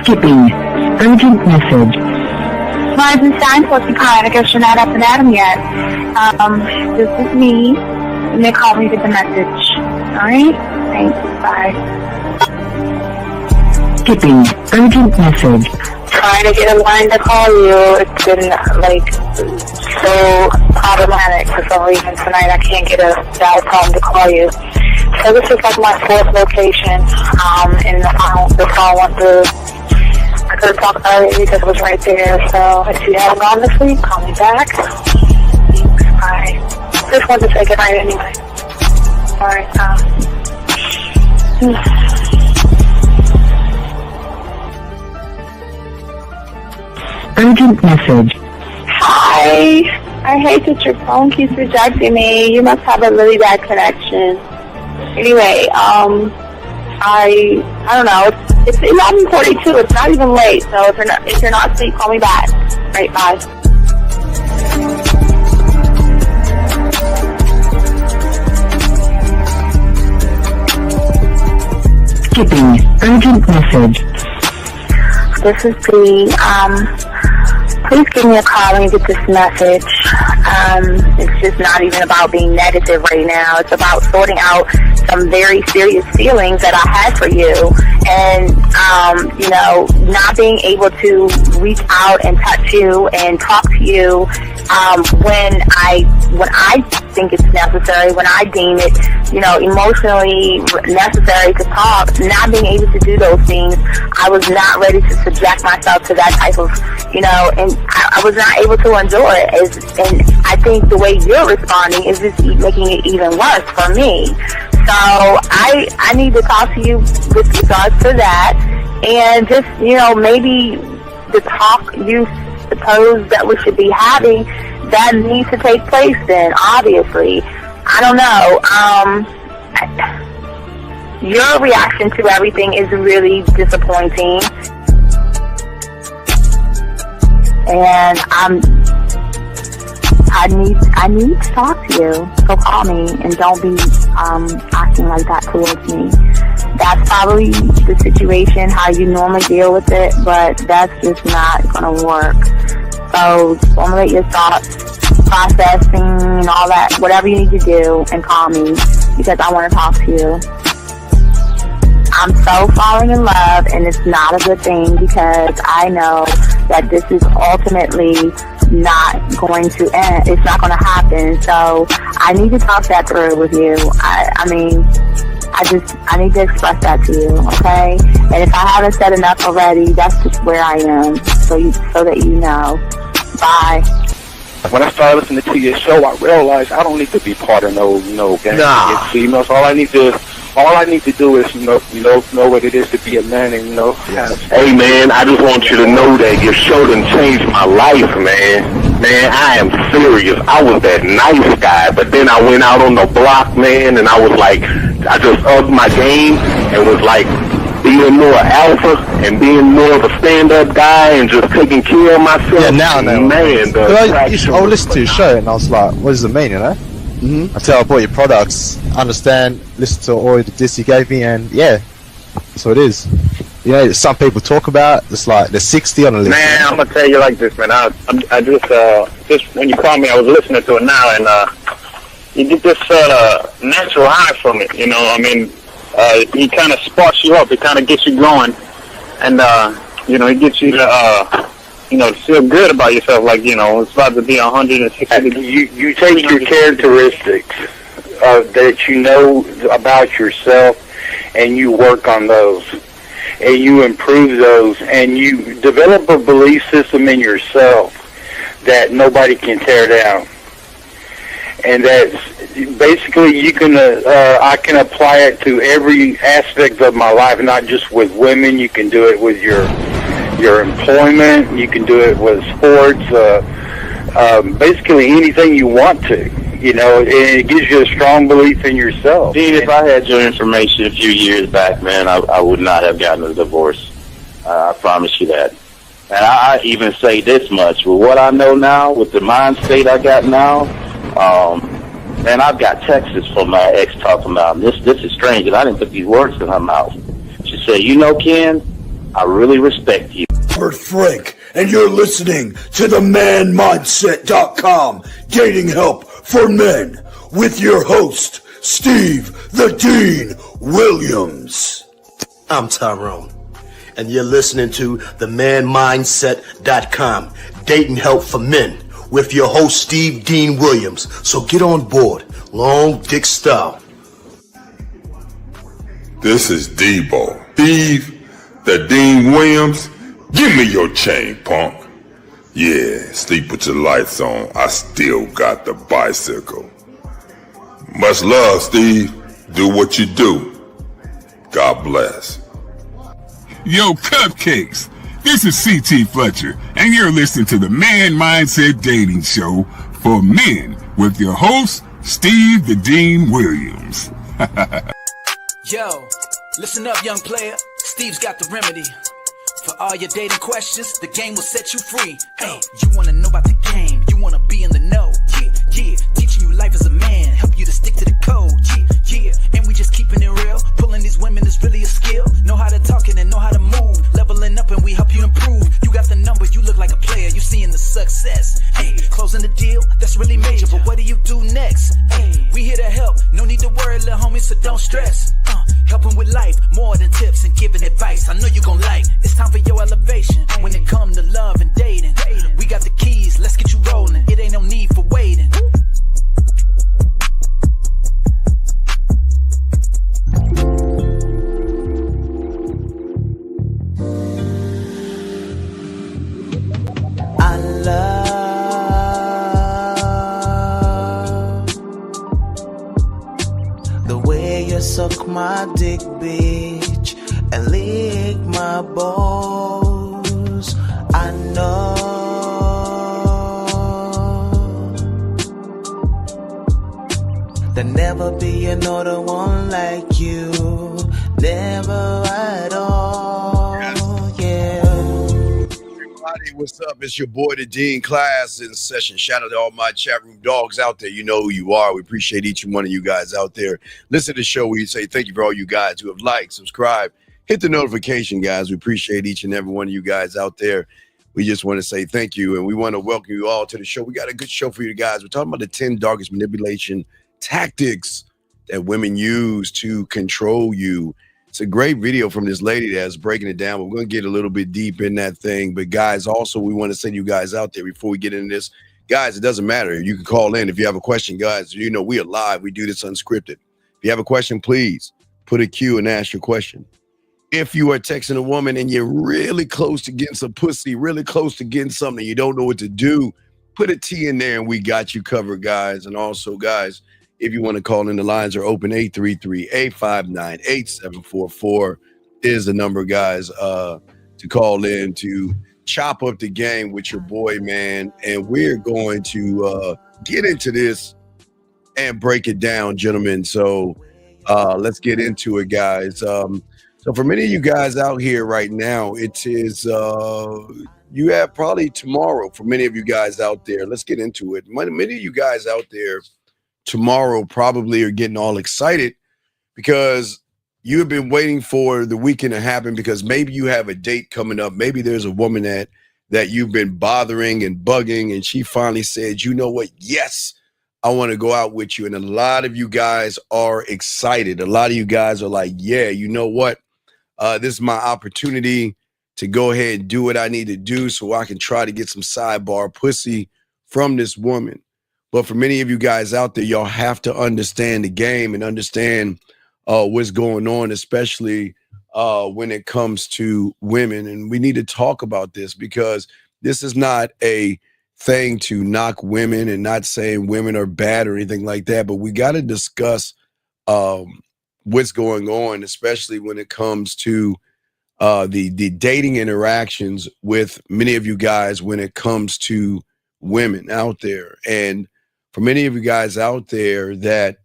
Skipping. Urgent message. Eisenstein, what's the kind? I guess you're not up and at 'em yet. This is me. You may call me with the message. Alright? Thanks. Bye. Skipping. Urgent message. Trying to get a line to call you. It's been, so problematic for some reason tonight. I can't get a dial tone to call you. So this is like my fourth location, and the phone went through. I could have talked earlier because it was right there. So if you haven't gone this week, call me back. Thanks. Bye. Just wanted to say goodnight anyway. Alright, Urgent message. Hi. I hate that your phone keeps rejecting me. You must have a really bad connection. Anyway, I don't know. It's 11:42. It's not even late. So if you're not asleep, call me back. Right, bye. Skipping. Urgent message. This is Bree. Please give me a call when you get this message. It's just not even about being negative right now. It's about sorting out some very serious feelings that I had for you. And, not being able to reach out and touch you and talk to you when I think it's necessary, when I deem it, emotionally necessary to talk. Not being able to do those things, I was not ready to subject myself to that type of, and I was not able to endure it. And I think the way you're responding is just making it even worse for me. So I need to talk to you with regards to that, and just, maybe the talk you suppose that we should be having, that needs to take place then, obviously. I don't know. Your reaction to everything is really disappointing. And I need to talk to you. So call me and don't be acting like that towards me. That's probably the situation, how you normally deal with it, but that's just not going to work. So formulate your thoughts, processing and all that, whatever you need to do, and call me because I want to talk to you. I'm so falling in love, and it's not a good thing because I know that this is ultimately not going to end. It's not going to happen. So I need to talk that through with you. I need to express that to you, okay? And if I haven't said enough already, that's just where I am, so that you know. Bye. When I started listening to your show, I realized I don't need to be part of no gang against females. All I need to do is know what it is to be a man, and Hey man, I just want you to know that your show done changed my life, man. Man, I am serious. I was that nice guy, but then I went out on the block, man, and I was like, I just upped my game and was like being more alpha and being more of a stand-up guy and just taking care of myself. Yeah, now, man. I would listen to your show and I was like, what does it mean, Mm-hmm. Until I bought your products, understand, listen to all the discs you gave me, and yeah, that's what it is. Some people talk about it's like there's 60 on the list. Man, I'm gonna tell you like this, man. I just when you called me, I was listening to it now, and you get this natural high from it. He kind of sparks you up. It kind of gets you going, and it gets you to to feel good about yourself. Like it's about to be 160 degrees. You take your characteristics that you know about yourself, and you work on those, and you improve those, and you develop a belief system in yourself that nobody can tear down. And that's basically I can apply it to every aspect of my life, not just with women. You can do it with your employment. You can do it with sports. Basically anything you want to. And it gives you a strong belief in yourself. Dean, if I had your information a few years back, man, I would not have gotten a divorce. I promise you that. And I even say this much, with what I know now, with the mind state I got now, man, I've got texts from my ex talking about this is strange, and I didn't put these words in her mouth. She said, Ken, I really respect you. Robert Frank, and you're listening to the manmindset.com dating help for men with your host, Steve the Dean Williams. I'm Tyrone, and you're listening to the manmindset.com dating help for men with your host, Steve Dean Williams. So get on board, long dick style. This is Debo. Steve the Dean Williams. Give me your chain, punk. Yeah, sleep with your lights on. I still got the bicycle. Much love, Steve. Do what you do. God bless. Yo, cupcakes. This is C.T. Fletcher, and you're listening to the Man Mindset Dating Show for men with your host, Steve the Dean Williams. Yo, listen up, young player. Steve's got the remedy. For all your dating questions, the game will set you free. Hey, you wanna know about the game, you wanna be in the know. Yeah, yeah, teaching you life as a man, help you to stick to the code. Yeah, yeah, and we just keeping it real. Pulling these women is really a skill. Know how to talk and know how to move. Leveling up and we help you improve. You got the number, you look like a player, you seeing the success. Hey, closing the deal, that's really major, but what do you do next? Hey, we here to help, no need to worry, little homie, so don't stress. Helping with life, more than tips and giving advice. I know you gon' like. It's time for your elevation. When it come to love and dating, we got the keys, let's get you rolling. It ain't no need for waiting. I love the way you suck my dick, bitch, and lick my balls. I know there'll never be another one like you, never at all. Yeah. Everybody, what's up? It's your boy, the Dean. Class in session. Shout out to all my chat room dogs out there. You know who you are. We appreciate each and one of you guys out there. Listen to the show. We say thank you for all you guys who have liked, subscribed, hit the notification, guys. We appreciate each and every one of you guys out there. We just want to say thank you, and we want to welcome you all to the show. We got a good show for you guys. We're talking about the 10 darkest manipulation tactics that women use to control you. It's a great video from this lady that's breaking it down. We're going to get a little bit deep in that thing. But, guys, also we want to send you guys out there before we get into this. Guys, it doesn't matter. You can call in if you have a question, guys. You know, we are live. We do this unscripted. If you have a question, please put a Q and ask your question. If you are texting a woman and you're really close to getting some pussy, really close to getting something, you don't know what to do, put a T in there and we got you covered, guys. And also, guys, if you want to call in, the lines are open. 833-859-8744 is the number, guys, to call in to chop up the game with your boy, man. And we're going to get into this and break it down, gentlemen. So let's get into it, guys. So for many of you guys out here right now, it is you have probably tomorrow for many of you guys out there. Let's get into it. Many of you guys out there tomorrow probably are getting all excited because you have been waiting for the weekend to happen because maybe you have a date coming up. Maybe there's a woman that you've been bothering and bugging, and she finally said, you know what? Yes, I want to go out with you. And a lot of you guys are excited. A lot of you guys are like, yeah, you know what? This is my opportunity to go ahead and do what I need to do so I can try to get some sidebar pussy from this woman. But for many of you guys out there, y'all have to understand the game and understand what's going on, especially when it comes to women. And we need to talk about this because this is not a thing to knock women and not saying women are bad or anything like that. But we got to discuss what's going on, especially when it comes to the dating interactions with many of you guys when it comes to women out there. And for many of you guys out there that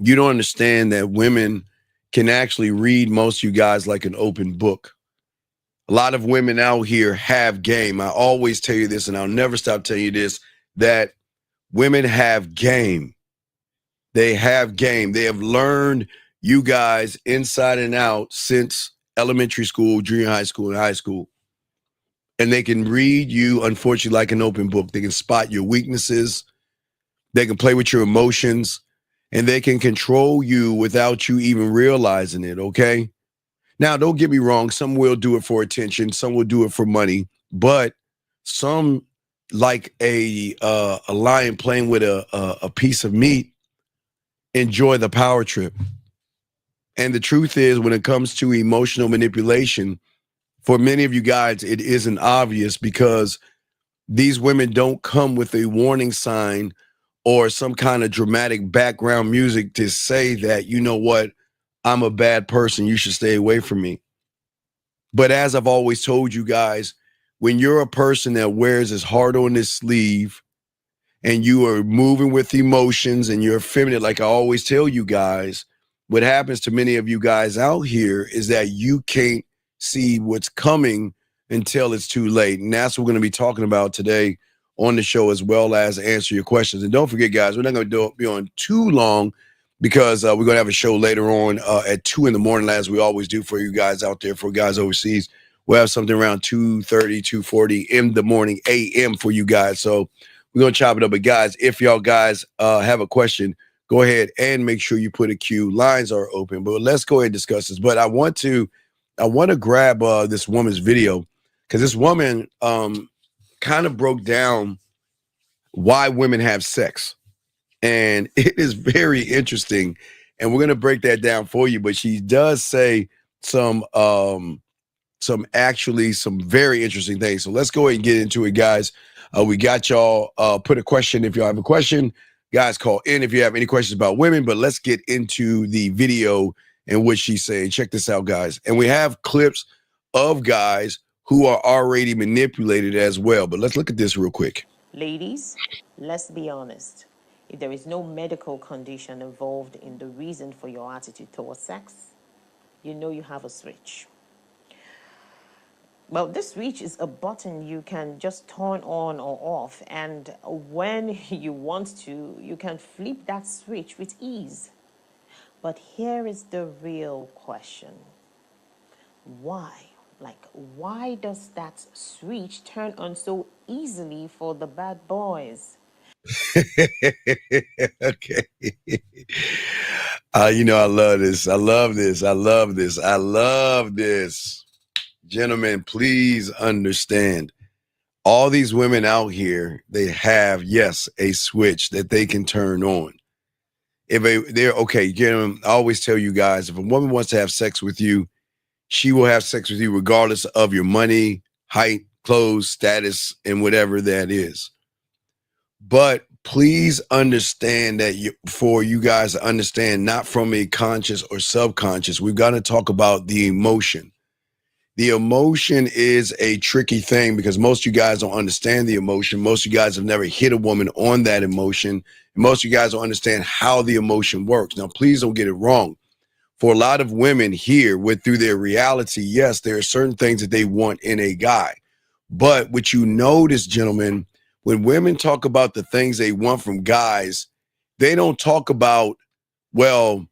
you don't understand that women can actually read most of you guys like an open book. A lot of women out here have game. I always tell you this, and I'll never stop telling you this, that women have game. They have game. They have learned you guys inside and out since elementary school, junior high school, and high school. And they can read you, unfortunately, like an open book. They can spot your weaknesses. They can play with your emotions. And they can control you without you even realizing it, okay? Now, don't get me wrong. Some will do it for attention. Some will do it for money. But some, like a lion playing with a piece of meat, enjoy the power trip. And the truth is, when it comes to emotional manipulation, for many of you guys, it isn't obvious because these women don't come with a warning sign or some kind of dramatic background music to say that, you know what, I'm a bad person, you should stay away from me. But as I've always told you guys, when you're a person that wears his heart on his sleeve and you are moving with emotions and you're feminine, like I always tell you guys, what happens to many of you guys out here is that you can't see what's coming until it's too late. And that's what we're going to be talking about today on the show, as well as answer your questions. And don't forget, guys, we're not going to be on too long because we're going to have a show later on at 2 in the morning, as we always do for you guys out there, for guys overseas. We'll have something around 2:30, 2:40 in the morning a.m. for you guys. So we're going to chop it up. But guys, if y'all guys have a question, go ahead and make sure you put a queue. Lines are open, but let's go ahead and discuss this. But I want to grab this woman's video, because this woman kind of broke down why women have sex. And it is very interesting. And we're going to break that down for you. But she does say some very interesting things. So let's go ahead and get into it, guys. We got y'all put a question. If y'all have a question, guys, call in if you have any questions about women. But let's get into the video and what she's saying. Check this out, guys. And we have clips of guys who are already manipulated as well. But let's look at this real quick. Ladies, let's be honest. If there is no medical condition involved in the reason for your attitude towards sex, you know you have a switch. Well, this switch is a button you can just turn on or off. And when you want to, you can flip that switch with ease. But here is the real question. Why? Why does that switch turn on so easily for the bad boys? Okay. I love this. I love this. I love this. I love this. Gentlemen, please understand. All these women out here, they have, yes, a switch that they can turn on. If they're okay, gentlemen, I always tell you guys, if a woman wants to have sex with you, she will have sex with you regardless of your money, height, clothes, status, and whatever that is. But please understand that for you guys to understand, not from a conscious or subconscious, we've got to talk about the emotion. The emotion is a tricky thing because most of you guys don't understand the emotion. Most of you guys have never hit a woman on that emotion. And most of you guys don't understand how the emotion works. Now, please don't get it wrong. For a lot of women here, through their reality, yes, there are certain things that they want in a guy. But what you notice, gentlemen, when women talk about the things they want from guys, they don't talk about, well,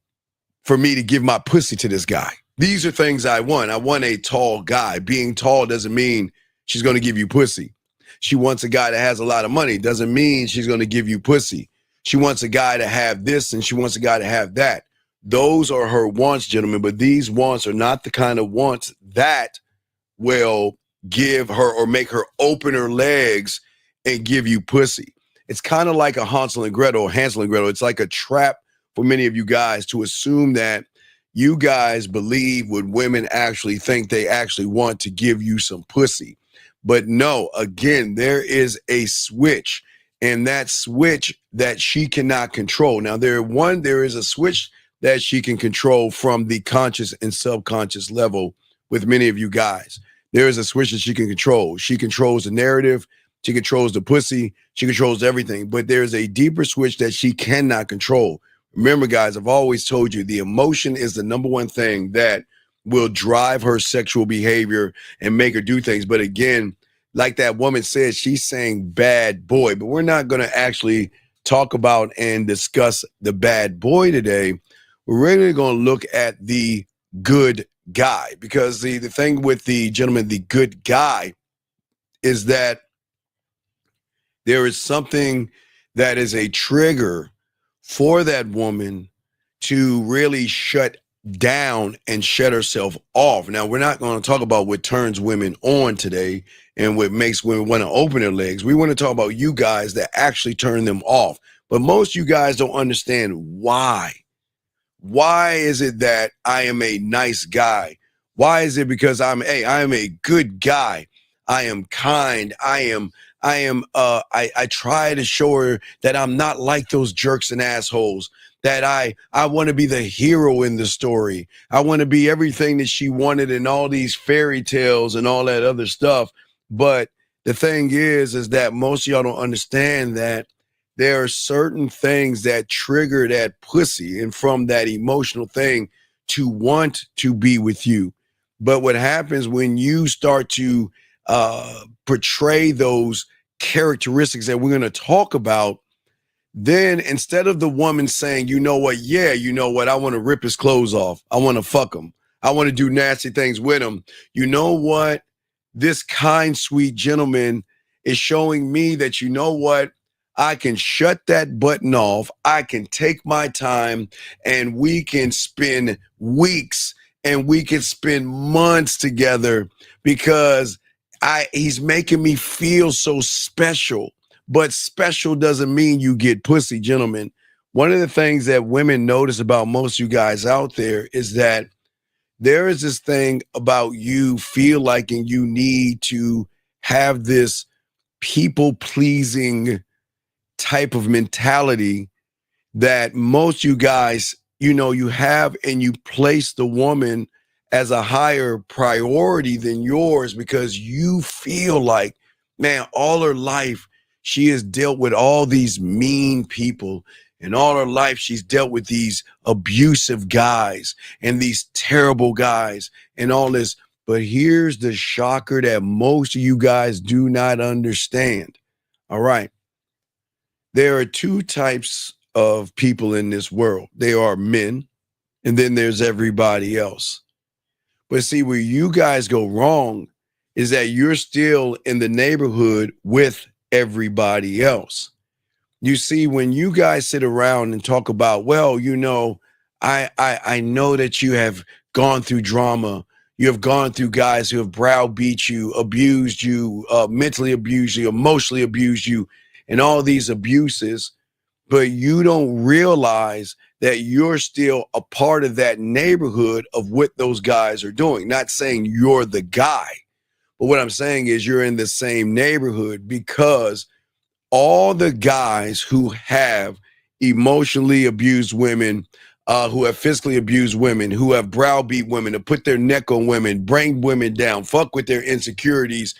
for me to give my pussy to this guy. These are things I want. I want a tall guy. Being tall doesn't mean she's going to give you pussy. She wants a guy that has a lot of money. Doesn't mean she's going to give you pussy. She wants a guy to have this and she wants a guy to have that. Those are her wants, gentlemen, but these wants are not the kind of wants that will give her or make her open her legs and give you pussy. It's kind of like a Hansel and Gretel. It's like a trap for many of you guys to assume that you guys believe what women actually think they actually want to give you some pussy. But no, again, there is a switch, and that switch that she cannot control. Now, there is a switch that she can control from the conscious and subconscious level with many of you guys. There is a switch that she can control. She controls the narrative. She controls the pussy. She controls everything. But there's a deeper switch that she cannot control. Remember, guys, I've always told you the emotion is the number one thing that will drive her sexual behavior and make her do things. But again, like that woman said, she's saying bad boy. But we're not going to actually talk about and discuss the bad boy today. We're really going to look at the good guy. Because the thing with the gentleman, the good guy, is that there is something that is a trigger for that woman to really shut down and shut herself off. Now, we're not going to talk about what turns women on today and what makes women want to open their legs. We want to talk about you guys that actually turn them off. But most of you guys don't understand why. Why is it that I am a nice guy? Why is it because I am a good guy. I am kind. I try to show her that I'm not like those jerks and assholes, that I want to be the hero in the story. I want to be everything that she wanted in all these fairy tales and all that other stuff. But the thing is that most of y'all don't understand that there are certain things that trigger that pussy and from that emotional thing to want to be with you. But what happens when you start to portray those characteristics that we're going to talk about, then instead of the woman saying, you know what, I want to rip his clothes off, I want to fuck him, I want to do nasty things with him, you know what, this kind, sweet gentleman is showing me that, you know what, I can shut that button off, I can take my time, and we can spend weeks and we can spend months together because he's making me feel so special. But special doesn't mean you get pussy, gentlemen. One of the things that women notice about most of you guys out there is that there is this thing about you feel like and you need to have this people-pleasing type of mentality that most you guys, you have, and you place the woman as a higher priority than yours because you feel like, man, all her life, she has dealt with all these mean people, and all her life she's dealt with these abusive guys and these terrible guys and all this. But here's the shocker that most of you guys do not understand. All right. There are two types of people in this world. They are men, and then there's everybody else. But see, where you guys go wrong is that you're still in the neighborhood with everybody else. You see, when you guys sit around and talk about, well, I know that you have gone through drama. You have gone through guys who have browbeat you, abused you, mentally abused you, emotionally abused you, and all these abuses. But you don't realize that you're still a part of that neighborhood of what those guys are doing. Not saying you're the guy, but what I'm saying is you're in the same neighborhood because all the guys who have emotionally abused women, who have physically abused women, who have browbeat women, to put their neck on women, bring women down, fuck with their insecurities,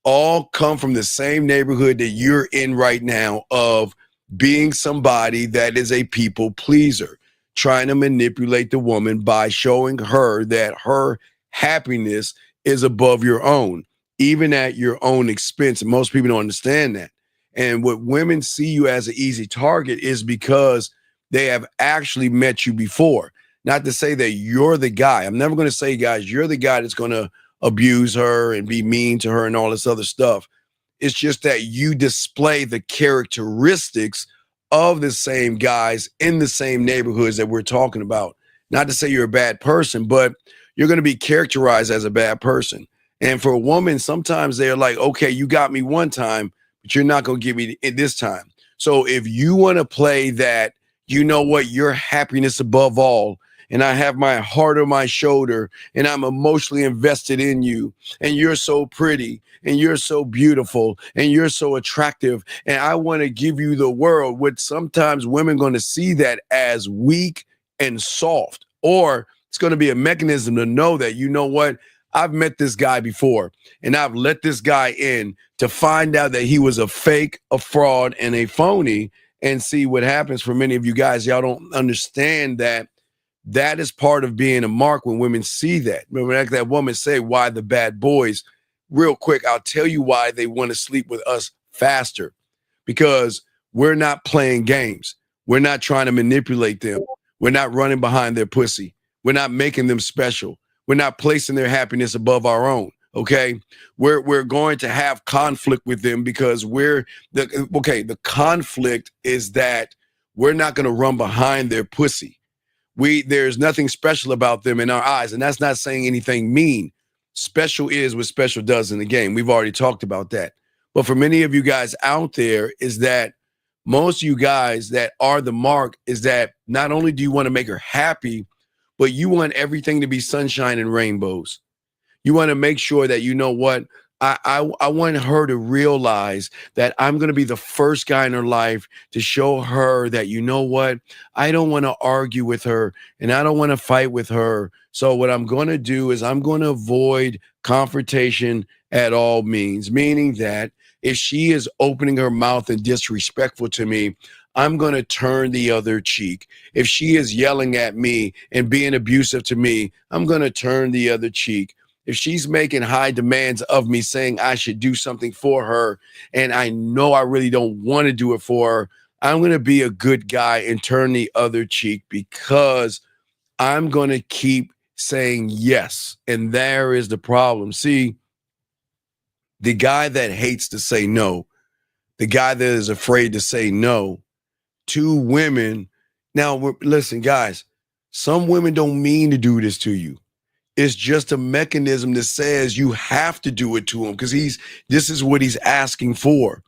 all come from the same neighborhood that you're in right now of being somebody that is a people pleaser, trying to manipulate the woman by showing her that her happiness is above your own, even at your own expense. And most people don't understand that. And what women see you as an easy target is because they have actually met you before. Not to say that you're the guy. I'm never going to say, guys, you're the guy that's going to abuse her and be mean to her and all this other stuff. It's just that you display the characteristics of the same guys in the same neighborhoods that we're talking about. Not to say you're a bad person, but you're going to be characterized as a bad person. And for a woman, sometimes they're like, okay, you got me one time, but you're not going to get me this time. So if you want to play that, you know what, your happiness above all, and I have my heart on my shoulder, and I'm emotionally invested in you, and you're so pretty, and you're so beautiful, and you're so attractive, and I want to give you the world, which sometimes women going to see that as weak and soft, or it's going to be a mechanism to know that, you know what, I've met this guy before, and I've let this guy in to find out that he was a fake, a fraud, and a phony. And see what happens for many of you guys. Y'all don't understand that that is part of being a mark when women see that. Remember that woman say, why the bad boys? Real quick, I'll tell you why they want to sleep with us faster. Because we're not playing games. We're not trying to manipulate them. We're not running behind their pussy. We're not making them special. We're not placing their happiness above our own. Okay, we're going to have conflict with them because the conflict is that we're not going to run behind their pussy. There's nothing special about them in our eyes, and that's not saying anything mean. Special is what special does in the game. We've already talked about that. But for many of you guys out there, is that most of you guys that are the mark is that not only do you want to make her happy, but you want everything to be sunshine and rainbows. You want to make sure that, you know what, I want her to realize that I'm going to be the first guy in her life to show her that, you know what, I don't want to argue with her and I don't want to fight with her. So what I'm going to do is I'm going to avoid confrontation at all means, meaning that if she is opening her mouth and disrespectful to me, I'm going to turn the other cheek. If she is yelling at me and being abusive to me, I'm going to turn the other cheek. If she's making high demands of me, saying I should do something for her, and I know I really don't want to do it for her, I'm going to be a good guy and turn the other cheek because I'm going to keep saying yes. And there is the problem. See, the guy that hates to say no, the guy that is afraid to say no to women. Now, listen, guys, some women don't mean to do this to you. It's just a mechanism that says you have to do it to him because this is what he's asking for.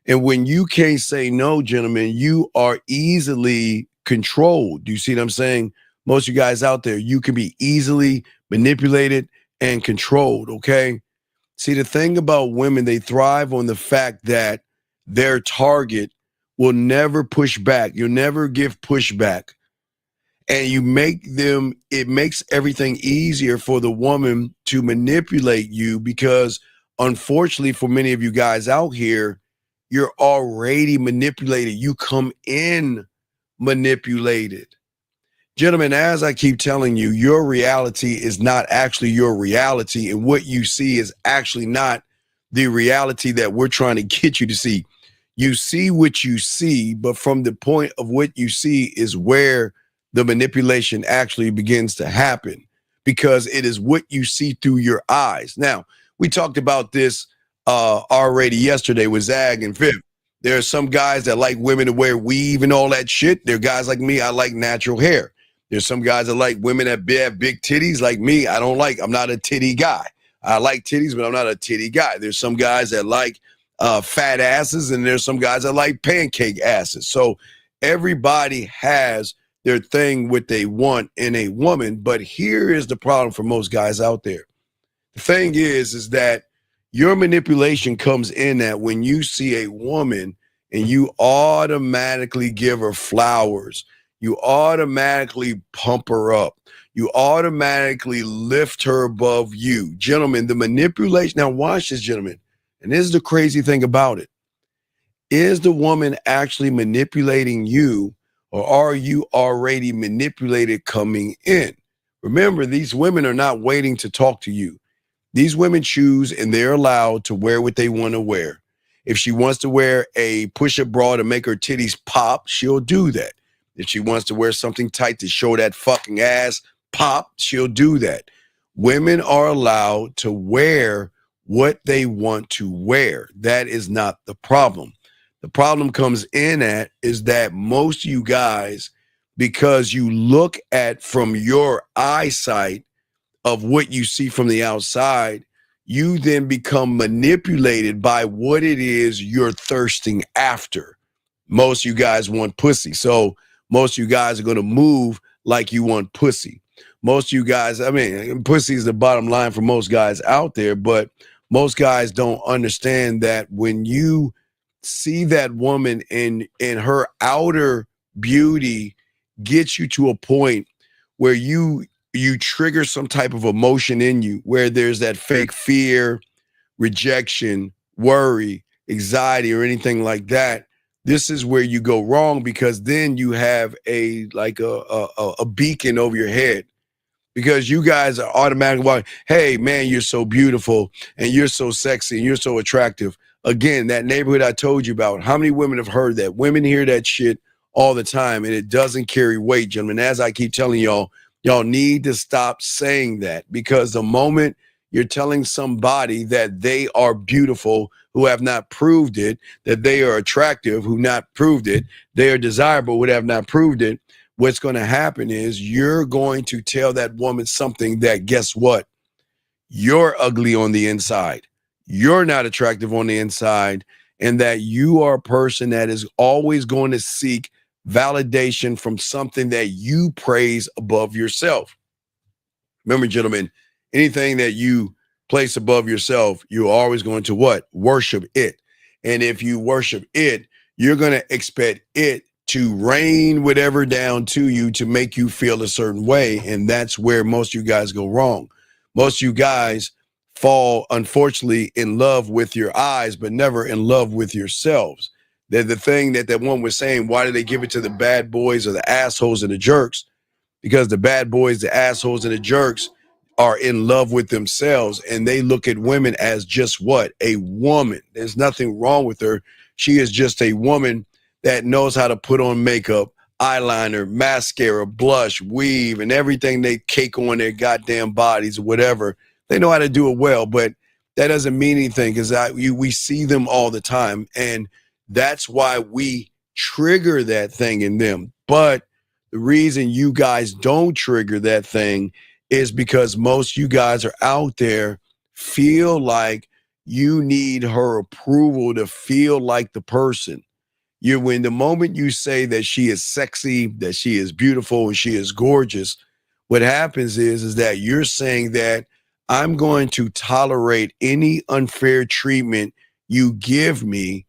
And when you can't say no, gentlemen, you are easily controlled. Do you see what I'm saying? Most of you guys out there, you can be easily manipulated and controlled, okay? See, the thing about women, they thrive on the fact that their target will never push back. You'll never give pushback. And it makes everything easier for the woman to manipulate you because, unfortunately, for many of you guys out here, you're already manipulated. You come in manipulated. Gentlemen, as I keep telling you, your reality is not actually your reality, and what you see is actually not the reality that we're trying to get you to see. You see what you see, but from the point of what you see is where the manipulation actually begins to happen because it is what you see through your eyes. Now, we talked about this already yesterday with Zag and Viv. There are some guys that like women to wear weave and all that shit. There are guys like me, I like natural hair. There's some guys that like women that have big titties like me. I'm not a titty guy. I like titties, but I'm not a titty guy. There's some guys that like fat asses, and there's some guys that like pancake asses. So everybody has their thing, what they want in a woman. But here is the problem for most guys out there. The thing is that your manipulation comes in that when you see a woman and you automatically give her flowers, you automatically pump her up, you automatically lift her above you. Gentlemen, the manipulation, now watch this, gentlemen, and this is the crazy thing about it. Is the woman actually manipulating you, or are you already manipulated coming in? Remember, these women are not waiting to talk to you. These women choose and they're allowed to wear what they want to wear. If she wants to wear a push-up bra to make her titties pop, she'll do that. If she wants to wear something tight to show that fucking ass pop, she'll do that. Women are allowed to wear what they want to wear. That is not the problem. The problem comes in at is that most of you guys, because you look at from your eyesight of what you see from the outside, you then become manipulated by what it is you're thirsting after. Most of you guys want pussy. So most of you guys are going to move like you want pussy. Most of you guys, I mean, pussy is the bottom line for most guys out there, but most guys don't understand that when you see that woman in her outer beauty gets you to a point where you trigger some type of emotion in you, where there's that fake fear, rejection, worry, anxiety, or anything like that. This is where you go wrong, because then you have a beacon over your head, because you guys are automatically like, hey man, you're so beautiful and you're so sexy and you're so attractive. Again, that neighborhood I told you about, how many women have heard that? Women hear that shit all the time, and it doesn't carry weight, gentlemen. As I keep telling y'all, Y'all need to stop saying that, because the moment you're telling somebody that they are beautiful who have not proved it, that they are attractive who not proved it, they are desirable who have not proved it, what's going to happen is you're going to tell that woman something that, guess what? You're ugly on the inside. You're not attractive on the inside, and that you are a person that is always going to seek validation from something that you praise above yourself. Remember, gentlemen, anything that you place above yourself, you're always going to what? Worship it. And if you worship it, you're going to expect it to rain whatever down to you to make you feel a certain way. And that's where most of you guys go wrong. Most of you guys fall, unfortunately, in love with your eyes, but never in love with yourselves. They're the thing that one was saying, why do they give it to the bad boys or the assholes and the jerks? Because the bad boys, the assholes, and the jerks are in love with themselves, and they look at women as just what? A woman. There's nothing wrong with her. She is just a woman that knows how to put on makeup, eyeliner, mascara, blush, weave, and everything they cake on their goddamn bodies or whatever. They know how to do it well, but that doesn't mean anything, because we see them all the time, and that's why we trigger that thing in them. But the reason you guys don't trigger that thing is because most you guys are out there feel like you need her approval to feel like the person. When the moment you say that she is sexy, that she is beautiful, and she is gorgeous, what happens is that you're saying that I'm going to tolerate any unfair treatment you give me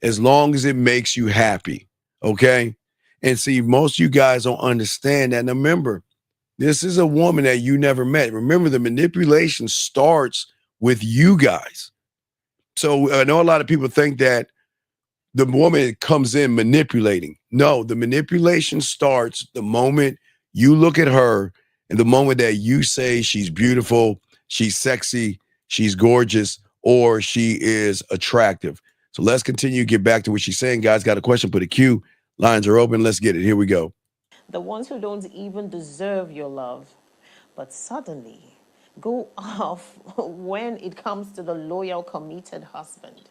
as long as it makes you happy. Okay? And see, most of you guys don't understand that. Now, remember, this is a woman that you never met. Remember, the manipulation starts with you guys. So I know a lot of people think that the woman comes in manipulating. No, the manipulation starts the moment you look at her and the moment that you say she's beautiful, she's sexy, she's gorgeous, or she is attractive. So let's continue, get back to what she's saying. Guys, got a question, put a Q. Lines are open. Let's get it. Here we go. The ones who don't even deserve your love, but suddenly go off when it comes to the loyal, committed husband.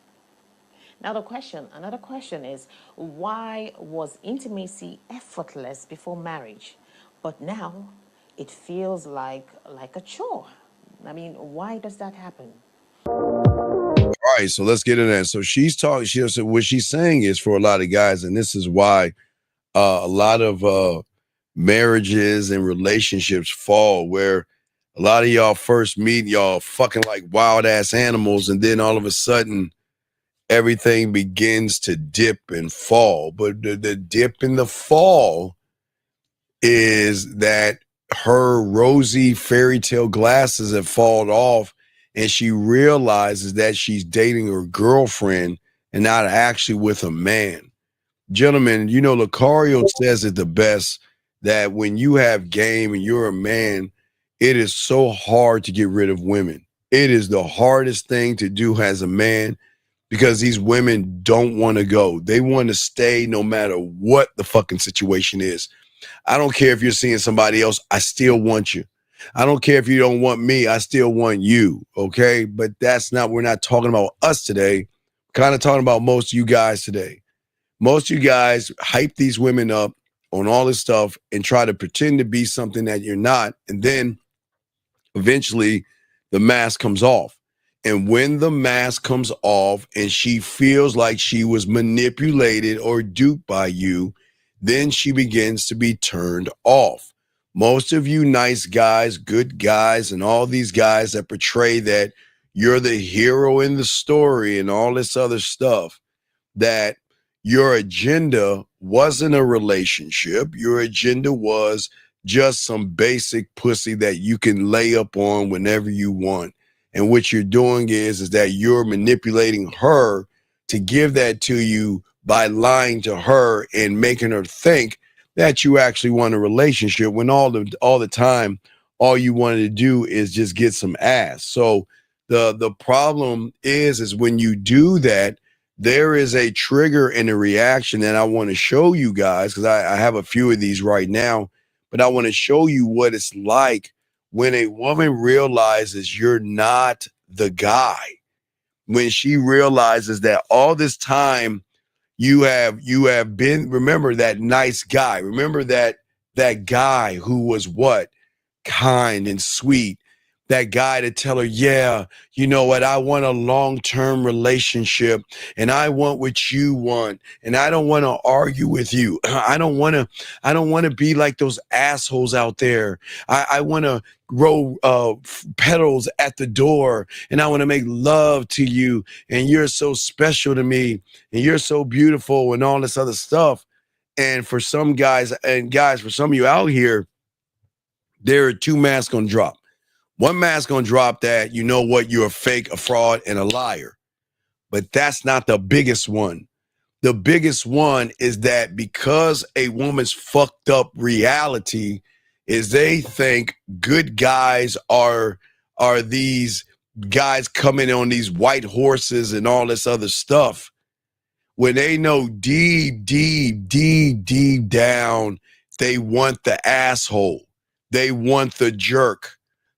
Now another question is, why was intimacy effortless before marriage, but now it feels like a chore? I mean, why does that happen? All right, so let's get into that. So she's talking. What she's saying is, for a lot of guys, and this is why a lot of marriages and relationships fall, where a lot of y'all first meet, y'all fucking like wild ass animals, and then all of a sudden everything begins to dip and fall. But the dip and the fall is that her rosy fairy tale glasses have fallen off, and she realizes that she's dating her girlfriend and not actually with a man. Gentlemen, you know, Lucario says it the best, that when you have game and you're a man, it is so hard to get rid of women. It is the hardest thing to do as a man, because these women don't want to go. They want to stay no matter what the fucking situation is. I don't care if you're seeing somebody else. I still want you. I don't care if you don't want me. I still want you. Okay. But we're not talking about us today. Kind of talking about most of you guys today. Most of you guys hype these women up on all this stuff and try to pretend to be something that you're not. And then eventually the mask comes off. And when the mask comes off and she feels like she was manipulated or duped by you, then she begins to be turned off. Most of you nice guys, good guys, and all these guys that portray that you're the hero in the story and all this other stuff, that your agenda wasn't a relationship. Your agenda was just some basic pussy that you can lay up on whenever you want. And what you're doing is that you're manipulating her to give that to you by lying to her and making her think that you actually want a relationship, when all the time, all you wanted to do is just get some ass. So the problem is when you do that, there is a trigger and a reaction that I want to show you guys, because I have a few of these right now. but I want to show you what it's like when a woman realizes you're not the guy. When she realizes that all this time you have been, remember that nice guy. Remember that guy who was what? Kind and sweet. That guy to tell her, yeah, you know what? I want a long-term relationship and I want what you want. And I don't want to argue with you. I don't want to be like those assholes out there. I want to grow petals at the door and I want to make love to you. And you're so special to me and you're so beautiful and all this other stuff. And for some guys, for some of you out here, there are two masks gonna drop. One mask gonna drop that, you know what, you're a fake, a fraud, and a liar. But that's not the biggest one. The biggest one is that because a woman's fucked up reality is they think good guys are these guys coming on these white horses and all this other stuff. When they know deep down, they want the asshole. They want the jerk.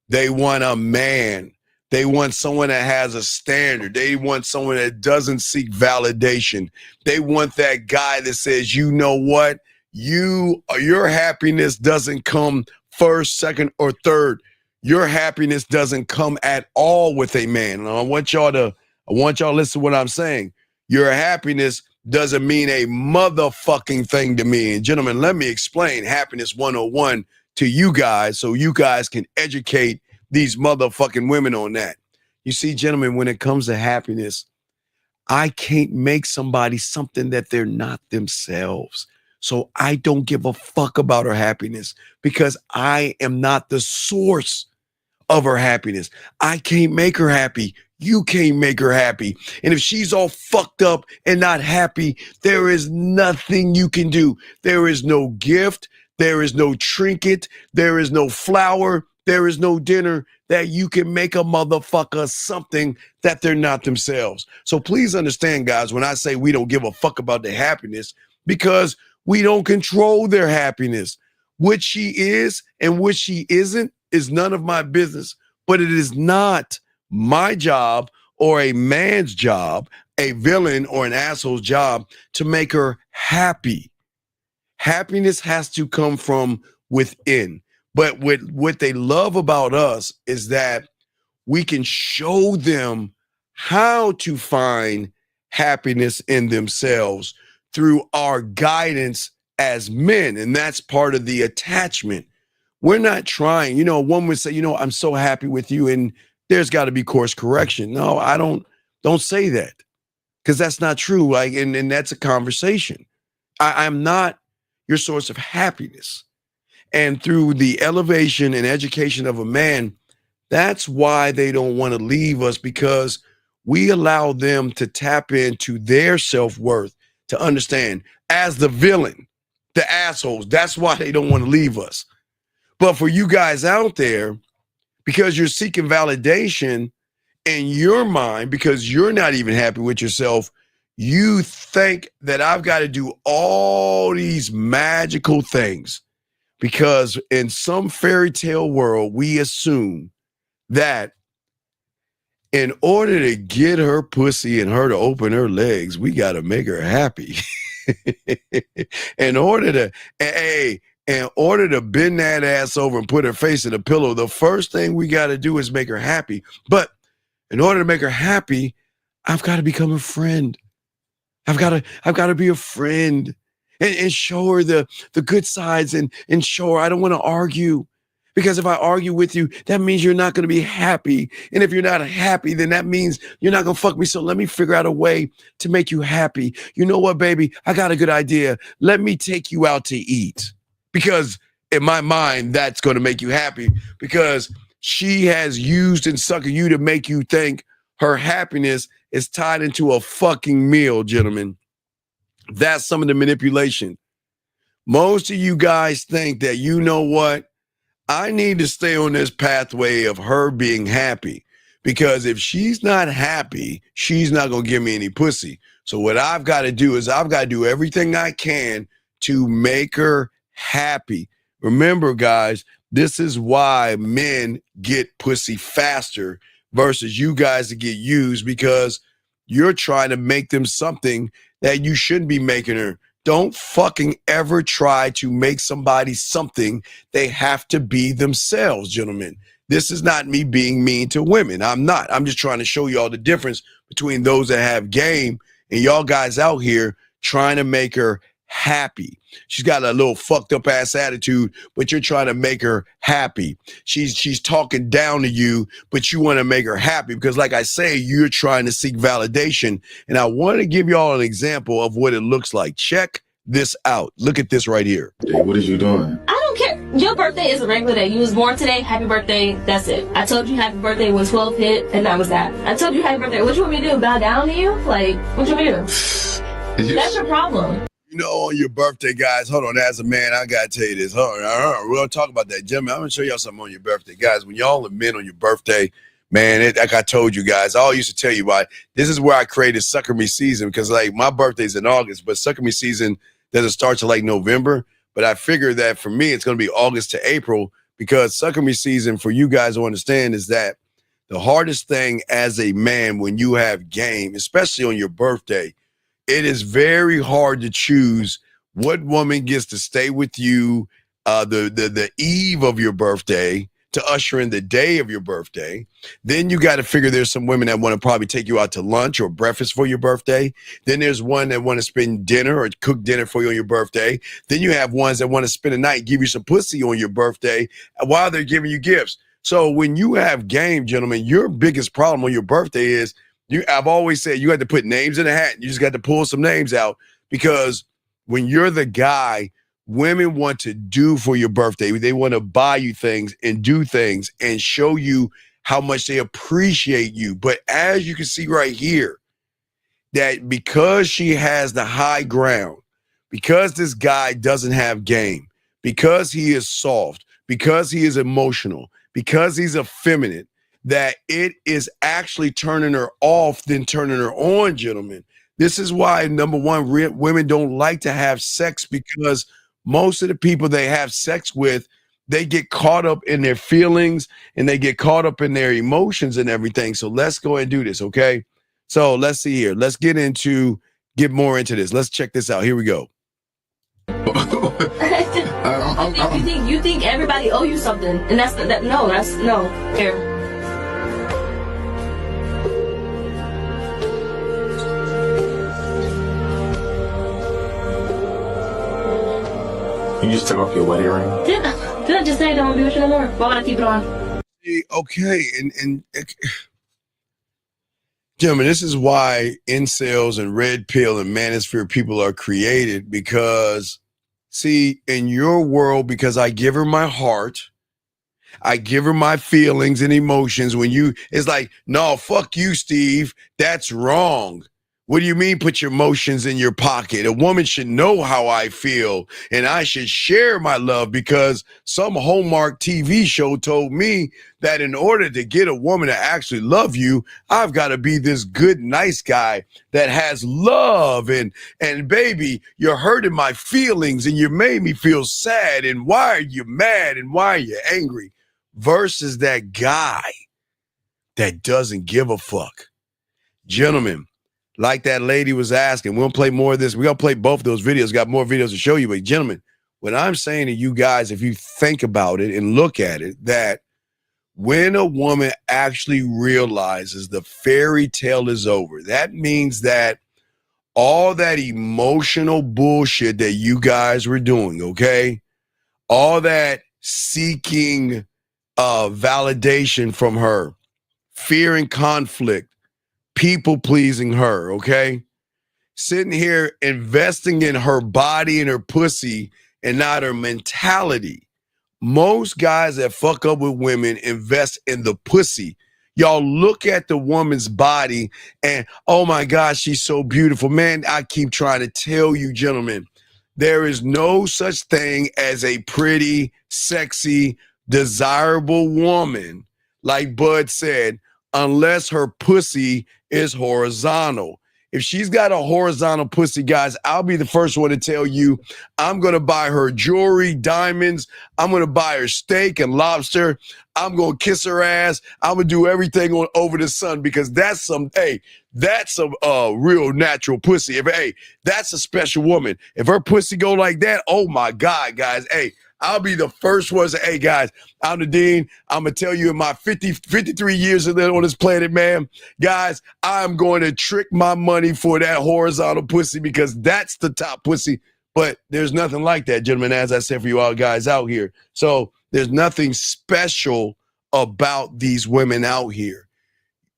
They want a man. They want someone that has a standard. They want someone that doesn't seek validation. They want that guy that says, you know what? Your happiness doesn't come first, second, or third. Your happiness doesn't come at all with a man. And I want y'all to listen to what I'm saying. Your happiness doesn't mean a motherfucking thing to me. And gentlemen, let me explain happiness 101 to you guys so you guys can educate these motherfucking women on that. You see, gentlemen, when it comes to happiness, I can't make somebody something that they're not themselves. So I don't give a fuck about her happiness because I am not the source of her happiness. I can't make her happy. You can't make her happy. And if she's all fucked up and not happy, there is nothing you can do. There is no gift. There is no trinket. There is no flower. There is no dinner that you can make a motherfucker something that they're not themselves. So please understand, guys, when I say we don't give a fuck about their happiness, because we don't control their happiness. What she is and what she isn't is none of my business, but it is not my job or a man's job, a villain or an asshole's job to make her happy. Happiness has to come from within. But what they love about us is that we can show them how to find happiness in themselves through our guidance as men. And that's part of the attachment. We're not trying, a woman would say, I'm so happy with you and there's got to be course correction. No, I don't say that because that's not true. Like, and that's a conversation. I'm not your source of happiness. And through the elevation and education of a man, that's why they don't want to leave us, because we allow them to tap into their self-worth to understand as the villain, the assholes. That's why they don't want to leave us. But for you guys out there, because you're seeking validation in your mind, because you're not even happy with yourself, you think that I've got to do all these magical things. Because in some fairy tale world, we assume that in order to get her pussy and her to open her legs, we got to make her happy. in order to bend that ass over and put her face in a pillow, the first thing we got to do is make her happy. But in order to make her happy, I've got to become a friend. I've got to be a friend. And show her the good sides and show her I don't want to argue. Because if I argue with you, that means you're not going to be happy. And if you're not happy, then that means you're not going to fuck me. So let me figure out a way to make you happy. You know what, baby? I got a good idea. Let me take you out to eat. Because in my mind, that's going to make you happy. Because she has used and suckered you to make you think her happiness is tied into a fucking meal, gentlemen. That's some of the manipulation. Most of you guys think that, you know what? I need to stay on this pathway of her being happy, because if she's not happy, she's not going to give me any pussy. So what I've got to do is I've got to do everything I can to make her happy, Remember, guys, this is why men get pussy faster versus you guys that get used, because you're trying to make them something that you shouldn't be making her. Don't fucking ever try to make somebody something. They have to be themselves, gentlemen. This is not me being mean to women. I'm not. I'm just trying to show y'all the difference between those that have game and y'all guys out here trying to make her happy. She's got a little fucked up ass attitude, but you're trying to make her happy. She's talking down to you, but you want to make her happy because, like I say, you're trying to seek validation. And I want to give y'all an example of what it looks like. Check this out. Look at this right here. Hey, what are you doing? I don't care. Your birthday is a regular day. You was born today. Happy birthday. That's it. I told you happy birthday when 12 hit, and that was that. I told you happy birthday. What you want me to do? Bow down to you? Like, what you want me to do? That's your problem. You know, on your birthday, guys, hold on, as a man, I got to tell you this. Hold on, we're going to talk about that. Gentlemen, I'm going to show y'all something on your birthday. Guys, when y'all are men on your birthday, man, like I told you guys, I always used to tell you why. This is where I created Sucker Me Season because, like, my birthday's in August, but Sucker Me Season doesn't start till, like, November. But I figured that for me, it's going to be August to April because Sucker Me Season, for you guys to understand, is that the hardest thing as a man when you have game, especially on your birthday, it is very hard to choose what woman gets to stay with you the eve of your birthday to usher in the day of your birthday. Then you got to figure there's some women that want to probably take you out to lunch or breakfast for your birthday. Then there's one that want to spend dinner or cook dinner for you on your birthday. Then you have ones that want to spend a night and give you some pussy on your birthday while they're giving you gifts. So when you have game, gentlemen, your biggest problem on your birthday is I've always said you got to put names in a hat. You just got to pull some names out because when you're the guy, women want to do for your birthday. They want to buy you things and do things and show you how much they appreciate you. But as you can see right here, that because she has the high ground, because this guy doesn't have game, because he is soft, because he is emotional, because he's effeminate, that it is actually turning her off than turning her on, gentlemen. This is why, number one, women don't like to have sex because most of the people they have sex with, they get caught up in their feelings and they get caught up in their emotions and everything. So let's go ahead and do this, okay? So let's see here. Let's get more into this. Let's check this out. Here we go. You think everybody owe you something, and that's no. Here. You just took off your wedding ring? Did I just say I don't want to be with you no more? Why would I keep it on? Okay, and gentlemen, this is why incels and red pill and manosphere people are created because, see, in your world, because I give her my heart, I give her my feelings and emotions. It's like, no, fuck you, Steve. That's wrong. What do you mean put your emotions in your pocket? A woman should know how I feel, and I should share my love because some Hallmark TV show told me that in order to get a woman to actually love you, I've got to be this good, nice guy that has love. And baby, you're hurting my feelings and you made me feel sad. And why are you mad and why are you angry? Versus that guy that doesn't give a fuck. Gentlemen, like that lady was asking, we'll play more of this. We're going to play both of those videos. Got more videos to show you. But gentlemen, what I'm saying to you guys, if you think about it and look at it, that when a woman actually realizes the fairy tale is over, that means that all that emotional bullshit that you guys were doing, okay? All that seeking validation from her, fear and conflict, people pleasing her, okay? Sitting here investing in her body and her pussy and not her mentality. Most guys that fuck up with women invest in the pussy. Y'all look at the woman's body and, oh my gosh, she's so beautiful. Man, I keep trying to tell you, gentlemen, there is no such thing as a pretty, sexy, desirable woman, like Bud said, unless her pussy is horizontal. If she's got a horizontal pussy, guys, I'll be the first one to tell you I'm going to buy her jewelry, diamonds. I'm going to buy her steak and lobster. I'm going to kiss her ass. I'm going to do everything over the sun because that's that's a real natural pussy. That's a special woman. If her pussy go like that, oh my God, guys, I'll be the first one to say, hey, guys, I'm the Dean. I'm going to tell you in my 53 years on this planet, man, guys, I'm going to trick my money for that horizontal pussy because that's the top pussy. But there's nothing like that, gentlemen, as I said for you all guys out here. So there's nothing special about these women out here.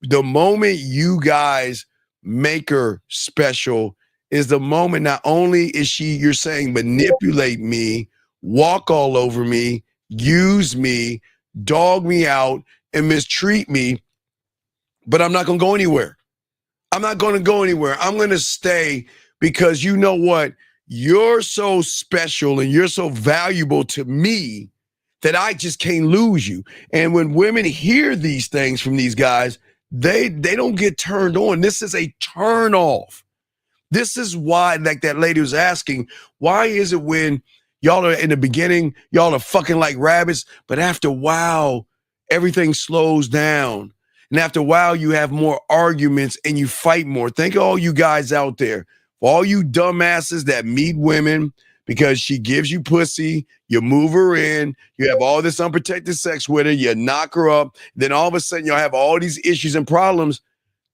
The moment you guys make her special is the moment not only is you're saying manipulate me, walk all over me, use me, dog me out, and mistreat me, but I'm not going to go anywhere. I'm not going to go anywhere. I'm going to stay because you know what? You're so special and you're so valuable to me that I just can't lose you. And when women hear these things from these guys, they don't get turned on. This is a turn off. This is why, like that lady was asking, why is it when y'all are in the beginning, y'all are fucking like rabbits, but after a while, everything slows down. And after a while, you have more arguments and you fight more. Think of all you guys out there, for all you dumbasses that meet women because she gives you pussy, you move her in, you have all this unprotected sex with her, you knock her up, then all of a sudden you'll have all these issues and problems.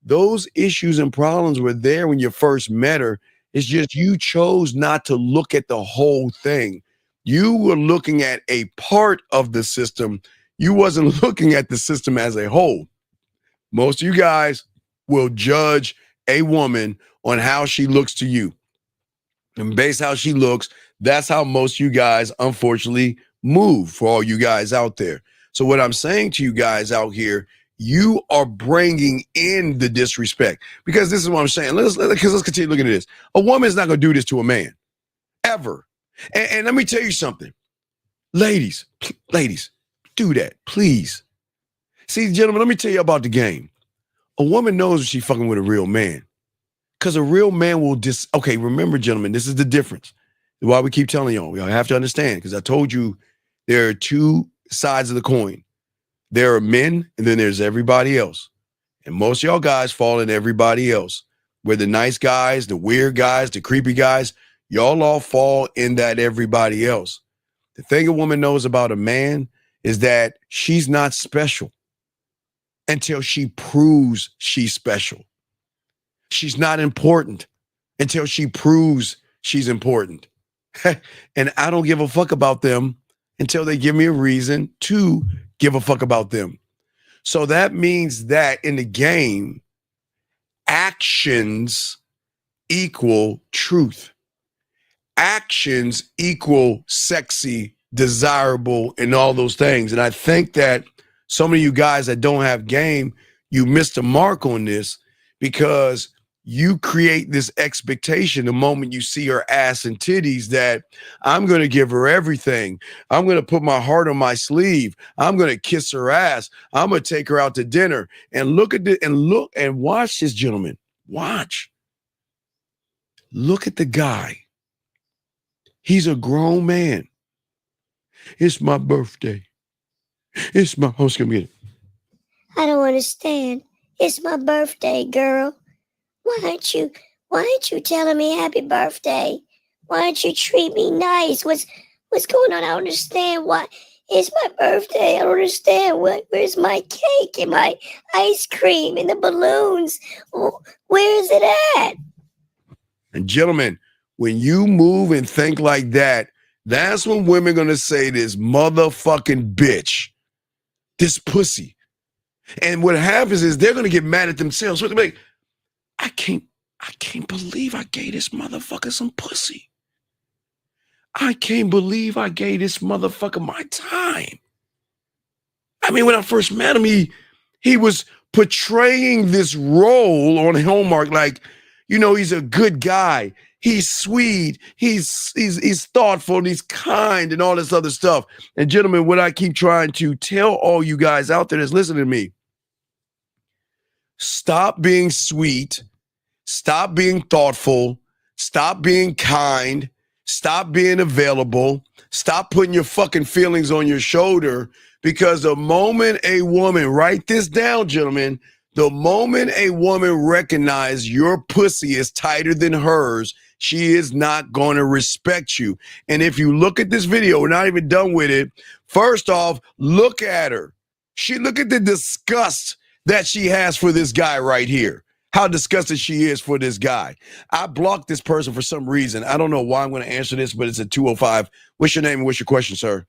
Those issues and problems were there when you first met her. It's just you chose not to look at the whole thing. You were looking at a part of the system. You wasn't looking at the system as a whole. Most of you guys will judge a woman on how she looks to you. And based how she looks, that's how most of you guys, unfortunately, move for all you guys out there. So what I'm saying to you guys out here, you are bringing in the disrespect. Because this is what I'm saying. Let's continue looking at this. A woman is not going to do this to a man. Ever. And let me tell you something. Ladies, do that, please. See, gentlemen, let me tell you about the game. A woman knows when she's fucking with a real man. Because a real man will okay, remember, gentlemen, this is the difference. Why we keep telling y'all have to understand, because I told you there are two sides of the coin. There are men, and then there's everybody else. And most of y'all guys fall in everybody else. We're the nice guys, the weird guys, the creepy guys. Y'all all fall in that everybody else. The thing a woman knows about a man is that she's not special until she proves she's special. She's not important until she proves she's important. And I don't give a fuck about them until they give me a reason to give a fuck about them. So that means that in the game, actions equal truth. Actions equal sexy, desirable, and all those things. And I think that some of you guys that don't have game, you missed the mark on this because you create this expectation the moment you see her ass and titties that I'm going to give her everything. I'm going to put my heart on my sleeve. I'm going to kiss her ass. I'm going to take her out to dinner. And look at it and watch this, gentleman. Watch. Look at the guy. He's a grown man. It's my birthday. It's my host. Come get it. I don't understand. It's my birthday, girl. Why aren't you telling me happy birthday? Why don't you treat me nice? What's going on? I don't understand why. It's my birthday. I don't understand. Where's my cake and my ice cream and the balloons? Where is it at? And gentlemen, when you move and think like that, that's when women are going to say this motherfucking bitch, this pussy. And what happens is they're going to get mad at themselves. They're like, I can't believe I gave this motherfucker some pussy. I can't believe I gave this motherfucker my time. I mean, when I first met him, he was portraying this role on Hallmark like, you know, he's a good guy. He's sweet. He's thoughtful and he's kind and all this other stuff. And gentlemen, what I keep trying to tell all you guys out there that's listening to me, stop being sweet. Stop being thoughtful. Stop being kind. Stop being available. Stop putting your fucking feelings on your shoulder, because the moment a woman, write this down, gentlemen, the moment a woman recognizes your pussy is tighter than hers, she is not going to respect you. And if you look at this video, we're not even done with it. First off, look at her. Look at the disgust that she has for this guy right here. How disgusted she is for this guy. I blocked this person for some reason. I don't know why I'm going to answer this, but it's a 205. What's your name and what's your question, sir?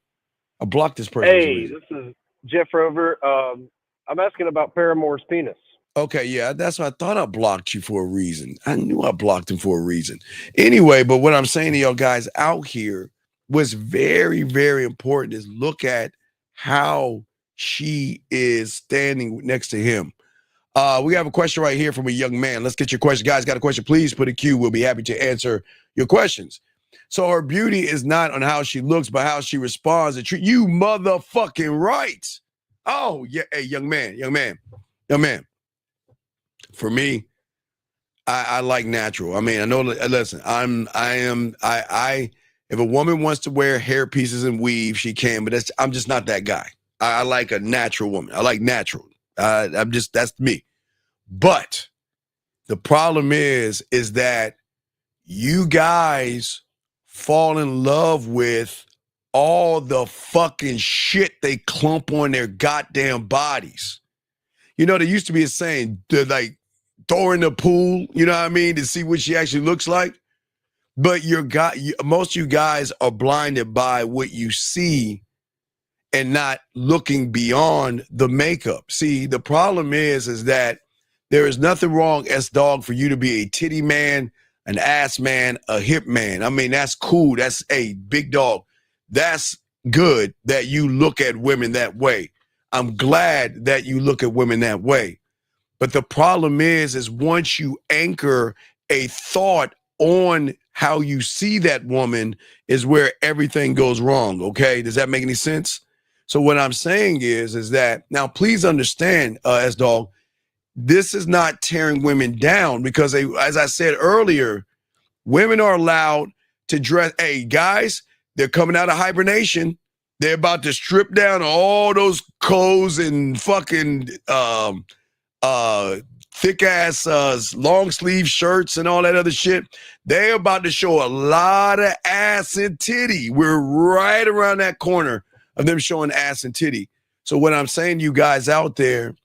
I blocked this person. Hey, this is Jeff Rover. I'm asking about Paramore's penis. Okay, yeah, that's what I thought. I blocked you for a reason. I knew I blocked him for a reason. Anyway, but what I'm saying to y'all guys out here was very, very important is look at how she is standing next to him. We have a question right here from a young man. Let's get your question. Guys, got a question? Please put a Q. We'll be happy to answer your questions. So her beauty is not on how she looks, but how she responds and treat you. Motherfucking right. Oh, yeah. Hey, young man. For me, I like natural. I mean, I know, listen, if a woman wants to wear hair pieces and weave, she can, but I'm just not that guy. I like a natural woman. I like natural. That's me. But the problem is that you guys fall in love with all the fucking shit they clump on their goddamn bodies. You know, there used to be a saying, like, throw her in the pool, you know what I mean, to see what she actually looks like. But most of you guys are blinded by what you see and not looking beyond the makeup. See, the problem is that there is nothing wrong, S-Dog, for you to be a titty man, an ass man, a hip man. I mean, that's cool. That's a big dog. That's good that you look at women that way. I'm glad that you look at women that way. But the problem is once you anchor a thought on how you see that woman is where everything goes wrong, okay? Does that make any sense? So what I'm saying is that, now please understand, S-Dog, this is not tearing women down because, as I said earlier, women are allowed to dress. Hey, guys, they're coming out of hibernation. They're about to strip down all those clothes and fucking thick ass long sleeve shirts and all that other shit. They're about to show a lot of ass and titty. We're right around that corner of them showing ass and titty. So what I'm saying to you guys out there,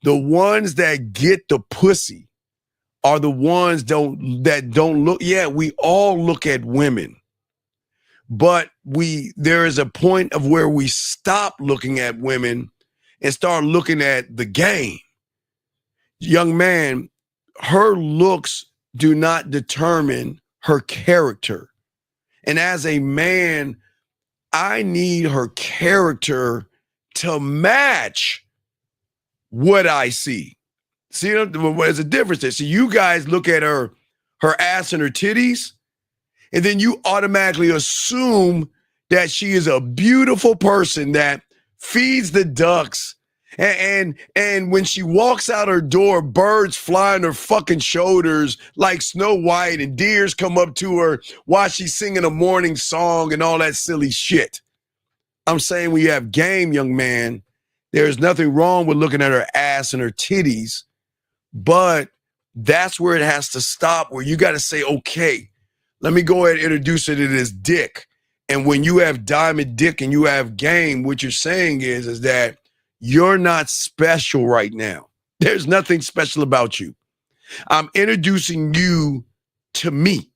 the ones that get the pussy are the ones that don't look. Yeah, we all look at women, but there is a point of where we stop looking at women and start looking at the game. Young man, her looks do not determine her character. And as a man, I need her character to match what I see. See, there's a difference there. So you guys look at her ass and her titties, and then you automatically assume that she is a beautiful person that feeds the ducks. And when she walks out her door, birds fly on her fucking shoulders like Snow White, and deers come up to her while she's singing a morning song and all that silly shit. I'm saying when you have game, young man, there's nothing wrong with looking at her ass and her titties, but that's where it has to stop, where you got to say, okay, let me go ahead and introduce her to this dick. And when you have diamond dick and you have game, what you're saying is that you're not special right now. There's nothing special about you. I'm introducing you to me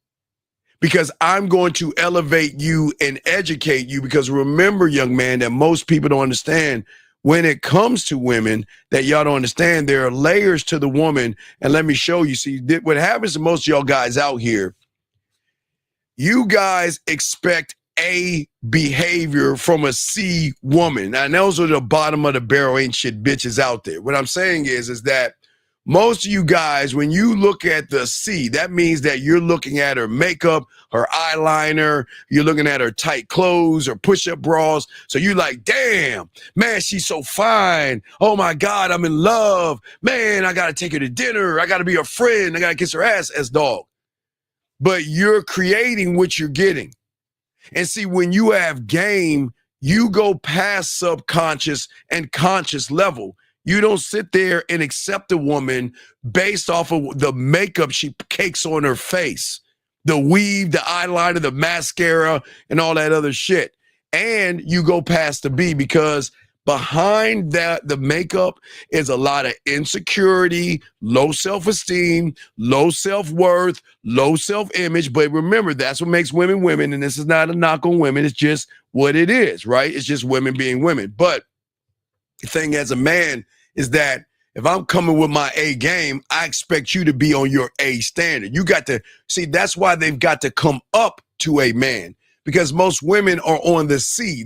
because I'm going to elevate you and educate you. Because remember, young man, that most people don't understand when it comes to women, that y'all don't understand there are layers to the woman. And let me show you. See, what happens to most of y'all guys out here, you guys expect A behavior from a C woman. And those are the bottom of the barrel ain't shit bitches out there. What I'm saying is that Most of you guys, when you look at the C, that means that you're looking at her makeup, her eyeliner, you're looking at her tight clothes or push-up bras. So you're like, damn, man, she's so fine. Oh my God, I'm in love. Man, I got to take her to dinner. I got to be her friend. I got to kiss her ass as dog. But you're creating what you're getting. And see, when you have game, you go past subconscious and conscious level. You don't sit there and accept a woman based off of the makeup she cakes on her face, the weave, the eyeliner, the mascara, and all that other shit. And you go past the B, because behind that, the makeup is a lot of insecurity, low self-esteem, low self-worth, low self-image. But remember, that's what makes women women. And this is not a knock on women. It's just what it is, right? It's just women being women. But the thing as a man is that if I'm coming with my A game, I expect you to be on your A standard. You got to see, that's why they've got to come up to a man, because most women are on the C.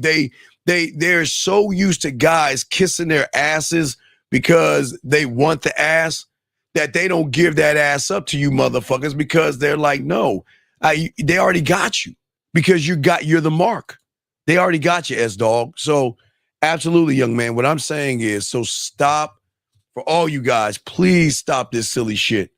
They're so used to guys kissing their asses because they want the ass that they don't give that ass up to you motherfuckers, because they're like, no, they already got you because you're the mark. They already got you, S-Dog. So absolutely, young man. What I'm saying is, so stop, for all you guys, please stop this silly shit.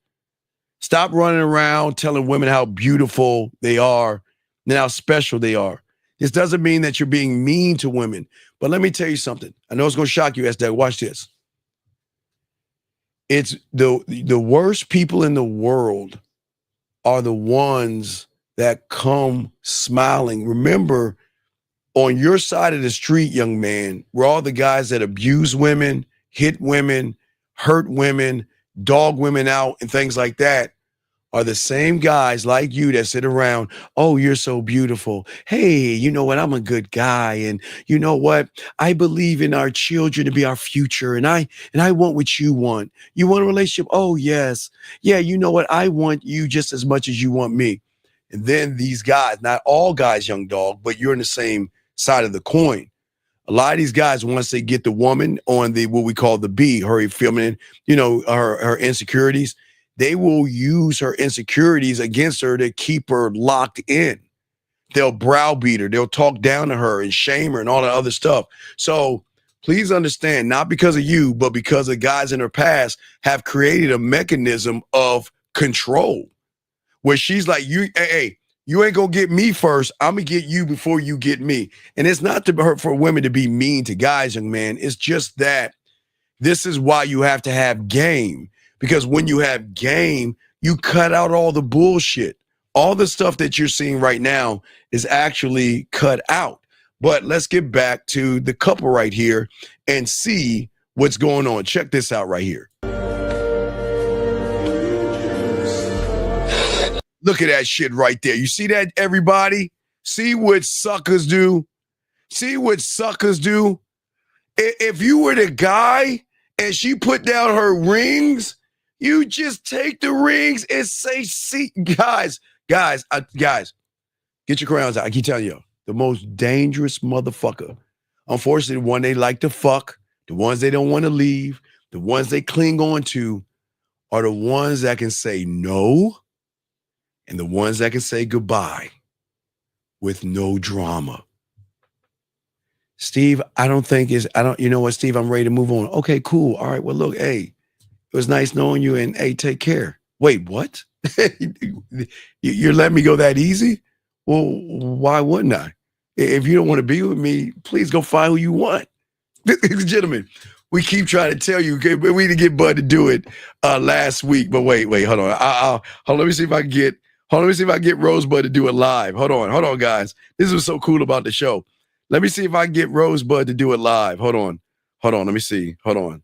Stop running around telling women how beautiful they are and how special they are. This doesn't mean that you're being mean to women. But let me tell you something. I know it's going to shock you, S-Dog. Watch this. It's the worst people in the world are the ones that come smiling. Remember, on your side of the street, young man, were all the guys that abuse women, hit women, hurt women, dog women out, and things like that, are the same guys like you that sit around, oh, you're so beautiful. Hey, you know what? I'm a good guy. And you know what? I believe in our children to be our future. And I want what you want. You want a relationship? Oh, yes. Yeah, you know what? I want you just as much as you want me. And then these guys, not all guys, young dog, but you're in the same side of the coin. A lot of these guys, once they get the woman on the what we call the B, her feminine, her insecurities, they will use her insecurities against her to keep her locked in. They'll browbeat her, they'll talk down to her and shame her and all that other stuff. So please understand, not because of you, but because of guys in her past have created a mechanism of control where she's like, hey, you ain't gonna get me first. I'm gonna get you before you get me. And it's not for women to be mean to guys, young man. It's just that this is why you have to have game. Because when you have game, you cut out all the bullshit. All the stuff that you're seeing right now is actually cut out. But let's get back to the couple right here and see what's going on. Check this out right here. Look at that shit right there. You see that, everybody? See what suckers do? See what suckers do? If you were the guy and she put down her rings, you just take the rings and say, see, guys, get your crowns out. I keep telling you, the most dangerous motherfucker. Unfortunately, the one they like to fuck, the ones they don't want to leave, the ones they cling on to are the ones that can say no, and the ones that can say goodbye with no drama. Steve, you know what, Steve, I'm ready to move on. Okay, cool. All right, well, look, hey, it was nice knowing you, and hey, take care. Wait, what? You're letting me go that easy? Well, why wouldn't I? If you don't want to be with me, please go find who you want. Gentlemen, we keep trying to tell you, okay, but we didn't get Bud to do it last week. But wait, hold on. Hold on, let me see if I can get Rosebud to do it live. Hold on, guys. This is so cool about the show. Let me see if I can get Rosebud to do it live. Hold on. Let me see. Hold on.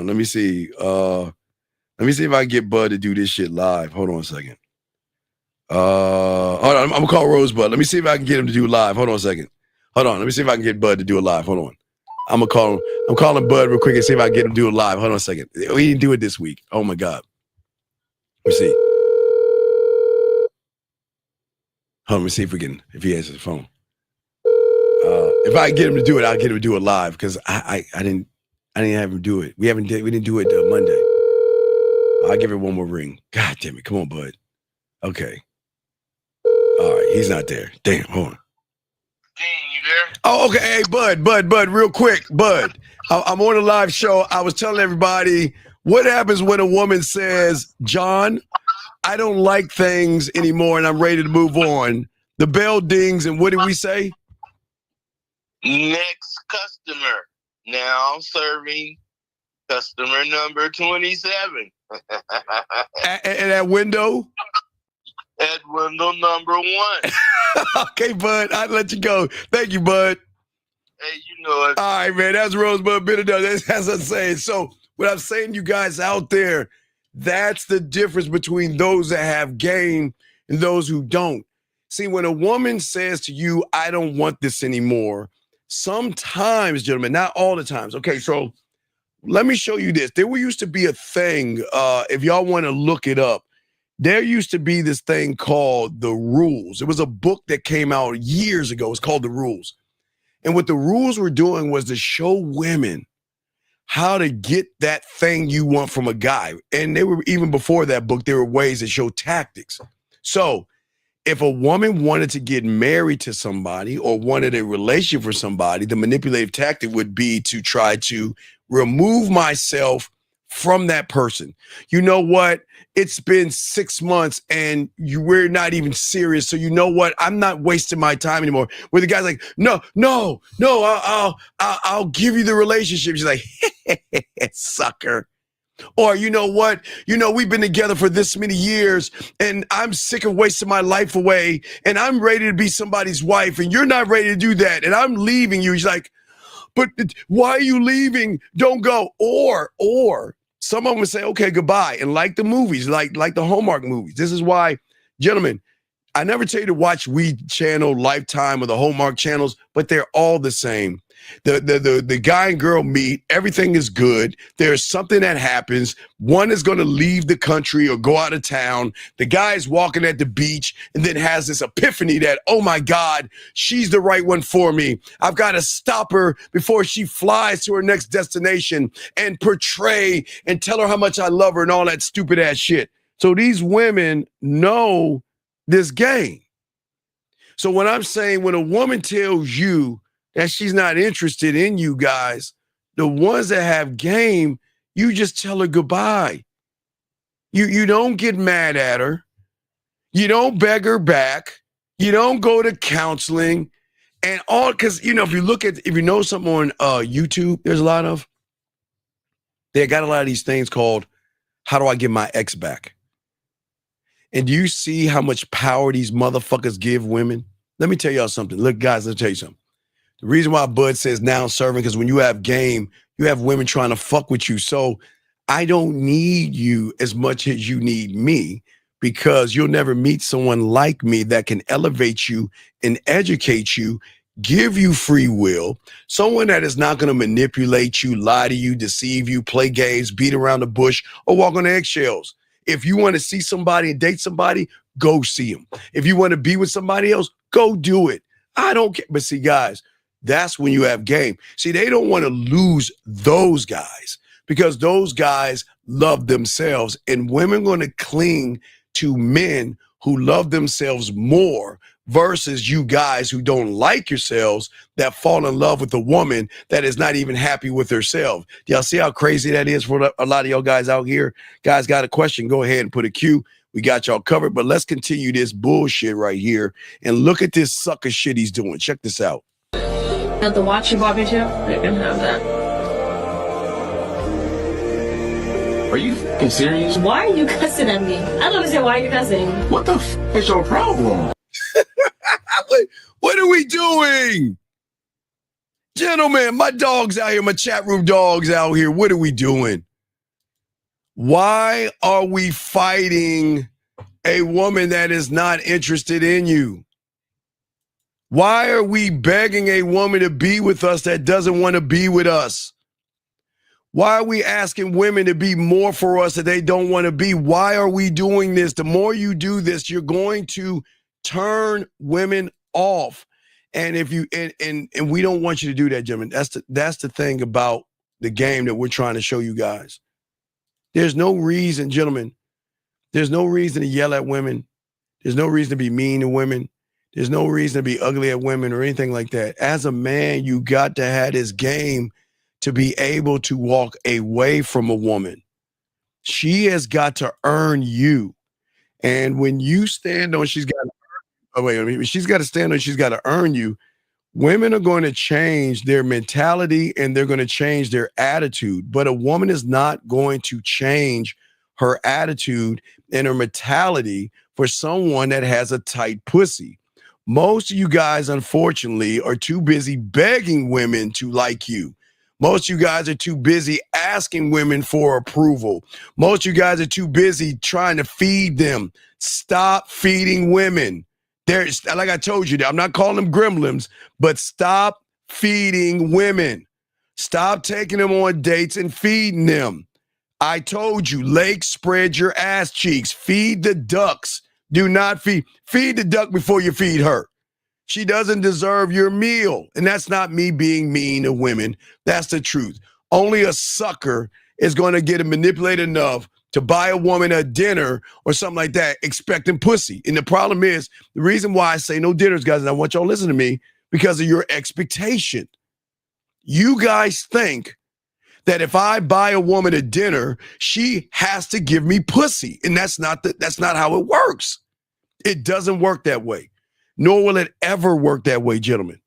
Let me see. Let me see if I can get Bud to do this shit live. Hold on a second. Hold on. I'm gonna call Rosebud. Let me see if I can get him to do it live. Hold on a second. Hold on. Let me see if I can get Bud to do it live. Hold on. I'm gonna call him. I'm calling Bud real quick and see if I can get him to do it live. Hold on a second. We didn't do it this week. Oh my God. Let me see. Hold on, let me see if he answers the phone. If I get him to do it, I'll get him to do it live because I didn't have him do it. We didn't do it Monday. I'll give it one more ring. God damn it. Come on, bud. Okay. All right. He's not there. Damn. Hold on. Oh, okay. Hey, Bud, real quick. Bud, I'm on a live show. I was telling everybody what happens when a woman says, John, I don't like things anymore and I'm ready to move on. The bell dings, and what did we say? Next customer. Now serving customer number 27. At that window? At window number 1. Okay, Bud, I'll let you go. Thank you, Bud. Hey, you know it. All right, man, that's Rosebud Benedicta. That's what I'm saying. So what I'm saying, you guys out there, that's the difference between those that have game and those who don't. See, when a woman says to you, I don't want this anymore, sometimes, gentlemen, not all the times. Okay, so let me show you this. There used to be a thing, if y'all want to look it up, there used to be this thing called The Rules. It was a book that came out years ago. It's called The Rules. And what the rules were doing was to show women how to get that thing you want from a guy. And they were, even before that book, there were ways to show tactics. So if a woman wanted to get married to somebody or wanted a relationship for somebody, the manipulative tactic would be to try to remove myself from that person. You know what? It's been 6 months and we're not even serious. So you know what? I'm not wasting my time anymore. Where the guy's like, no, I'll give you the relationship. She's like, sucker. Or you know what? You know, we've been together for this many years and I'm sick of wasting my life away and I'm ready to be somebody's wife and you're not ready to do that and I'm leaving you. He's like, but why are you leaving? Don't go. Or some of them would say, okay, goodbye. And like the movies, like the Hallmark movies. This is why, gentlemen, I never tell you to watch Weed Channel, Lifetime, or the Hallmark channels, but they're all the same. The guy and girl meet, everything is good. There's something that happens. One is going to leave the country or go out of town. The guy is walking at the beach and then has this epiphany that, oh my God, she's the right one for me. I've got to stop her before she flies to her next destination and portray and tell her how much I love her and all that stupid ass shit. So these women know this game. So when I'm saying, when a woman tells you that she's not interested in you guys, the ones that have game, you just tell her goodbye. You don't get mad at her. You don't beg her back. You don't go to counseling and all, because, you know, if you know something on YouTube, there's a lot of, they got a lot of these things called, how do I get my ex back? And do you see how much power these motherfuckers give women? Let me tell y'all something. Look, guys, let me tell you something. The reason why Bud says now serving, because when you have game, you have women trying to fuck with you. So I don't need you as much as you need me, because you'll never meet someone like me that can elevate you and educate you, give you free will, someone that is not going to manipulate you, lie to you, deceive you, play games, beat around the bush, or walk on eggshells. If you want to see somebody and date somebody, go see them. If you want to be with somebody else, go do it. I don't care. But see, guys, that's when you have game. See, they don't want to lose those guys because those guys love themselves, and women are going to cling to men who love themselves more versus you guys who don't like yourselves that fall in love with a woman that is not even happy with herself. Do y'all see how crazy that is for a lot of y'all guys out here? Guys got a question, go ahead and put a Q. We got y'all covered, but let's continue this bullshit right here and look at this sucker shit he's doing. Check this out. Have to watch your barbecue? You can have that. Are you fucking serious? Why are you cussing at me? I don't understand why you're cussing. What the f is your problem? What are we doing? Gentlemen, my dog's out here, my chat room dog's out here. What are we doing? Why are we fighting a woman that is not interested in you? Why are we begging a woman to be with us that doesn't want to be with us? Why are we asking women to be more for us that they don't want to be? Why are we doing this? The more you do this, you're going to turn women off. And if you and we don't want you to do that, gentlemen. That's the thing about the game that we're trying to show you guys. There's no reason, gentlemen, there's no reason to yell at women. There's no reason to be mean to women. There's no reason to be ugly at women or anything like that. As a man, you got to have this game to be able to walk away from a woman. She has got to earn you. And when you stand on, she's got to stand on, she's got to earn you. Women are going to change their mentality and they're going to change their attitude. But a woman is not going to change her attitude and her mentality for someone that has a tight pussy. Most of you guys, unfortunately, are too busy begging women to like you. Most of you guys are too busy asking women for approval. Most of you guys are too busy trying to feed them. Stop feeding women. There's, like I told you, I'm not calling them gremlins, but stop feeding women. Stop taking them on dates and feeding them. I told you, Lake, spread your ass cheeks. Feed the ducks. Do not feed the duck before you feed her. She doesn't deserve your meal. And that's not me being mean to women. That's the truth. Only a sucker is going to get manipulated enough to buy a woman a dinner or something like that, expecting pussy. And the problem is, the reason why I say no dinners, guys, and I want y'all to listen to me, because of your expectation. You guys think that if I buy a woman a dinner, she has to give me pussy. And that's not how it works. It doesn't work that way. Nor will it ever work that way, gentlemen.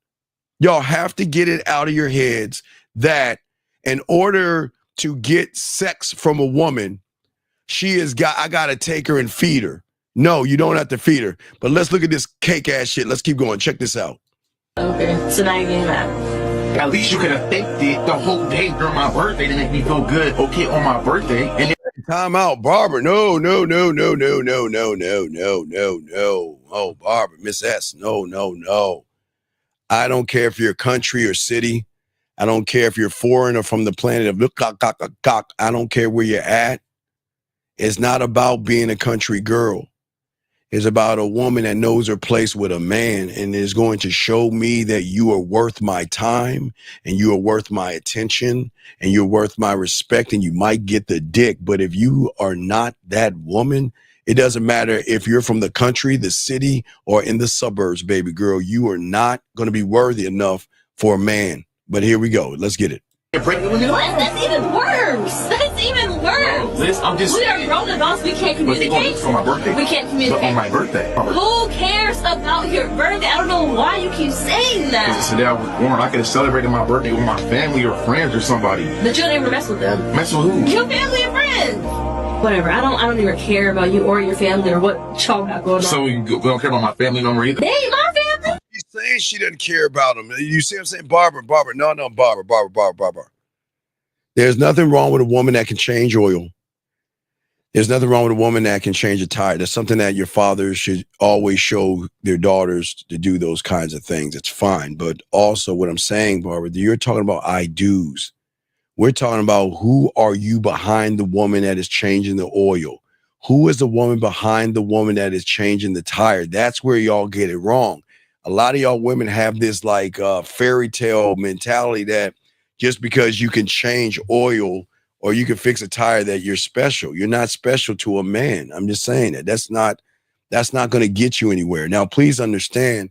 Y'all have to get it out of your heads that in order to get sex from a woman, I got to take her and feed her. No, you don't have to feed her. But let's look at this cake ass shit. Let's keep going. Check this out. Okay, so now you're getting mad. At least you could have faked it the whole day during my birthday to make me feel good. Okay, on my birthday. And time out, Barbara. No. Oh, Barbara, Miss S. No. I don't care if you're a country or city. I don't care if you're foreign or from the planet of cock. I don't care where you're at. It's not about being a country girl. It's about a woman that knows her place with a man and is going to show me that you are worth my time and you are worth my attention and you're worth my respect, and you might get the dick. But if you are not that woman, it doesn't matter if you're from the country, the city, or in the suburbs, baby girl, you are not going to be worthy enough for a man. But here we go. Let's get it. What? That's even worse. That's even worse. Liz, I'm just. We are grown adults. We can't communicate. It's on my birthday. We can't communicate. But on my birthday. Who cares about your birthday? I don't know why you keep saying that. Today I was born. I could have celebrated my birthday with my family or friends or somebody. But you don't even mess with them. Mess with who? Your family and friends. Whatever. I don't even care about you or your family or what y'all got going on. So we don't care about my family no more either. They ain't my family. She's saying she doesn't care about them. You see what I'm saying? Barbara. No, Barbara. There's nothing wrong with a woman that can change oil. There's nothing wrong with a woman that can change a tire. That's something that your fathers should always show their daughters to do, those kinds of things. It's fine. But also what I'm saying, Barbara, you're talking about I do's. We're talking about who are you behind the woman that is changing the oil? Who is the woman behind the woman that is changing the tire? That's where y'all get it wrong. A lot of y'all women have this like fairy tale mentality that just because you can change oil or you can fix a tire that you're special. You're not special to a man. I'm just saying that. That's not going to get you anywhere. Now, please understand,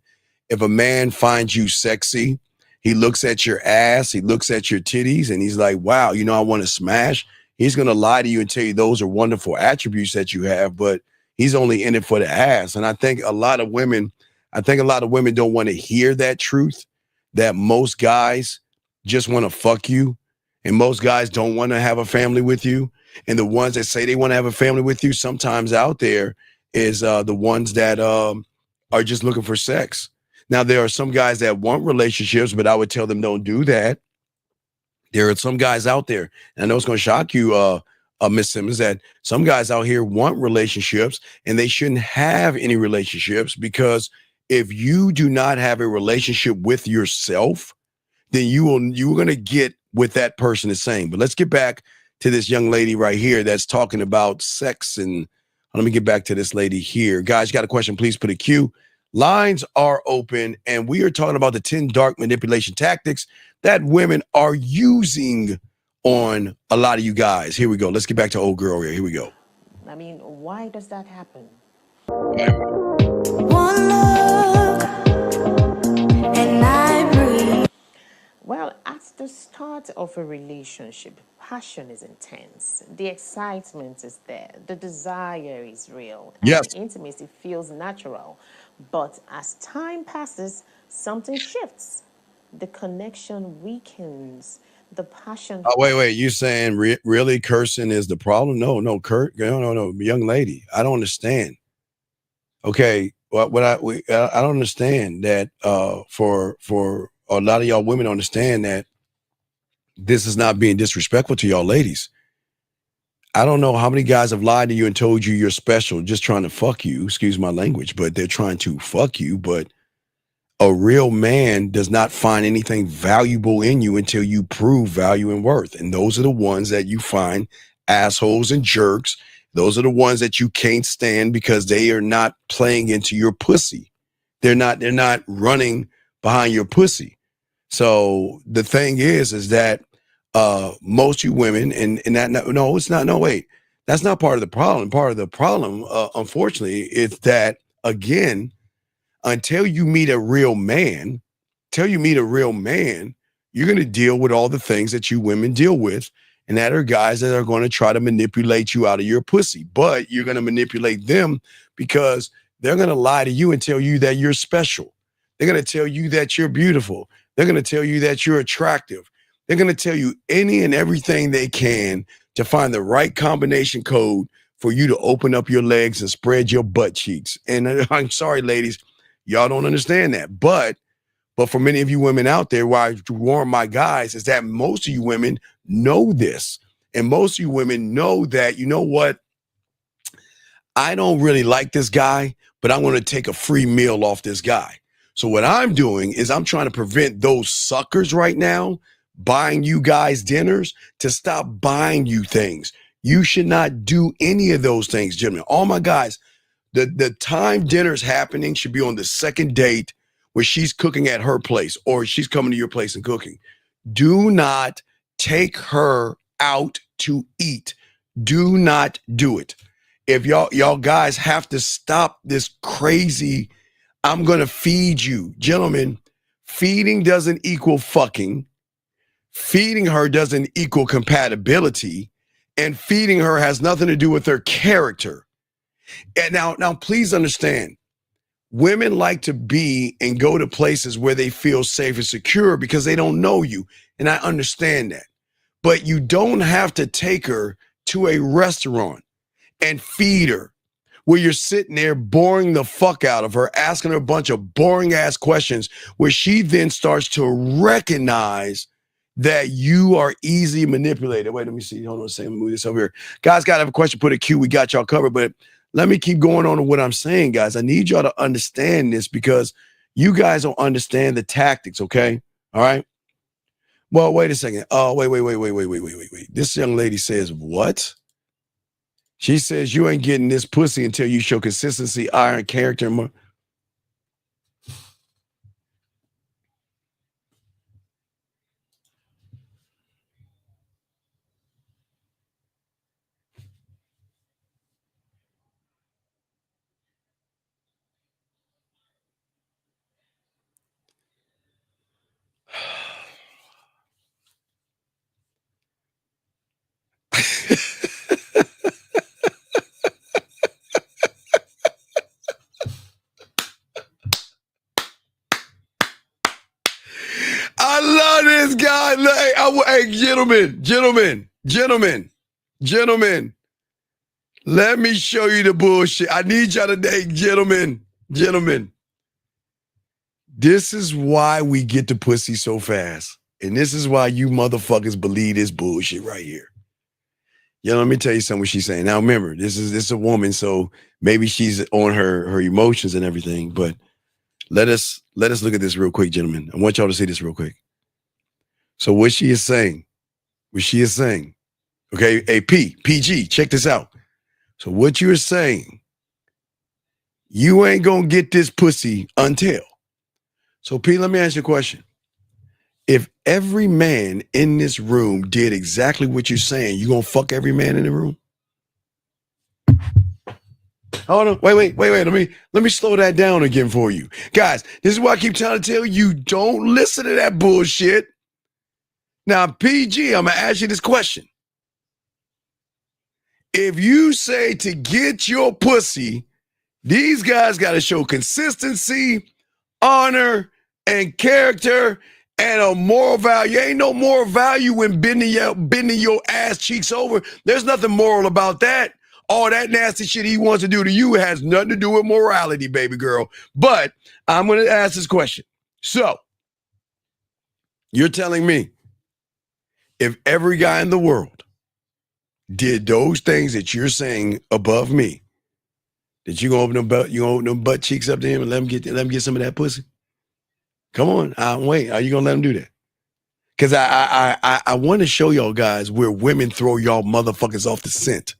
if a man finds you sexy, he looks at your ass, he looks at your titties, and he's like, wow, I want to smash. He's going to lie to you and tell you those are wonderful attributes that you have, but he's only in it for the ass. And I think a lot of women don't want to hear that truth, that most guys just want to fuck you, and most guys don't want to have a family with you. And the ones that say they want to have a family with you, sometimes out there is the ones that are just looking for sex. Now, there are some guys that want relationships, but I would tell them don't do that. There are some guys out there, and I know it's going to shock you, Miss Simmons, that some guys out here want relationships, and they shouldn't have any relationships, because if you do not have a relationship with yourself, then you're going to get what that person is saying. But let's get back to this young lady right here that's talking about sex. And let me get back to this lady here. Guys, you got a question, please put a Q. Lines are open, and we are talking about the 10 dark manipulation tactics that women are using on a lot of you guys. Here we go. Let's get back to old girl here. Here we go. I mean, why does that happen? One look and I breathe. Well, at the start of a relationship, passion is intense. The excitement is there. The desire is real. Yes. And intimacy feels natural. But as time passes, something shifts. The connection weakens. The passion. Oh, wait. You saying really cursing is the problem? No, young lady. I don't understand. Okay, I don't understand that. For a lot of y'all women understand that this is not being disrespectful to y'all ladies. I don't know how many guys have lied to you and told you you're special, just trying to fuck you. Excuse my language, but they're trying to fuck you. But a real man does not find anything valuable in you until you prove value and worth. And those are the ones that you find assholes and jerks. Those are the ones that you can't stand because they are not playing into your pussy. They're not running behind your pussy. So the thing is that most you women and that no, it's not. No, wait, that's not part of the problem. Part of the problem, unfortunately, is that again, until you meet a real man, you're going to deal with all the things that you women deal with. And that are guys that are going to try to manipulate you out of your pussy. But you're going to manipulate them because they're going to lie to you and tell you that you're special. They're going to tell you that you're beautiful. They're going to tell you that you're attractive. They're going to tell you any and everything they can to find the right combination code for you to open up your legs and spread your butt cheeks. And I'm sorry, ladies, y'all don't understand that. But for many of you women out there, why I warn my guys is that most of you women know this. And most of you women know that, you know what? I don't really like this guy, but I'm going to take a free meal off this guy. So what I'm doing is I'm trying to prevent those suckers right now buying you guys dinners to stop buying you things. You should not do any of those things, gentlemen. All my guys, the time dinner's happening should be on the second date where she's cooking at her place or she's coming to your place and cooking. Do not take her out to eat. Do not do it. If y'all guys have to stop this crazy, I'm going to feed you. Gentlemen, feeding doesn't equal fucking. Feeding her doesn't equal compatibility. And feeding her has nothing to do with her character. And now please understand. Women like to be and go to places where they feel safe and secure because they don't know you. And I understand that. But you don't have to take her to a restaurant and feed her where you're sitting there boring the fuck out of her, asking her a bunch of boring ass questions where she then starts to recognize that you are easily manipulated. Wait, let me see. Hold on a second. Move this over here. Guys, got to have a question. Put a Q. We got y'all covered. But let me keep going on to what I'm saying, guys. I need y'all to understand this because you guys don't understand the tactics, okay? All right? Well, wait a second. Oh, wait. This young lady says, what? She says, you ain't getting this pussy until you show consistency, iron, character, and more. I love this guy. Hey, gentlemen. Let me show you the bullshit. I need y'all today, gentlemen. This is why we get the pussy so fast. And this is why you motherfuckers believe this bullshit right here. Let me tell you something what she's saying. Now, remember, this is a woman, so maybe she's on her emotions and everything. But let us look at this real quick, gentlemen. I want y'all to see this real quick. So what she is saying, okay, hey, PG, check this out. So what you're saying, you ain't gonna get this pussy until. So P, let me ask you a question. If every man in this room did exactly what you're saying, you gonna fuck every man in the room? Hold on, wait. Let me slow that down again for you. Guys, this is why I keep trying to tell you, don't listen to that bullshit. Now, PG, I'm gonna ask you this question. If you say to get your pussy, these guys gotta show consistency, honor, and character, and a moral value. Ain't no moral value when bending your ass cheeks over. There's nothing moral about that. All that nasty shit he wants to do to you has nothing to do with morality, baby girl. But I'm going to ask this question. So, you're telling me if every guy in the world did those things that you're saying above me, that you gonna open them butt cheeks up to him and let him get some of that pussy? Come on, wait. Are you gonna let him do that? Because I want to show y'all guys where women throw y'all motherfuckers off the scent.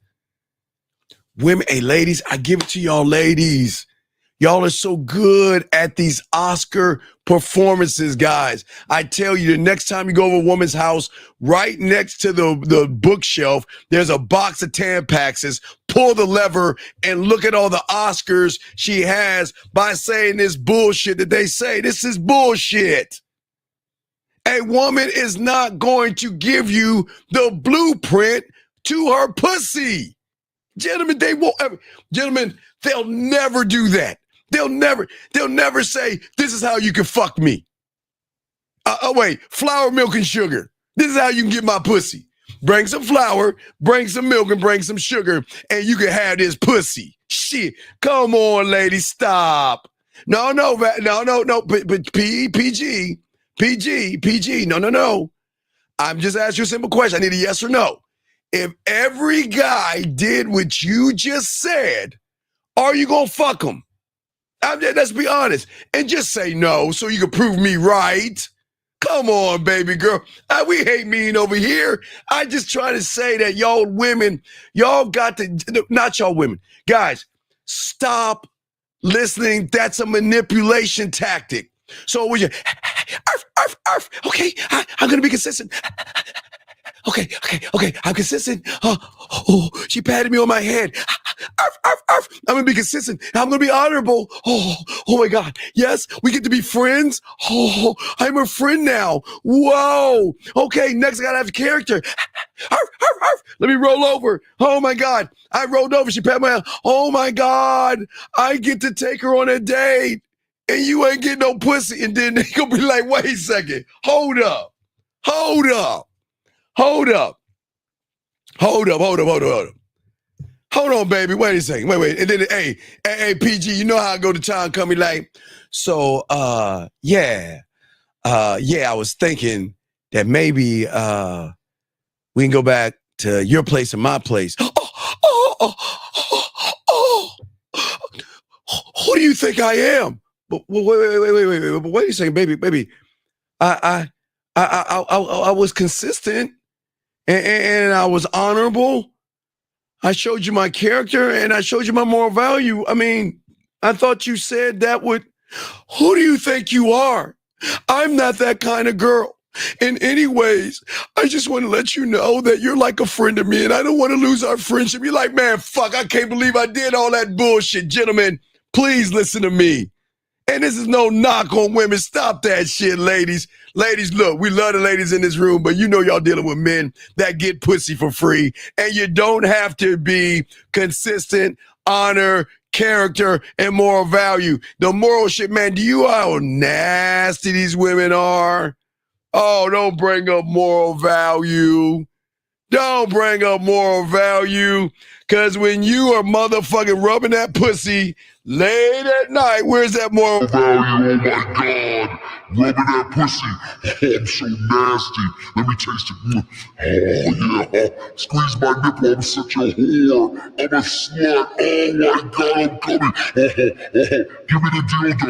Women, hey ladies, I give it to y'all ladies. Y'all are so good at these Oscar performances, guys. I tell you, the next time you go to a woman's house, right next to the bookshelf, there's a box of Tampaxes. Pull the lever and look at all the Oscars she has by saying this bullshit that they say. This is bullshit. A woman is not going to give you the blueprint to her pussy. Gentlemen, they won't ever. Gentlemen, they'll never do that. They'll never say, this is how you can fuck me. Wait, flour, milk, and sugar. This is how you can get my pussy. Bring some flour, bring some milk, and bring some sugar, and you can have this pussy. Shit. Come on, ladies, stop. No. But PG. No. I'm just asking you a simple question. I need a yes or no. If every guy did what you just said, are you going to fuck him? Let's be honest. And just say no so you can prove me right. Come on, baby girl. We hate mean over here. I just try to say that y'all women, y'all got to, not y'all women. Guys, stop listening. That's a manipulation tactic. So when you, okay, I'm going to be consistent. Okay, I'm consistent. Oh, she patted me on my head. I'm gonna be consistent. I'm gonna be honorable. Oh my God. Yes, we get to be friends. Oh, I'm a friend now. Whoa. Okay, next I gotta have character. Let me roll over. Oh my God. I rolled over. She patted my hand. Oh my God. I get to take her on a date. And you ain't getting no pussy. And then they gonna be like, wait a second. Hold up. Hold on, baby. Wait a second. Wait. And then, hey, PG, you know how I go to town, come me like, so, yeah, I was thinking that maybe, we can go back to your place and my place. Who do you think I am? But wait. But wait a second, baby. I was consistent and I was honorable. I showed you my character and I showed you my moral value. I mean, I thought you said that would. Who do you think you are? I'm not that kind of girl. And anyways, I just want to let you know that you're like a friend of me and I don't want to lose our friendship. You're like, man, fuck, I can't believe I did all that bullshit. Gentlemen, please listen to me. And this is no knock on women. Stop that shit, ladies. Ladies, look, we love the ladies in this room, but you know y'all dealing with men that get pussy for free. And you don't have to be consistent, honor, character, and moral value. The moral shit, man, do you know how nasty these women are? Oh, don't bring up moral value. Don't bring up moral value. Because when you are motherfucking rubbing that pussy late at night, where's that moral value? Oh my God. Rubbing that pussy. Oh, I'm so nasty. Let me taste it. Oh, yeah. Squeeze my nipple. I'm such a whore. I'm a slut. Oh my God, I'm coming. Give me the dildo.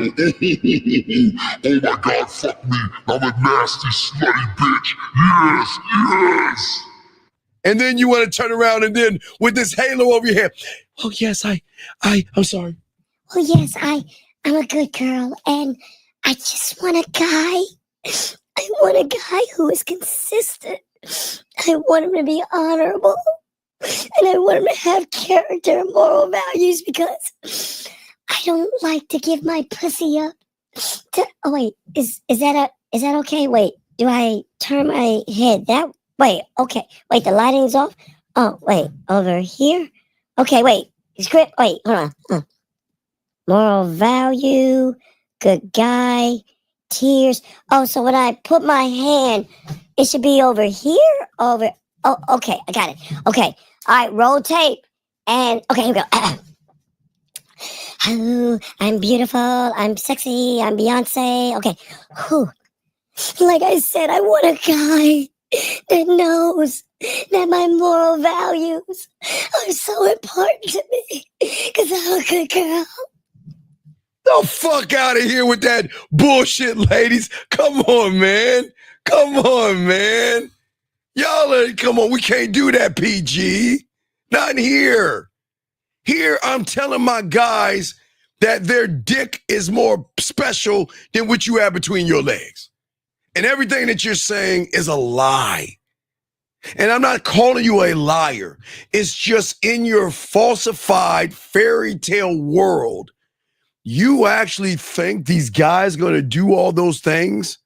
Oh my God, fuck me. I'm a nasty, slutty bitch. Yes. And then you want to turn around and then with this halo over your head. Oh, yes, I'm sorry. Oh, yes, I'm a good girl. And I just want a guy I want a guy who is consistent. I want him to be honorable. And I want him to have character and moral values because I don't like to give my pussy up to, oh wait, is that okay? Wait, do I turn my head that wait, okay. Wait, the lighting's off. Oh, wait, over here. Okay, wait. Script, wait, hold on. Moral value, good guy, tears. Oh, so when I put my hand, it should be over here? Over. Oh, okay, I got it. Okay, all right, roll tape. And, okay, here we go. Oh, I'm beautiful, I'm sexy, I'm Beyonce. Okay, whew. Like I said, I want a guy that knows that my moral values are so important to me because I'm a good girl. The fuck out of here with that bullshit, ladies. Come on, man. Come on, man. Y'all, come on. We can't do that, PG. Not here. Here, I'm telling my guys that their dick is more special than what you have between your legs. And everything that you're saying is a lie. And I'm not calling you a liar. It's just in your falsified fairy tale world, you actually think these guys going to do all those things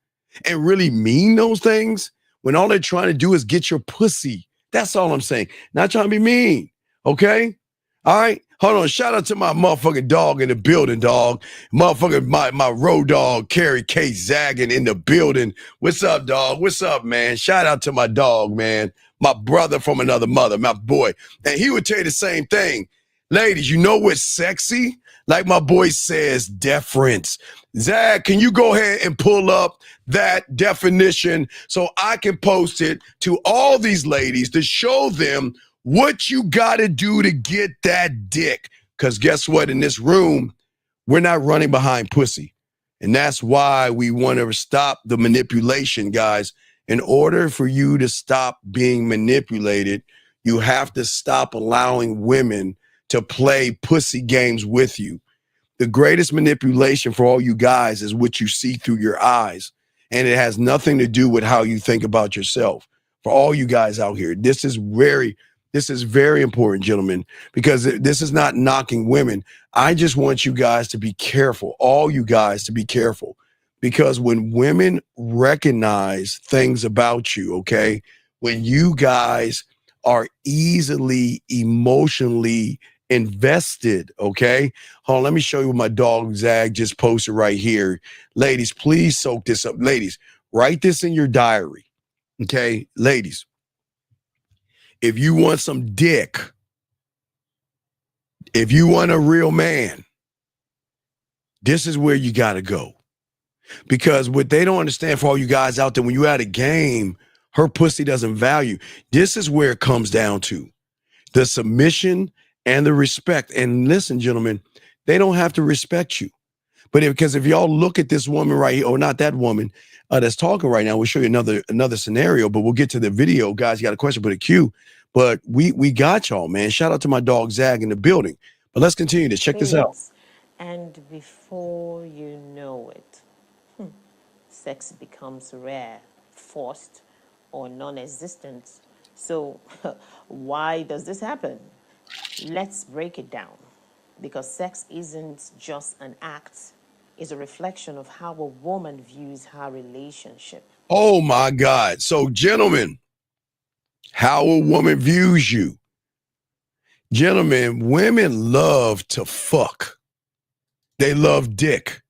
and really mean those things when all they're trying to do is get your pussy. That's all I'm saying. Not trying to be mean. Okay? All right? Hold on. Shout out to my motherfucking dog in the building, dog. Motherfucking my road dog, Carrie K. Zagging in the building. What's up, dog? What's up, man? Shout out to my dog, man. My brother from another mother, my boy. And he would tell you the same thing. Ladies, you know what's sexy? Like my boy says, deference. Zach, can you go ahead and pull up that definition so I can post it to all these ladies to show them what you got to do to get that dick? Because guess what? In this room, we're not running behind pussy. And that's why we want to stop the manipulation, guys. In order for you to stop being manipulated, you have to stop allowing women to play pussy games with you. The greatest manipulation for all you guys is what you see through your eyes. And it has nothing to do with how you think about yourself. For all you guys out here, this is very important, gentlemen, because this is not knocking women. I just want you guys to be careful, all you guys to be careful. Because when women recognize things about you, okay, when you guys are easily emotionally invested, okay? Hold on, let me show you what my dog Zag just posted right here. Ladies, please soak this up. Ladies, write this in your diary, okay? Ladies, if you want some dick, if you want a real man, this is where you got to go. Because what they don't understand for all you guys out there, when you at a game, her pussy doesn't value. This is where it comes down to. The submission and the respect. And listen, gentlemen, they don't have to respect you. But because if y'all look at this woman right here, or not that woman that's talking right now, we'll show you another scenario, but we'll get to the video. Guys, you got a question, put a Q. But we got y'all, man. Shout out to my dog Zag in the building. But let's continue to check this out. And before you know it, sex becomes rare, forced, or non-existent. So why does this happen? Let's break it down. Because sex isn't just an act, it's a reflection of how a woman views her relationship. Oh my God. So gentlemen, how a woman views you. Gentlemen, women love to fuck. They love dick.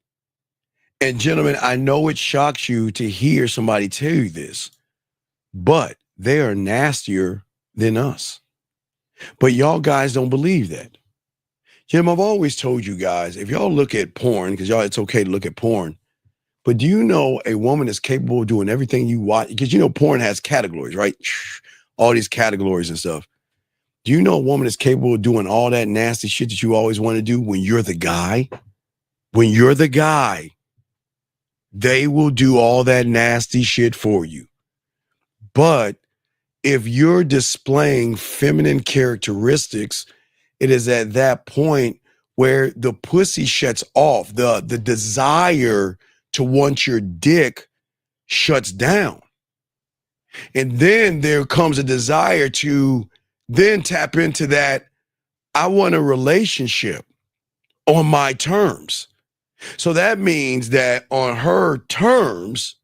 And gentlemen, I know it shocks you to hear somebody tell you this, but they are nastier than us. But y'all guys don't believe that. Jim, I've always told you guys, if y'all look at porn, because y'all, it's okay to look at porn, but do you know a woman is capable of doing everything you watch? Because you know porn has categories, right? All these categories and stuff. Do you know a woman is capable of doing all that nasty shit that you always want to do when you're the guy? When you're the guy, they will do all that nasty shit for you. But if you're displaying feminine characteristics, it is at that point where the pussy shuts off. The desire to want your dick shuts down. And then there comes a desire to then tap into that. I want a relationship on my terms. So that means that on her terms,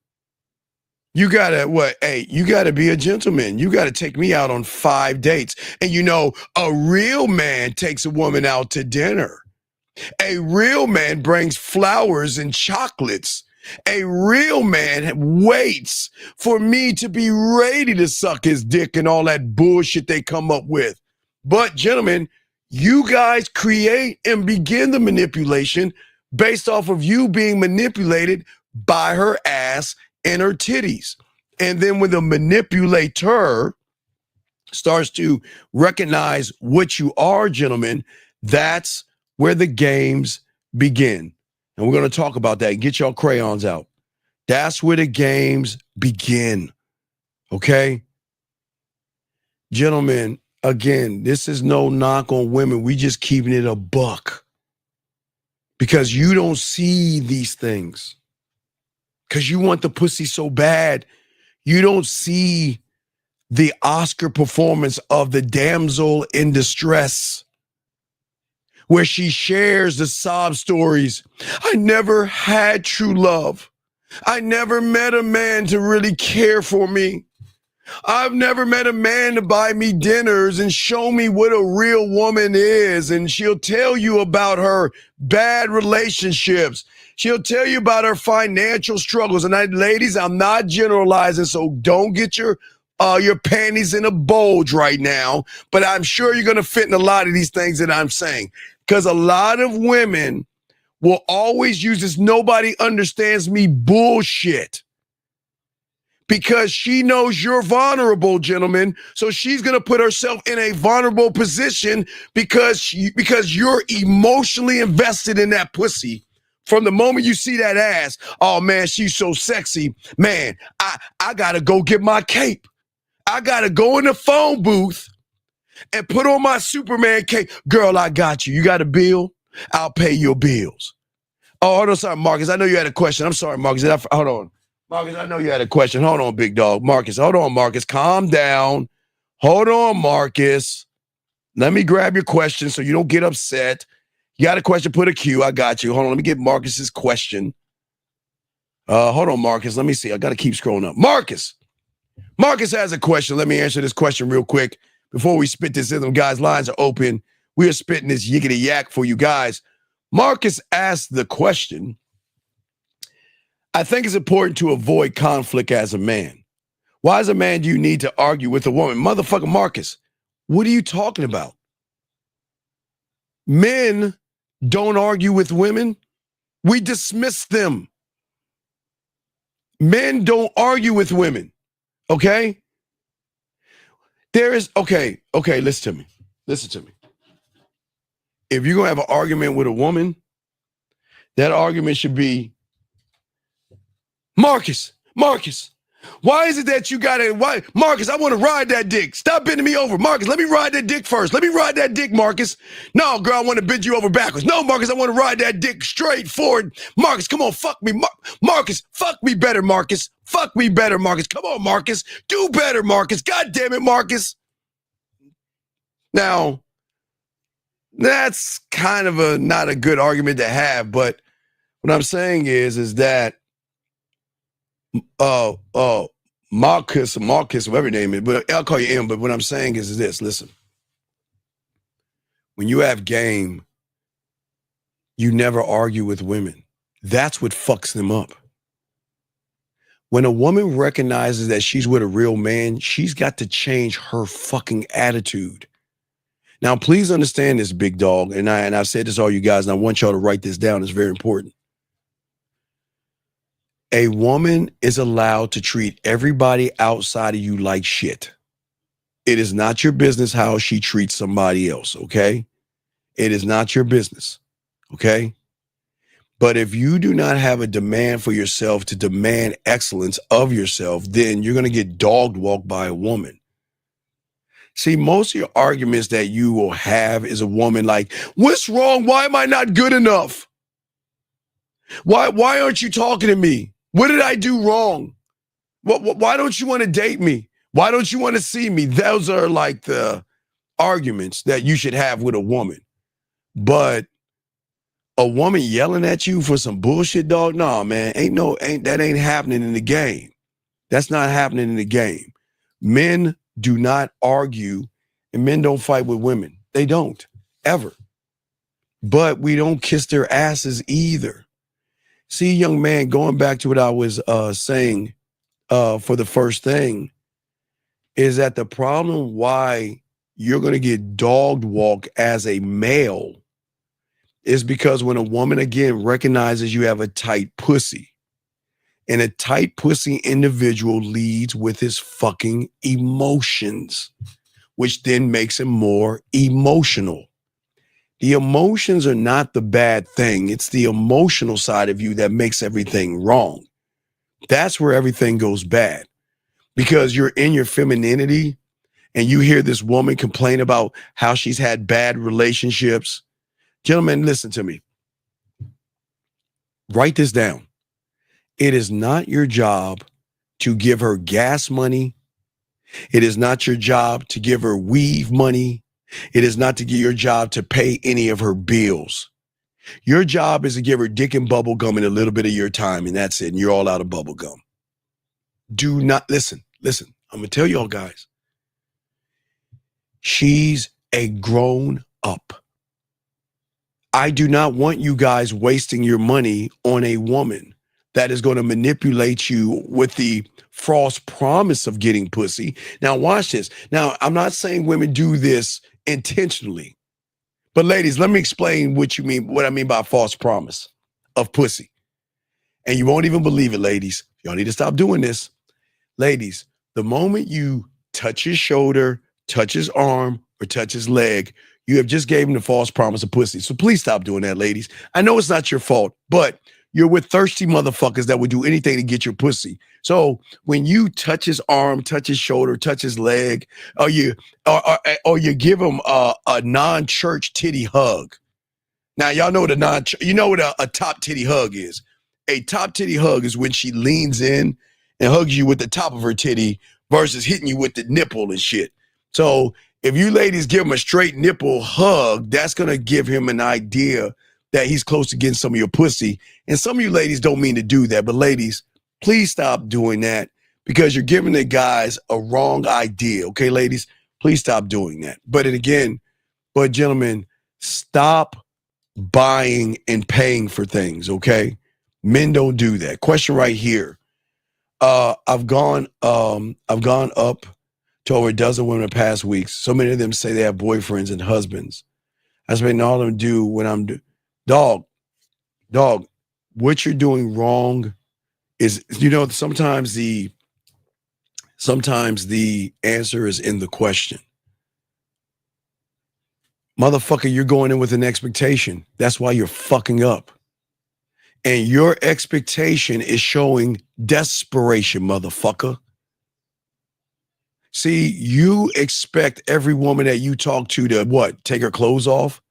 you gotta you gotta be a gentleman. You gotta take me out on 5 dates. And you know, a real man takes a woman out to dinner. A real man brings flowers and chocolates. A real man waits for me to be ready to suck his dick and all that bullshit they come up with. But gentlemen, you guys create and begin the manipulation based off of you being manipulated by her ass and her titties. And then when the manipulator starts to recognize what you are, gentlemen, that's where the games begin. And we're going to talk about that. Get y'all crayons out. That's where the games begin. Okay? Gentlemen, again, this is no knock on women. We just keeping it a buck. Because you don't see these things. Because you want the pussy so bad. You don't see the Oscar performance of the damsel in distress, where she shares the sob stories. I never had true love. I never met a man to really care for me. I've never met a man to buy me dinners and show me what a real woman is. And she'll tell you about her bad relationships. She'll tell you about her financial struggles. And ladies, I'm not generalizing, so don't get your panties in a bulge right now. But I'm sure you're going to fit in a lot of these things that I'm saying. Because a lot of women will always use this nobody understands me bullshit. Because she knows you're vulnerable, gentlemen. So she's going to put herself in a vulnerable position because you're emotionally invested in that pussy. From the moment you see that ass, oh man, she's so sexy. Man, I got to go get my cape. I got to go in the phone booth and put on my Superman cape. Girl, I got you. You got a bill? I'll pay your bills. Oh, hold on. Sorry, Marcus. I know you had a question. I'm sorry, Marcus. Hold on. Marcus, I know you had a question. Hold on, big dog. Marcus, hold on, Marcus. Calm down. Hold on, Marcus. Let me grab your question so you don't get upset. You got a question, put a Q. I got you. Hold on. Let me get Marcus's question. Hold on, Marcus. Let me see. I got to keep scrolling up. Marcus has a question. Let me answer this question real quick before we spit this in. Them guys' lines are open. We are spitting this yickety yak for you guys. Marcus asked the question, I think it's important to avoid conflict as a man. Why as a man do you need to argue with a woman? Motherfucker Marcus, what are you talking about? Men don't argue with women. We dismiss them. Men don't argue with women. Okay? Okay, listen to me. Listen to me. If you're going to have an argument with a woman, that argument should be, Marcus, why is it that you Marcus, I want to ride that dick. Stop bending me over. Marcus, let me ride that dick first. Let me ride that dick, Marcus. No, girl, I want to bend you over backwards. No, Marcus, I want to ride that dick straight forward. Marcus, come on, fuck me. Marcus, fuck me better, Marcus. Fuck me better, Marcus. Come on, Marcus. Do better, Marcus. God damn it, Marcus. Now, that's kind of not a good argument to have, but what I'm saying is that Marcus, whatever your name is, but I'll call you M, but what I'm saying is this, listen. When you have game, you never argue with women. That's what fucks them up. When a woman recognizes that she's with a real man, she's got to change her fucking attitude. Now, please understand this, big dog, and I've said this to all you guys, and I want y'all to write this down. It's very important. A woman is allowed to treat everybody outside of you like shit. It is not your business how she treats somebody else, okay? It is not your business, okay? But if you do not have a demand for yourself to demand excellence of yourself, then you're going to get dog walked by a woman. See, most of your arguments that you will have is a woman like, what's wrong? Why am I not good enough? Why aren't you talking to me? What did I do wrong? Why don't you want to date me? Why don't you want to see me? Those are like the arguments that you should have with a woman. But a woman yelling at you for some bullshit, dog? Nah, man, that ain't happening in the game. That's not happening in the game. Men do not argue, and men don't fight with women. They don't, ever. But we don't kiss their asses either. See, young man, going back to what I was saying for the first thing, is that the problem why you're going to get dog walked as a male is because when a woman, again, recognizes you have a tight pussy, and a tight pussy individual leads with his fucking emotions, which then makes him more emotional. The emotions are not the bad thing. It's the emotional side of you that makes everything wrong. That's where everything goes bad, because you're in your femininity and you hear this woman complain about how she's had bad relationships. Gentlemen, listen to me. Write this down. It is not your job to give her gas money. It is not your job to give her weave money. It is not your job to pay any of her bills. Your job is to give her dick and bubble gum and a little bit of your time, and that's it. And you're all out of bubble gum. Do not listen. I'm going to tell y'all guys. She's a grown up. I do not want you guys wasting your money on a woman that is going to manipulate you with the false promise of getting pussy. Now, watch this. Now, I'm not saying women do this intentionally, but ladies, let me explain what I mean by false promise of pussy. And you won't even believe it, ladies. Y'all need to stop doing this. Ladies, the moment you touch his shoulder, touch his arm, or touch his leg, you have just gave him the false promise of pussy. So please stop doing that, ladies. I know it's not your fault, but you're with thirsty motherfuckers that would do anything to get your pussy. So when you touch his arm, touch his shoulder, touch his leg, or you give him a non-church titty hug. Now y'all know what a top titty hug is. A top titty hug is when she leans in and hugs you with the top of her titty versus hitting you with the nipple and shit. So if you ladies give him a straight nipple hug, that's gonna give him an idea that he's close to getting some of your pussy. And some of you ladies don't mean to do that, but ladies, please stop doing that, because you're giving the guys a wrong idea. Okay, ladies, please stop doing that. But gentlemen, stop buying and paying for things. Okay, men don't do that. Question right here. I've gone up to over a dozen women in the past weeks. So many of them say they have boyfriends and husbands. I spend all of them do when I'm dog, what you're doing wrong is, sometimes the answer is in the question. Motherfucker, you're going in with an expectation. That's why you're fucking up. And your expectation is showing desperation, motherfucker. See, you expect every woman that you talk to what? Take her clothes off?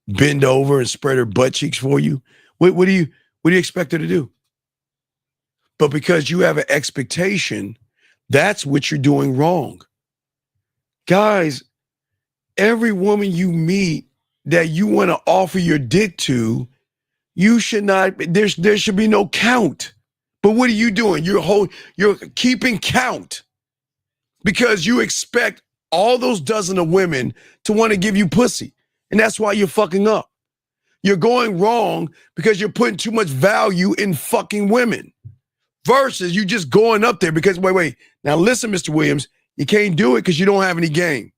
Bend over and spread her butt cheeks for you? What do you expect her to do? But because you have an expectation, that's what you're doing wrong. Guys, every woman you meet that you want to offer your dick to, you should not, there should be no count. But what are you doing? You're keeping count because you expect all those dozen of women to want to give you pussy. And that's why you're fucking up. You're going wrong because you're putting too much value in fucking women versus you just going up there because, wait. Now listen, Mr. Williams, you can't do it because you don't have any game.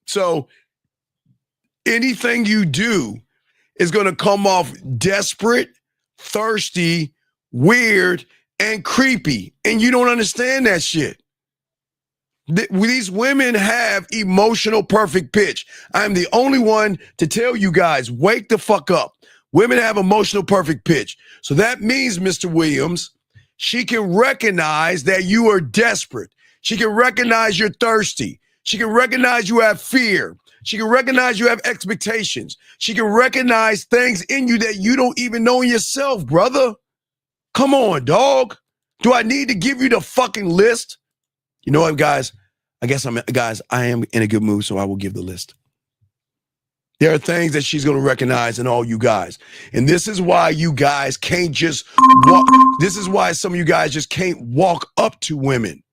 So anything you do is going to come off desperate, thirsty, weird, and creepy. And you don't understand that shit. These women have emotional perfect pitch. I'm the only one to tell you guys, wake the fuck up. Women have emotional perfect pitch. So that means, Mr. Williams, she can recognize that you are desperate. She can recognize you're thirsty. She can recognize you have fear. She can recognize you have expectations. She can recognize things in you that you don't even know in yourself, brother. Come on, dog. Do I need to give you the fucking list? You know what, guys? I am in a good mood, so I will give the list. There are things that she's going to recognize in all you guys. And this is why you guys can't just walk. This is why some of you guys just can't walk up to women.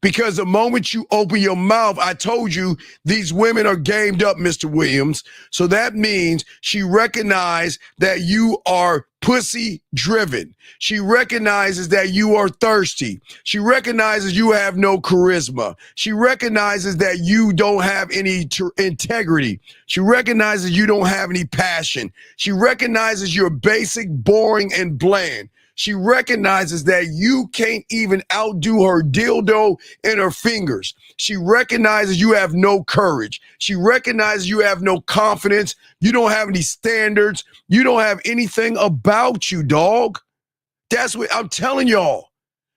Because the moment you open your mouth, I told you these women are gamed up, Mr. Williams. So that means she recognized that you are pussy driven. She recognizes that you are thirsty. She recognizes you have no charisma. She recognizes that you don't have any integrity. She recognizes you don't have any passion. She recognizes you're basic, boring, and bland. She recognizes that you can't even outdo her dildo and her fingers. She recognizes you have no courage. She recognizes you have no confidence. You don't have any standards. You don't have anything about you, dog. That's what I'm telling y'all.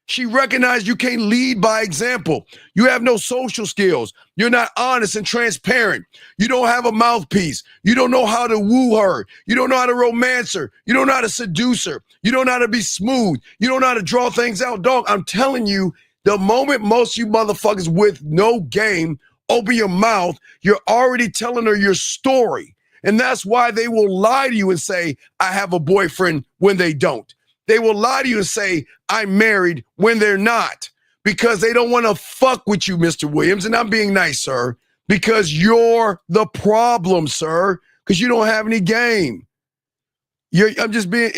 She recognized you can't lead by example. You have no social skills. You're not honest and transparent. You don't have a mouthpiece. You don't know how to woo her. You don't know how to romance her. You don't know how to seduce her. You don't know how to be smooth. You don't know how to draw things out. Dog, I'm telling you, the moment most of you motherfuckers with no game open your mouth, you're already telling her your story. And that's why they will lie to you and say, I have a boyfriend when they don't. They will lie to you and say, I'm married when they're not, because they don't want to fuck with you, Mr. Williams. And I'm being nice, sir, because you're the problem, sir, because you don't have any game. I'm just being,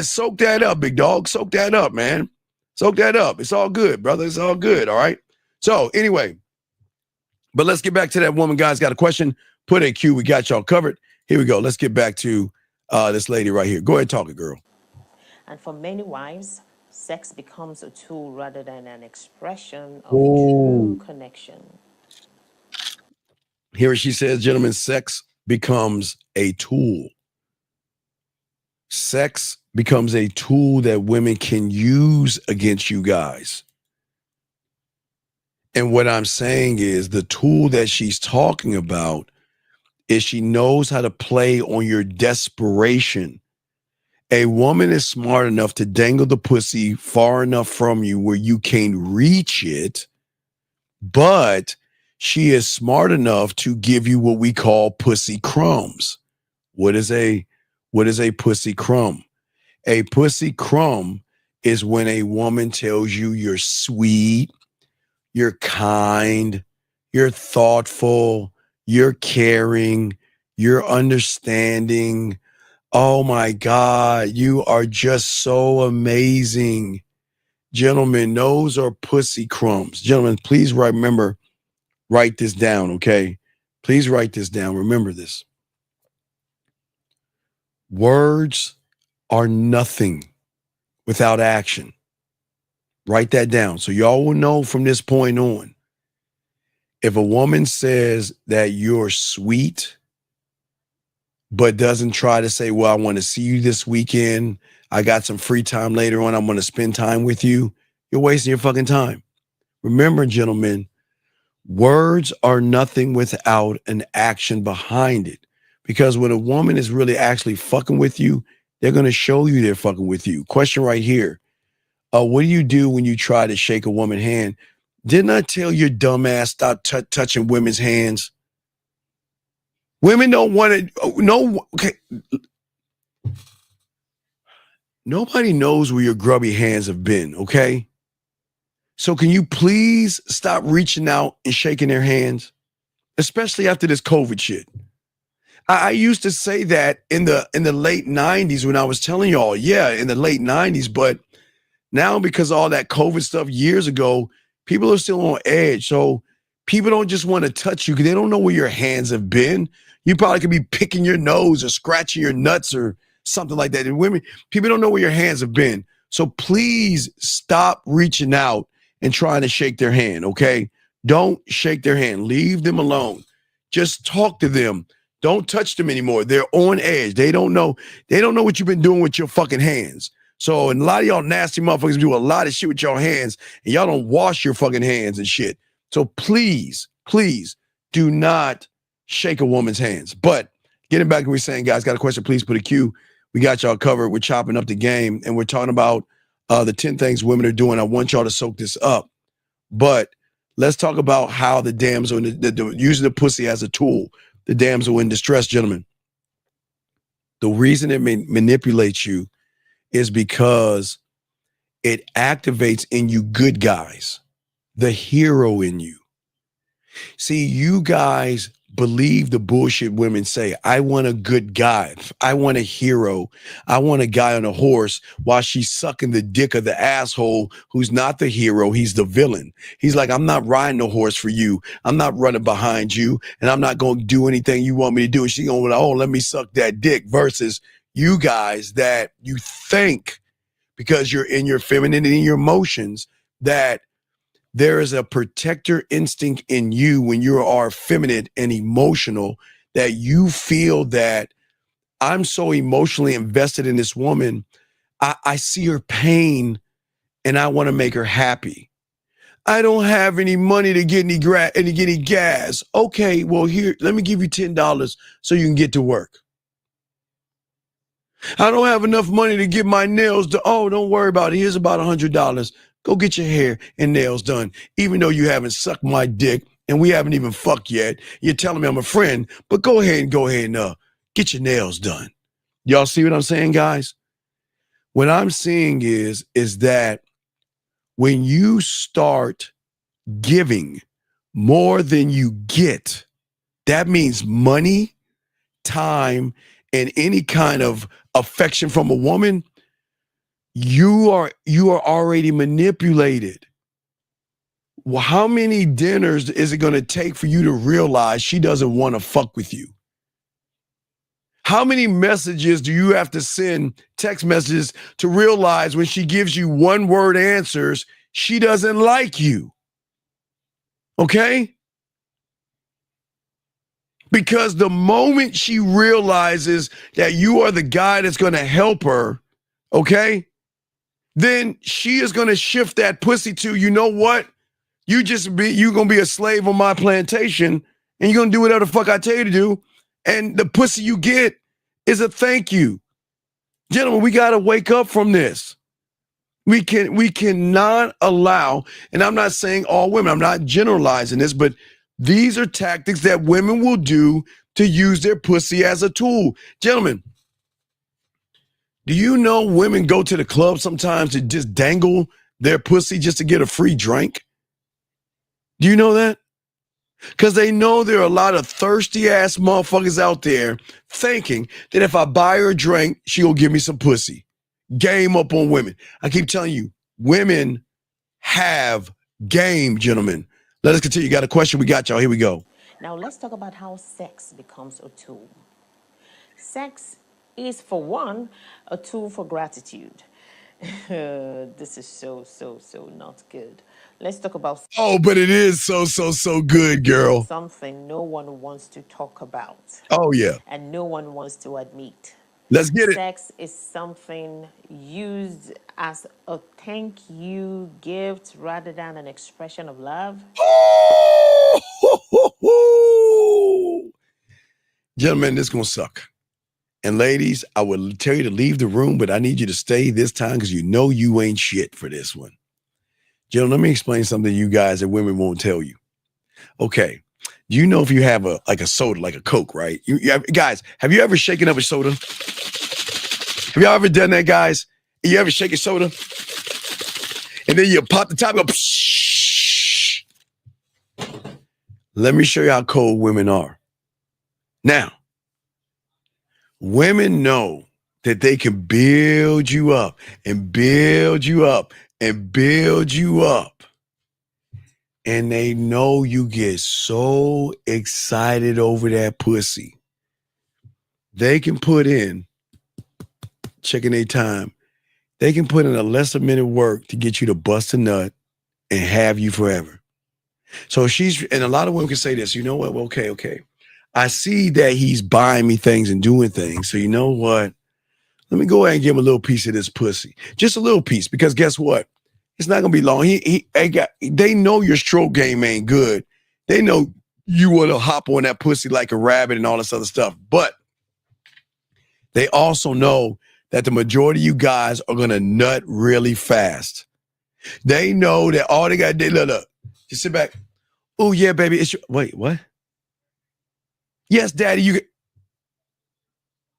soak that up, big dog. Soak that up, man. Soak that up. It's all good, brother. It's all good, all right? So anyway, but let's get back to that woman. Guys, got a question? Put a Q. We got y'all covered. Here we go. Let's get back to this lady right here. Go ahead and talk it, girl. And for many wives, sex becomes a tool rather than an expression of true connection. Here she says, gentlemen, sex becomes a tool. Sex becomes a tool that women can use against you guys. And what I'm saying is the tool that she's talking about is she knows how to play on your desperation. A woman is smart enough to dangle the pussy far enough from you where you can't reach it, but she is smart enough to give you what we call pussy crumbs. What is a pussy crumb? A pussy crumb is when a woman tells you you're sweet, you're kind, you're thoughtful, you're caring, you're understanding. Oh my God, you are just so amazing. Gentlemen, those are pussy crumbs. Gentlemen, please write this down, okay? Please write this down. Remember this. Words are nothing without action. Write that down so y'all will know from this point on. If a woman says that you're sweet, but doesn't try to say, well, I want to see you this weekend, I got some free time later on, I'm going to spend time with you, you're wasting your fucking time. Remember, gentlemen, words are nothing without an action behind it. Because when a woman is really actually fucking with you, they're going to show you they're fucking with you. Question right here. What do you do when you try to shake a woman's hand? Didn't I tell your dumb ass stop touching women's hands? Women don't want to, okay. Nobody knows where your grubby hands have been, okay? So can you please stop reaching out and shaking their hands? Especially after this COVID shit. I used to say that in the late 90s when I was telling y'all, yeah, in the late 90s, but now because of all that COVID stuff years ago, people are still on edge. So people don't just want to touch you because they don't know where your hands have been. You probably could be picking your nose or scratching your nuts or something like that. And women, people don't know where your hands have been. So please stop reaching out and trying to shake their hand, okay? Don't shake their hand. Leave them alone. Just talk to them. Don't touch them anymore. They're on edge. They don't know what you've been doing with your fucking hands. So, and a lot of y'all nasty motherfuckers do a lot of shit with your hands, and y'all don't wash your fucking hands and shit. So please, please do not shake a woman's hands. But getting back to what we're saying, guys, got a question, please put a Q. We got y'all covered. We're chopping up the game, and we're talking about the 10 things women are doing. I want y'all to soak this up. But let's talk about how the damsel, using the pussy as a tool, the damsel in distress, gentlemen. The reason it manipulates you is because it activates in you good guys, the hero in you. See, you guys believe the bullshit women say. I want a good guy. I want a hero. I want a guy on a horse while she's sucking the dick of the asshole who's not the hero. He's the villain. He's like, I'm not riding a horse for you. I'm not running behind you. And I'm not going to do anything you want me to do. And she's going, oh, let me suck that dick. Versus you guys that you think, because you're in your femininity and your emotions, that there is a protector instinct in you when you are feminine and emotional, that you feel that I'm so emotionally invested in this woman. I see her pain and I want to make her happy. I don't have any money to get any gas. Okay, well, here, let me give you $10 so you can get to work. I don't have enough money to get my nails done. Oh, don't worry about it. Here's about $100. Go get your hair and nails done. Even though you haven't sucked my dick and we haven't even fucked yet, you're telling me I'm a friend, but go ahead and get your nails done. Y'all see what I'm saying, guys? What I'm saying is that when you start giving more than you get, that means money, time, and any kind of affection from a woman, you are already manipulated. Well, how many dinners is it going to take for you to realize she doesn't want to fuck with you? How many messages do you have to send, text messages, to realize when she gives you one-word answers, she doesn't like you? Okay? Because the moment she realizes that you are the guy that's going to help her, okay, then she is going to shift that pussy to, you know what? You're going to be a slave on my plantation and you're going to do whatever the fuck I tell you to do. And the pussy you get is a thank you. Gentlemen, we got to wake up from this. We cannot allow, and I'm not saying all women, I'm not generalizing this, but these are tactics that women will do to use their pussy as a tool. Gentlemen, do you know women go to the club sometimes to just dangle their pussy just to get a free drink? Do you know that? Because they know there are a lot of thirsty ass motherfuckers out there thinking that if I buy her a drink, she'll give me some pussy. Game up on women. I keep telling you, women have game, gentlemen. Let us continue. You got a question? We got y'all. Here we go. Now let's talk about how sex becomes a tool. Sex is, for one, a tool for gratitude. This is so not good. Let's talk about... Oh, but it is so good, girl. Something no one wants to talk about. Oh, yeah. And no one wants to admit. Let's get it. Sex is something used as a thank you gift rather than an expression of love. Gentlemen, this is going to suck. And ladies, I would tell you to leave the room, but I need you to stay this time because you know you ain't shit for this one. Gentlemen, let me explain something to you guys that women won't tell you. Okay. Do you know if you have a soda, like a Coke, right? Guys, have you ever shaken up a soda? Have y'all ever done that, guys? You ever shake a soda? And then you pop the top and go, psh. Let me show you how cold women are. Now, women know that they can build you up and build you up and build you up. And they know you get so excited over that pussy. They can put in, checking their time, they can put in a less a minute work to get you to bust a nut and have you forever. So and a lot of women can say this, you know what? Well, okay. I see that he's buying me things and doing things. So you know what? Let me go ahead and give him a little piece of this pussy. Just a little piece, because guess what? It's not going to be long. They know your stroke game ain't good. They know you want to hop on that pussy like a rabbit and all this other stuff. But they also know that the majority of you guys are going to nut really fast. They know that all they got to do, look, just sit back. Oh, yeah, baby. It's your, wait, what? Yes, daddy, you.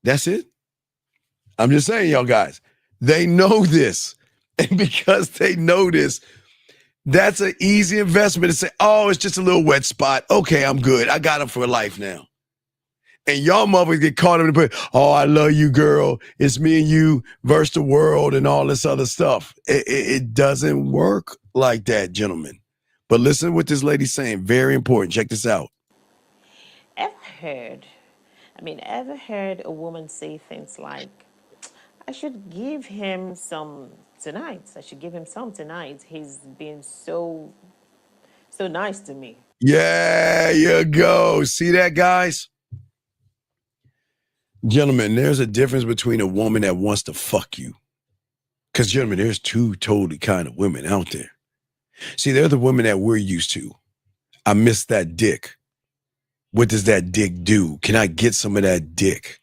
That's it. I'm just saying, y'all guys, they know this. And because they know this, that's an easy investment to say, oh, it's just a little wet spot. Okay, I'm good. I got him for life now. And y'all motherfuckers get caught in the, oh, I love you, girl. It's me and you versus the world and all this other stuff. It doesn't work like that, gentlemen. But listen what this lady's saying. Very important. Check this out. Ever heard a woman say things like, I should give him some tonight. I should give him some tonight. He's been so nice to me. Yeah, you go. See that, guys? Gentlemen, there's a difference between a woman that wants to fuck you. Because, gentlemen, there's two totally kind of women out there. See, they're the women that we're used to. I miss that dick. What does that dick do? Can I get some of that dick?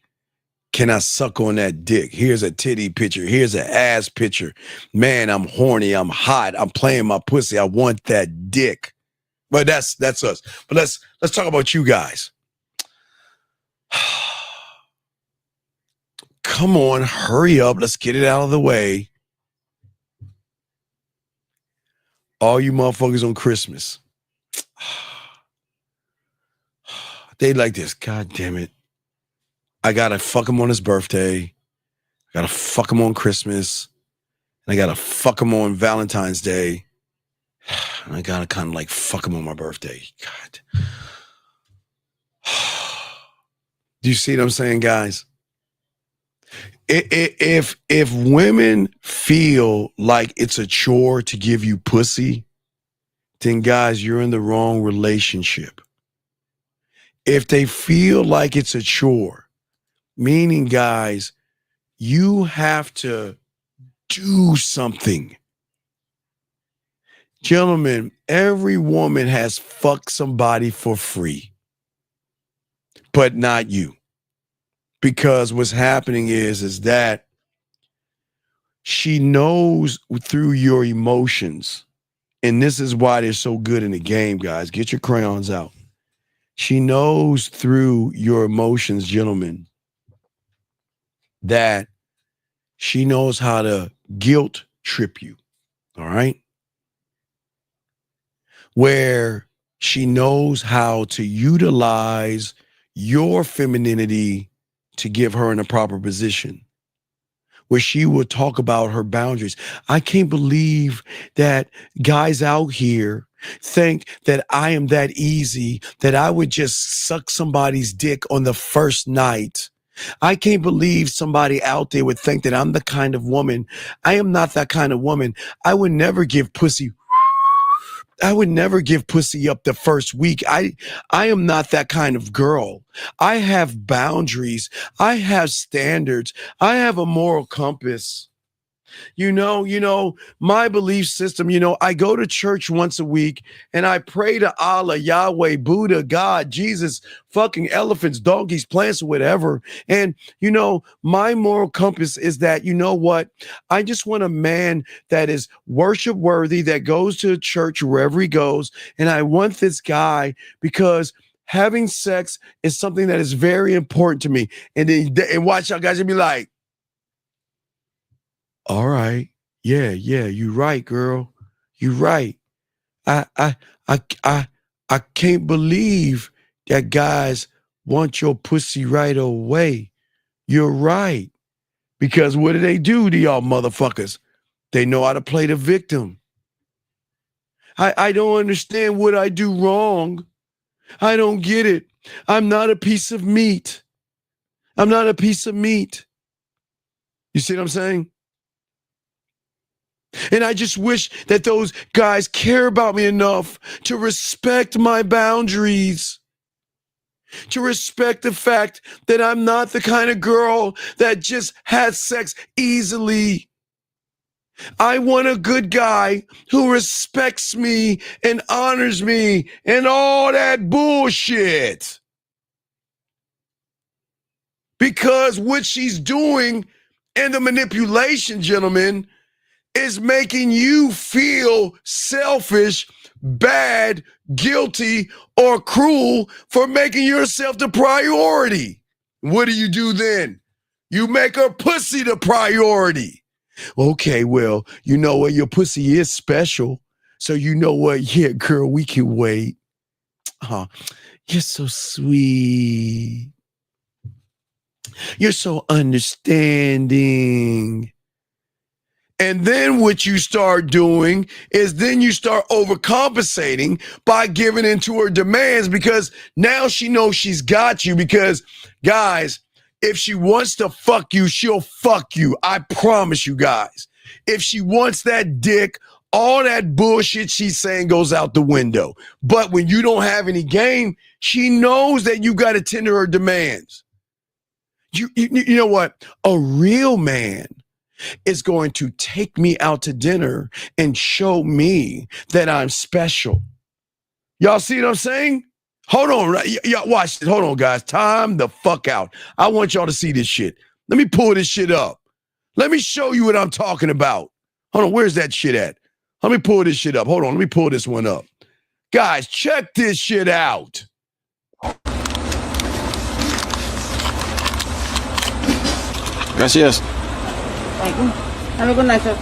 Can I suck on that dick? Here's a titty picture. Here's an ass picture. Man, I'm horny. I'm hot. I'm playing my pussy. I want that dick. But that's us. But let's talk about you guys. Come on, hurry up. Let's get it out of the way. All you motherfuckers on Christmas. They like this. God damn it. I gotta fuck him on his birthday. I gotta fuck him on Christmas. And I gotta fuck him on Valentine's Day. And I gotta kind of like fuck him on my birthday. God. Do you see what I'm saying, guys? If women feel like it's a chore to give you pussy, then guys, you're in the wrong relationship. If they feel like it's a chore, meaning guys, you have to do something. Gentlemen, every woman has fucked somebody for free, but not you. Because what's happening is that she knows through your emotions, and this is why they're so good in the game, guys. Get your crayons out. She knows through your emotions, gentlemen, that she knows how to guilt trip you, all right? Where she knows how to utilize your femininity to give her in a proper position, where she would talk about her boundaries. I can't believe that guys out here think that I am that easy, that I would just suck somebody's dick on the first night. I can't believe somebody out there would think that I'm the kind of woman. I am not that kind of woman. I would never give pussy. I would never give pussy up the first week. I am not that kind of girl. I have boundaries. I have standards. I have a moral compass. You know, my belief system, I go to church once a week and I pray to Allah, Yahweh, Buddha, God, Jesus, fucking elephants, donkeys, plants, whatever. And, my moral compass is that, you know what? I just want a man that is worship worthy, that goes to church wherever he goes. And I want this guy because having sex is something that is very important to me. And then watch out, guys, and be like, all right. Yeah, you right, girl. You right. I can't believe that guys want your pussy right away. You're right. Because what do they do to y'all motherfuckers? They know how to play the victim. I don't understand what I do wrong. I don't get it. I'm not a piece of meat. I'm not a piece of meat. You see what I'm saying? And I just wish that those guys care about me enough to respect my boundaries, to respect the fact that I'm not the kind of girl that just has sex easily. I want a good guy who respects me and honors me and all that bullshit. Because what she's doing And the manipulation, gentlemen, is making you feel selfish, bad, guilty, or cruel for making yourself the priority. What do you do then? You make her pussy the priority. Okay, well, you know what? Your pussy is special. So you know what? Yeah, girl, we can wait. You're so sweet. You're so understanding. And then what you start doing is then you start overcompensating by giving into her demands because now she knows she's got you. Because, guys, if she wants to fuck you, she'll fuck you. I promise you guys. If she wants that dick, all that bullshit she's saying goes out the window. But when you don't have any game, she knows that you got to tender her demands. You know what? A real man is going to take me out to dinner and show me that I'm special. Y'all see what I'm saying? Hold on. Y'all watch this. Hold on, guys. Time the fuck out. I want y'all to see this shit. Let me pull this shit up. Let me show you what I'm talking about. Hold on. Where's that shit at? Let me pull this shit up. Hold on. Let me pull this one up. Guys, check this shit out. Gracias. Have a good night, sir.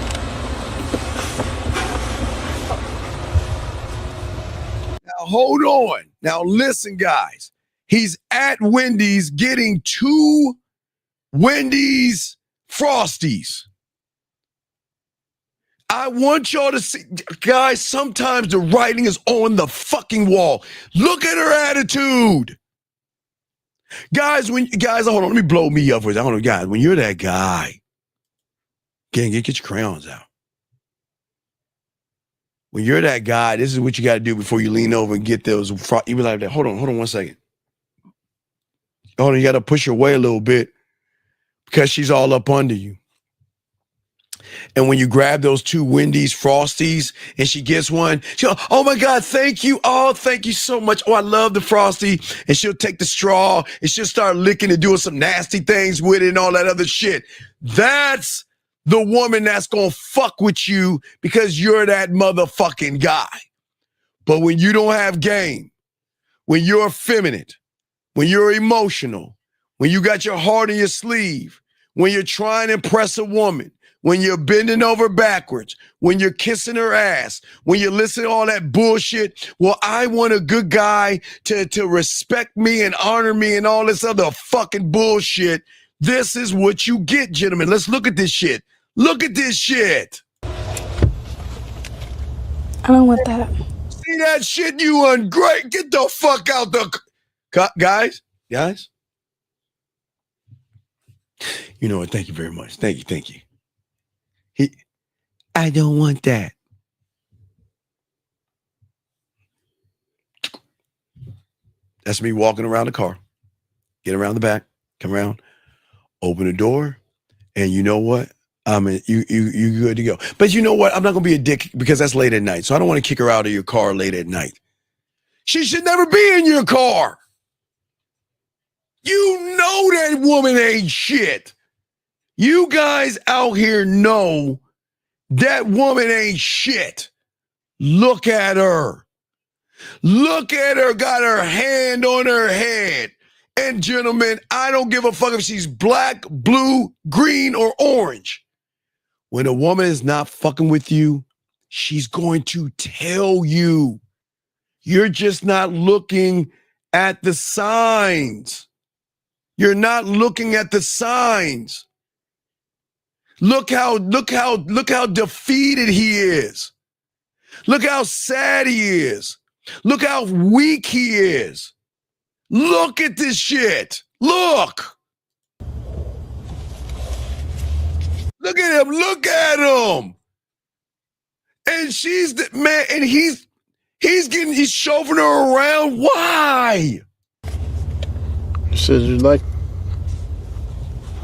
Now, hold on. Now, listen, guys. He's at Wendy's getting 2 Wendy's Frosties. I want y'all to see, guys, sometimes the writing is on the fucking wall. Look at her attitude. Guys, hold on, let me blow me up for this. Hold on, guys, when you're that guy, get your crayons out. When you're that guy, this is what you got to do before you lean over and get those. You be like, hold on 1 second. Hold on, you got to push her away a little bit because she's all up under you. And when you grab those 2 Wendy's Frosties and she gets one, she'll, oh my God, thank you. Oh, thank you so much. Oh, I love the Frosty. And she'll take the straw and she'll start licking and doing some nasty things with it and all that other shit. That's the woman that's going to fuck with you because you're that motherfucking guy. But when you don't have game, when you're effeminate, when you're emotional, when you got your heart in your sleeve, when you're trying to impress a woman, when you're bending over backwards, when you're kissing her ass, when you're listening to all that bullshit, well, I want a good guy to respect me and honor me and all this other fucking bullshit. This is what you get, gentlemen. Let's look at this shit. Look at this shit. I don't want that. See that shit, you ungreat. Get the fuck out the... Guys? You know what? Thank you very much. Thank you. I don't want that. That's me walking around the car. Get around the back, come around, open the door, and you know what? You good to go. But you know what? I'm not gonna be a dick because that's late at night. So I don't want to kick her out of your car late at night. She should never be in your car. You know that woman ain't shit. You guys out here know that woman ain't shit. Look at her. Look at her, got her hand on her head. And gentlemen, I don't give a fuck if she's black, blue, green, or orange. When a woman is not fucking with you, she's going to tell you. You're just not looking at the signs. You're not looking at the signs. Look how defeated he is. Look how sad he is. Look how weak he is. Look at this shit. Look. Look at him. Look at him. And she's the man, and he's chauffeuring her around. Why? Says you like.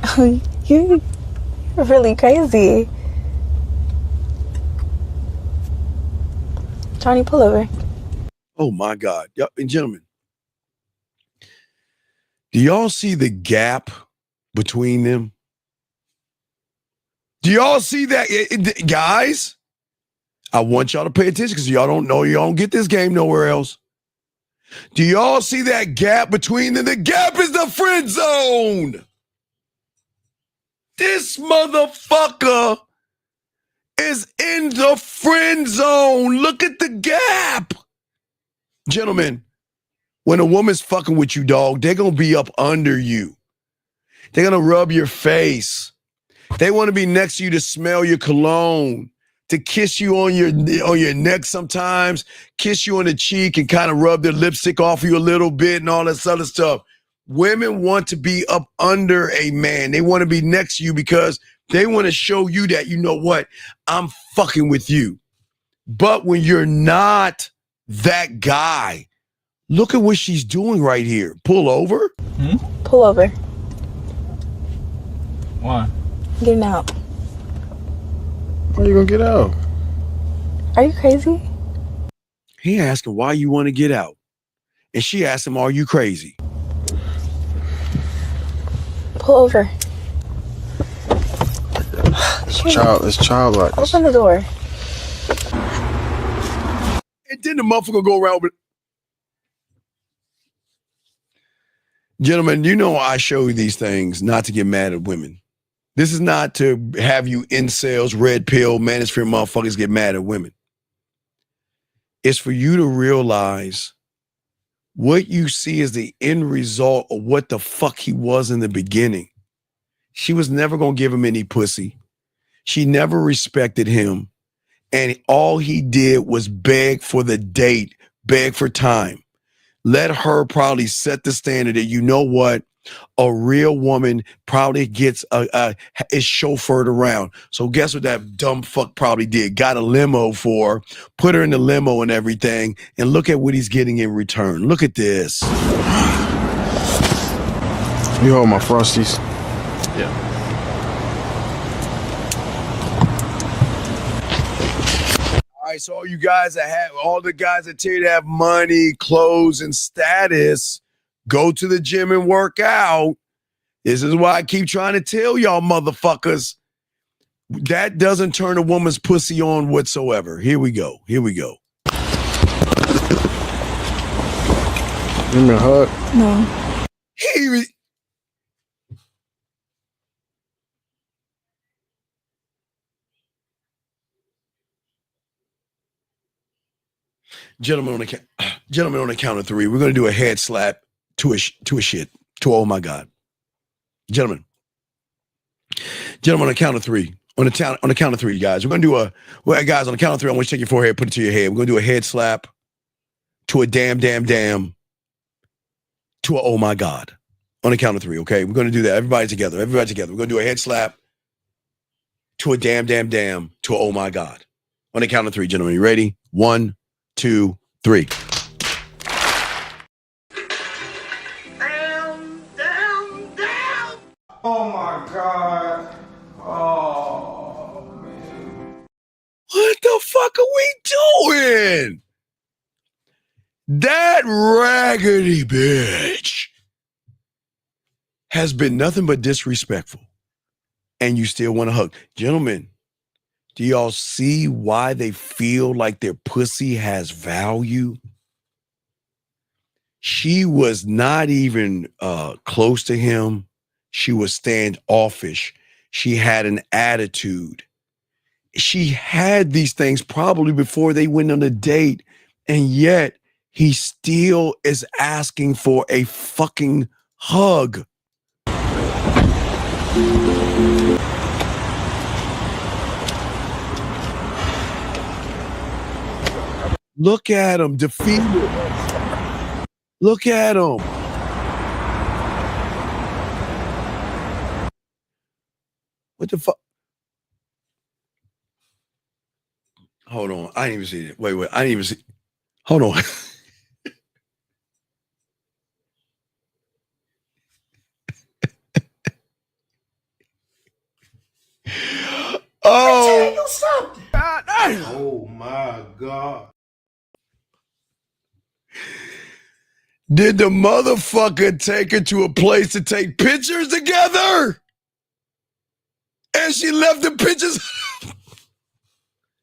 Oh, you're really crazy. Johnny, pull over. Oh my God. And gentlemen, do y'all see the gap between them? Do y'all see that? Guys, I want y'all to pay attention because y'all don't know. Y'all don't get this game nowhere else. Do y'all see that gap between them? The gap is the friend zone. This motherfucker is in the friend zone. Look at the gap. Gentlemen, when a woman's fucking with you, dog, they're going to be up under you. They're going to rub your face. They want to be next to you to smell your cologne, to kiss you on your neck sometimes, kiss you on the cheek and kind of rub their lipstick off you a little bit and all that other stuff. Women want to be up under a man. They want to be next to you because they want to show you that, you know what, I'm fucking with you. But when you're not that guy, look at what she's doing right here. Pull over. Pull over. Why? Getting out. Why you gonna get out? Are you crazy? He asking why you want to get out. And she asked him, are you crazy? Pull over. It's childlike. Open the door. And then the motherfucker go around with. Gentlemen, you know I show you these things not to get mad at women. This is not to have you incels, red pill, manosphere motherfuckers get mad at women. It's for you to realize what you see is the end result of what the fuck he was in the beginning. She was never going to give him any pussy. She never respected him. And all he did was beg for the date, beg for time. Let her probably set the standard that, you know what, a real woman probably gets is chauffeured around. So guess what that dumb fuck probably did? Got a limo for her, put her in the limo and everything, and look at what he's getting in return. Look at this. You hold my Frosties? Yeah. All right, so all you guys that have, all the guys that tell you to have money, clothes, and status, go to the gym and work out. This is why I keep trying to tell y'all motherfuckers, that doesn't turn a woman's pussy on whatsoever. Here we go. Here we go. Give me a hug. No. Gentlemen, on the count of three, we're going to do a head slap to a shit, to oh my God. Gentlemen, on the count of three, on the count of three, guys, we're going to do guys, on the count of three, I want you to take your forehead, put it to your head. We're going to do a head slap to a damn, to a oh my God. On the count of three, okay? We're going to do that. Everybody together. We're going to do a head slap to a damn, to a oh my God. On the count of three, gentlemen, you ready? 1, 2, 3. Oh my God. Oh man. What the fuck are we doing? That raggedy bitch has been nothing but disrespectful. And you still want to hug. Gentlemen, do y'all see why they feel like their pussy has value? She was not even close to him. She was standoffish. She had an attitude. She had these things probably before they went on a date, and yet he still is asking for a fucking hug. Look at him, defeated. Look at him. What the fuck? Hold on. I didn't even see it. Wait. I didn't even see. Hold on. Oh. Let me tell you something. Oh my God. Did the motherfucker take her to a place to take pictures together? And she left the pictures.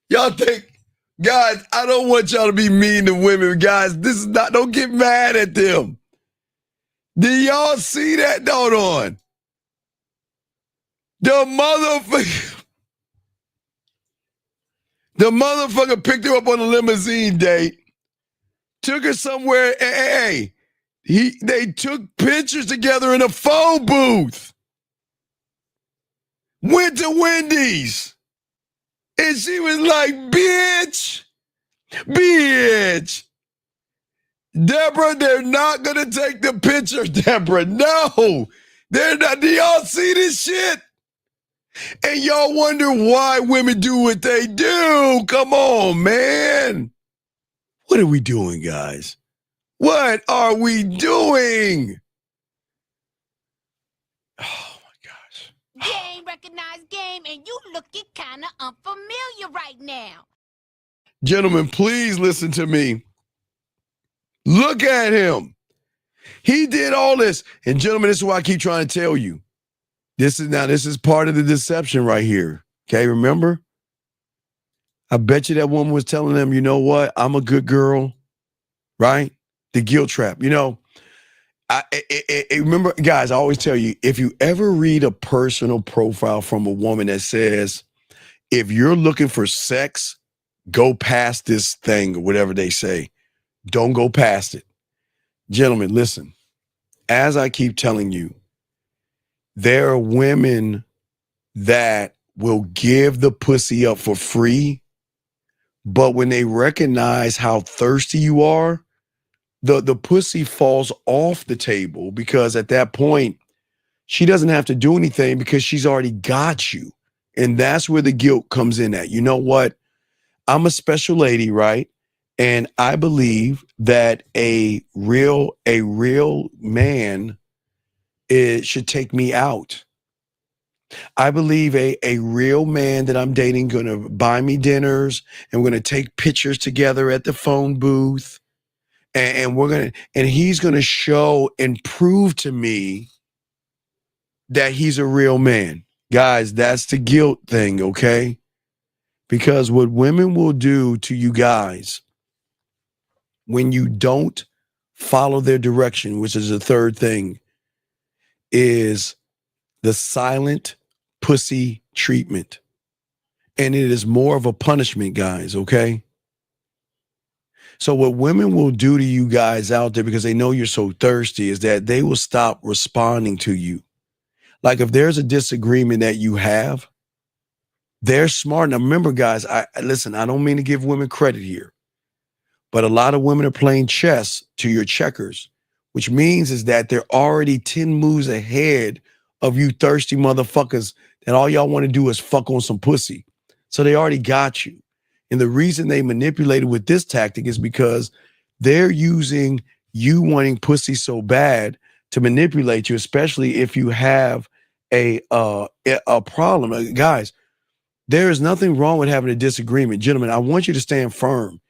Y'all think, guys, I don't want y'all to be mean to women. Guys, this is not, don't get mad at them. Do y'all see that? Hold on. The motherfucker picked her up on a limousine date, took her somewhere. Hey, they took pictures together in a phone booth. Went to Wendy's. And she was like, bitch. Deborah, they're not going to take the picture, Deborah. No, they're not. Do y'all see this shit? And y'all wonder why women do what they do. Come on, man. What are we doing, guys? What are we doing? Game, recognized game, and you looking kind of unfamiliar right now. Gentlemen, please listen to me. Look at him. He did all this. And gentlemen, this is what I keep trying to tell you. This is part of the deception right here. Okay, remember? I bet you that woman was telling them, you know what? I'm a good girl, right? The guilt trap. You know, I remember, guys, I always tell you, if you ever read a personal profile from a woman that says, if you're looking for sex, go past this thing or whatever they say. Don't go past it. Gentlemen, listen, as I keep telling you, there are women that will give the pussy up for free, but when they recognize how thirsty you are, the pussy falls off the table, because at that point, she doesn't have to do anything because she's already got you. And that's where the guilt comes in at. You know what? I'm a special lady, right? And I believe that a real man should take me out. I believe a real man that I'm dating gonna buy me dinners, and we're gonna take pictures together at the phone booth. And he's gonna show and prove to me that he's a real man. Guys, that's the guilt thing, okay? Because what women will do to you guys when you don't follow their direction, which is the third thing, is the silent pussy treatment. And it is more of a punishment, guys, okay? So what women will do to you guys out there, because they know you're so thirsty, is that they will stop responding to you. Like if there's a disagreement that you have, they're smart. Now remember, guys, listen, I don't mean to give women credit here, but a lot of women are playing chess to your checkers, which means is that they're already 10 moves ahead of you thirsty motherfuckers that all y'all want to do is fuck on some pussy. So they already got you. And the reason they manipulated with this tactic is because they're using you wanting pussy so bad to manipulate you, especially if you have a problem. Guys, there is nothing wrong with having a disagreement. Gentlemen, I want you to stand firm.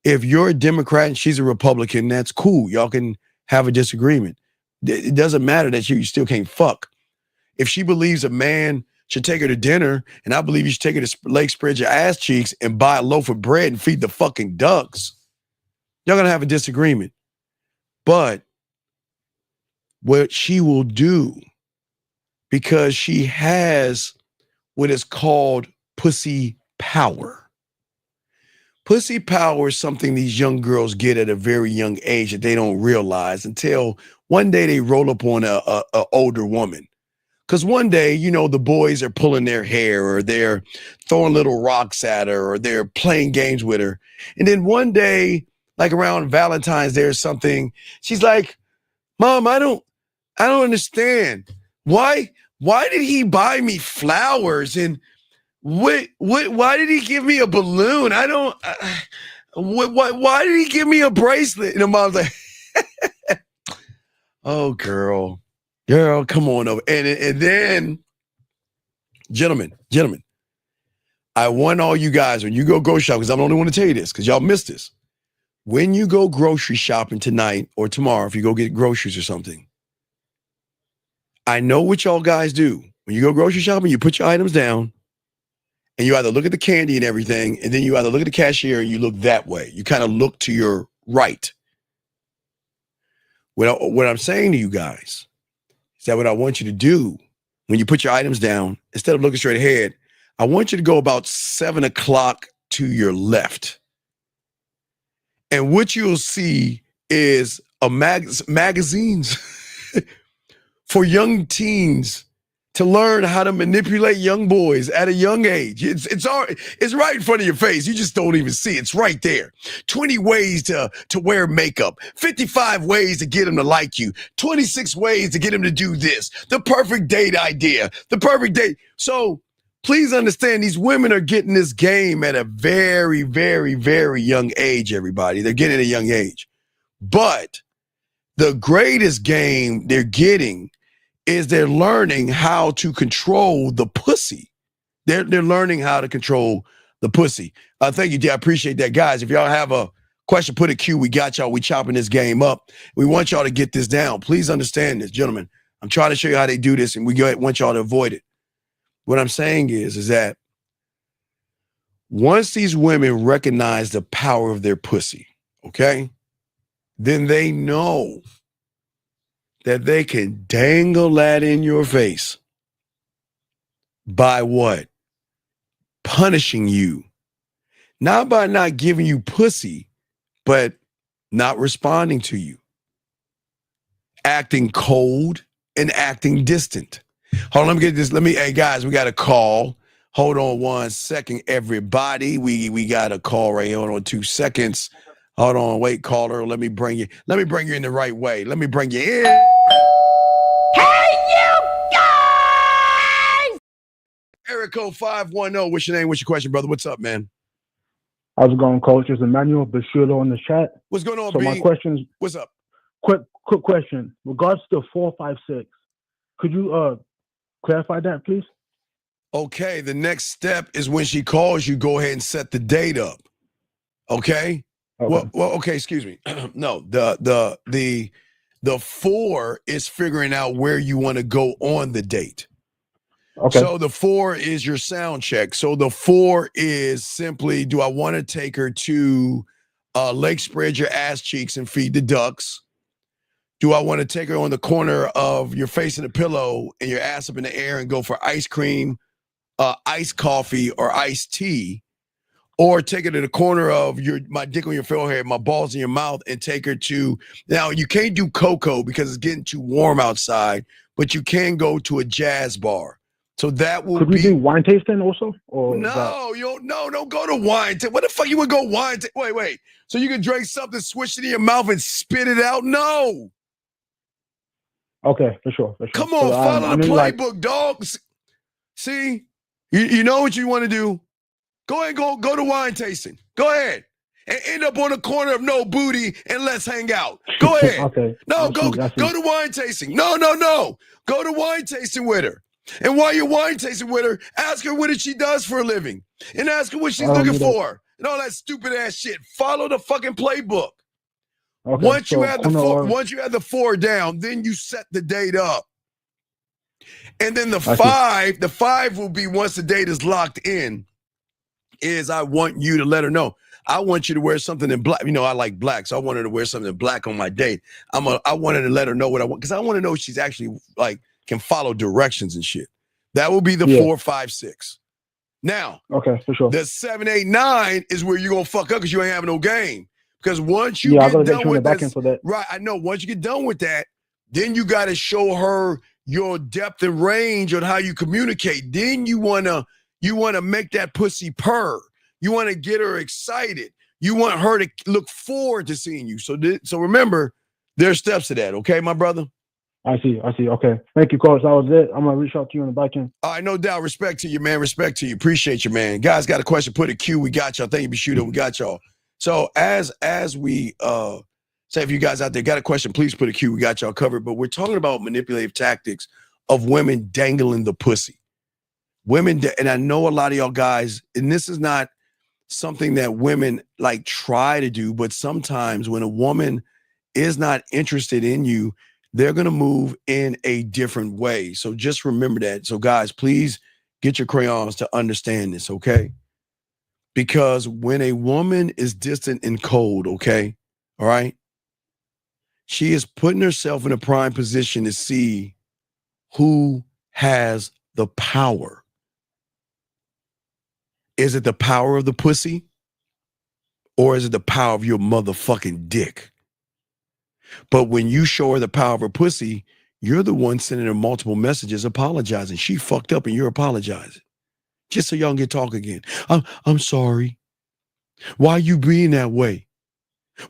If you're a Democrat and she's a Republican, that's cool. Y'all can have a disagreement. It doesn't matter that you still can't fuck. If she believes a man should take her to dinner, and I believe you should take her to Lake Spread Your Ass Cheeks and buy a loaf of bread and feed the fucking ducks, y'all gonna have a disagreement. But what she will do, because she has what is called pussy power. Pussy power is something these young girls get at a very young age that they don't realize until one day they roll up on a older woman. Because one day, you know, the boys are pulling their hair, or they're throwing little rocks at her, or they're playing games with her. And then one day, like around Valentine's Day or something, she's like, Mom, I don't understand. Why did he buy me flowers? And why did he give me a balloon? Why did he give me a bracelet? And the mom's like, oh, girl, come on over. And then, gentlemen, I want all you guys, when you go grocery shopping, because I'm the only one to tell you this, because y'all missed this. When you go grocery shopping tonight or tomorrow, if you go get groceries or something, I know what y'all guys do. When you go grocery shopping, you put your items down and you either look at the candy and everything, and then you either look at the cashier and you look that way. You kind of look to your right. What I'm saying to you guys is that what I want you to do when you put your items down, instead of looking straight ahead, I want you to go about 7 o'clock to your left. And what you'll see is magazines for young teens to learn how to manipulate young boys at a young age. It's right in front of your face. You just don't even see it. It's right there. 20 ways to wear makeup. 55 ways to get them to like you. 26 ways to get them to do this. The perfect date idea. The perfect date. So please understand, these women are getting this game at a very, very, very young age, everybody. They're getting it at a young age. But the greatest game they're getting is they're learning how to control the pussy. They're learning how to control the pussy. Thank you, D. I appreciate that. Guys, if y'all have a question, put a Q. We got y'all. We chopping this game up. We want y'all to get this down. Please understand this, gentlemen. I'm trying to show you how they do this, and we want y'all to avoid it. What I'm saying is that once these women recognize the power of their pussy, okay, then they know that they can dangle that in your face by what? Punishing you. Not by not giving you pussy, but not responding to you. Acting cold and acting distant. Hold on, let me get this. Hey guys, we got a call. Hold on 1 second, everybody. We got a call right here. Hold on 2 seconds. Hold on, wait, caller. Let me bring you in the right way. Let me bring you in. Hey, you guys! Erico 510. What's your name? What's your question, brother? What's up, man? How's it going, coach? It's Emmanuel Bashulo in the chat. What's going on, So B? my question is, what's up? Quick question. Regards to 456, could you clarify that, please? Okay, the next step is when she calls you, go ahead and set the date up. Okay? Well, okay, excuse me. No, the 4 is figuring out where you want to go on the date. Okay. So the 4 is your sound check. So the 4 is simply, do I want to take her to Lake Spread Your Ass Cheeks and Feed the Ducks? Do I want to take her on the corner of your face in a pillow and your ass up in the air and go for ice cream, iced coffee, or iced tea? Or take her to the corner of my dick on your forehead, my balls in your mouth, and take her to, now you can't do cocoa because it's getting too warm outside, but you can go to a jazz bar. So that will Could we do wine tasting also? Or no, don't go to wine. What the fuck you would go wine? Wait. So you can drink something, swish it in your mouth, and spit it out? No. Okay, for sure. Come on, follow the playbook, dogs. See, you know what you want to do. Go ahead, go to wine tasting. Go ahead. And end up on the corner of no booty and let's hang out. Go ahead. Okay. No, go to wine tasting. No. Go to wine tasting with her. And while you're wine tasting with her, ask her what she does for a living. And ask her what she's looking for. And all that stupid ass shit. Follow the fucking playbook. Okay, Once you have the 4 down, then you set the date up. And then the 5 will be once the date is locked in. Is I want you to let her know. I want you to wear something in black. You know, I like black, so I want her to wear something in black on my date. I wanted to let her know what I want because I want to know if she's actually like can follow directions and shit. That will be the 4, 5, 6. Now, okay, for sure. The 7, 8, 9 is where you're gonna fuck up because you ain't having no game. Because once you get done with this, right? I know. Once you get done with that, then you got to show her your depth and range on how you communicate. Then you wanna make that pussy purr. You want to get her excited. You want her to look forward to seeing you. So remember, there's steps to that. Okay, my brother? I see. Okay. Thank you, coach. That was it. I'm going to reach out to you in the back end. All right, no doubt. Respect to you, man. Respect to you. Appreciate you, man. Guys got a question, put a Q. We got y'all. Thank you, Bashuda. We got y'all. So as we say, if you guys out there got a question, please put a Q. We got y'all covered. But we're talking about manipulative tactics of women dangling the pussy. And I know a lot of y'all guys, and this is not something that women like try to do, but sometimes when a woman is not interested in you, they're going to move in a different way. So just remember that. So guys, please get your crayons to understand this, okay? Because when a woman is distant and cold, okay, all right, she is putting herself in a prime position to see who has the power. Is it the power of the pussy? Or is it the power of your motherfucking dick? But when you show her the power of her pussy, you're the one sending her multiple messages apologizing. She fucked up and you're apologizing. Just so y'all can get talk again. I'm sorry. Why you being that way?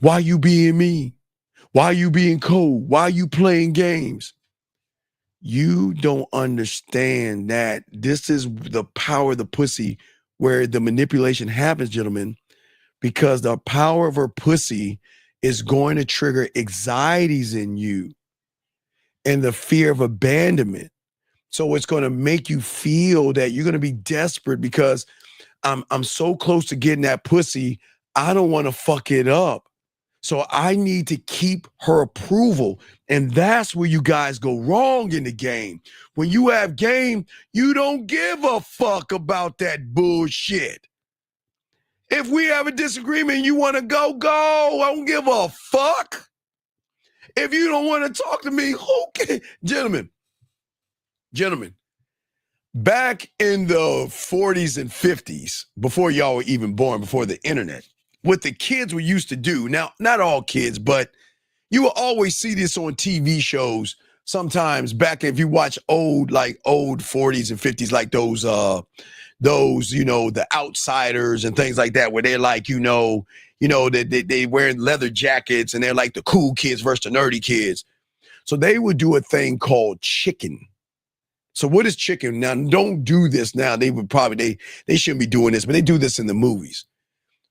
Why you being mean? Why you being cold? Why you playing games? You don't understand that this is the power of the pussy where the manipulation happens, gentlemen, because the power of her pussy is going to trigger anxieties in you and the fear of abandonment. So it's going to make you feel that you're going to be desperate because I'm so close to getting that pussy. I don't want to fuck it up. So I need to keep her approval. And that's where you guys go wrong in the game. When you have game, you don't give a fuck about that bullshit. If we have a disagreement and you want to go, go. I don't give a fuck. If you don't want to talk to me, who can? Gentlemen, back in the 40s and 50s, before y'all were even born, before the internet, what the kids were used to do, now, not all kids, but you will always see this on TV shows sometimes back if you watch old 40s and 50s, like those, the Outsiders and things like that, where they're like, they wearing leather jackets and they're like the cool kids versus the nerdy kids. So they would do a thing called chicken. So what is chicken? Now, don't do this now. They would probably, they shouldn't be doing this, but they do this in the movies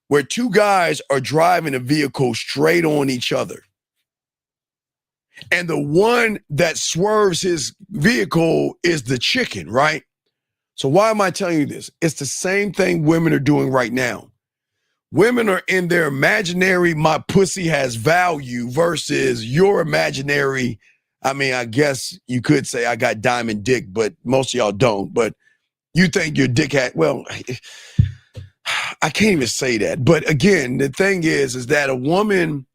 where two guys are driving a vehicle straight on each other. And the one that swerves his vehicle is the chicken, right? So why am I telling you this? It's the same thing women are doing right now. Women are in their imaginary, my pussy has value versus your imaginary. I mean, I guess you could say I got diamond dick, but most of y'all don't. But you think your dick had, well, I can't even say that. But again, the thing is that a woman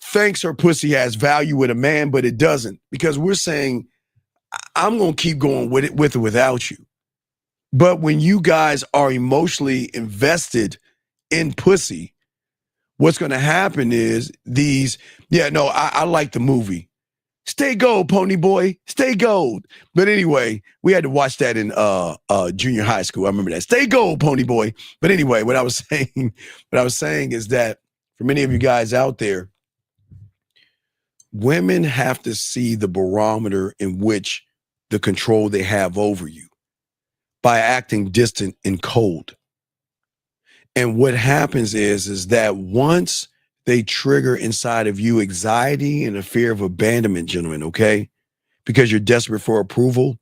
thinks her pussy has value with a man, but it doesn't. Because we're saying, I'm going to keep going with or without you. But when you guys are emotionally invested in pussy, what's going to happen is I like the movie. Stay gold, pony boy. Stay gold. But anyway, we had to watch that in junior high school. I remember that. Stay gold, pony boy. But anyway, what I was saying is that for many of you guys out there, women have to see the barometer in which the control they have over you by acting distant and cold. And what happens is that once they trigger inside of you anxiety and a fear of abandonment, gentlemen, okay? Because you're desperate for approval.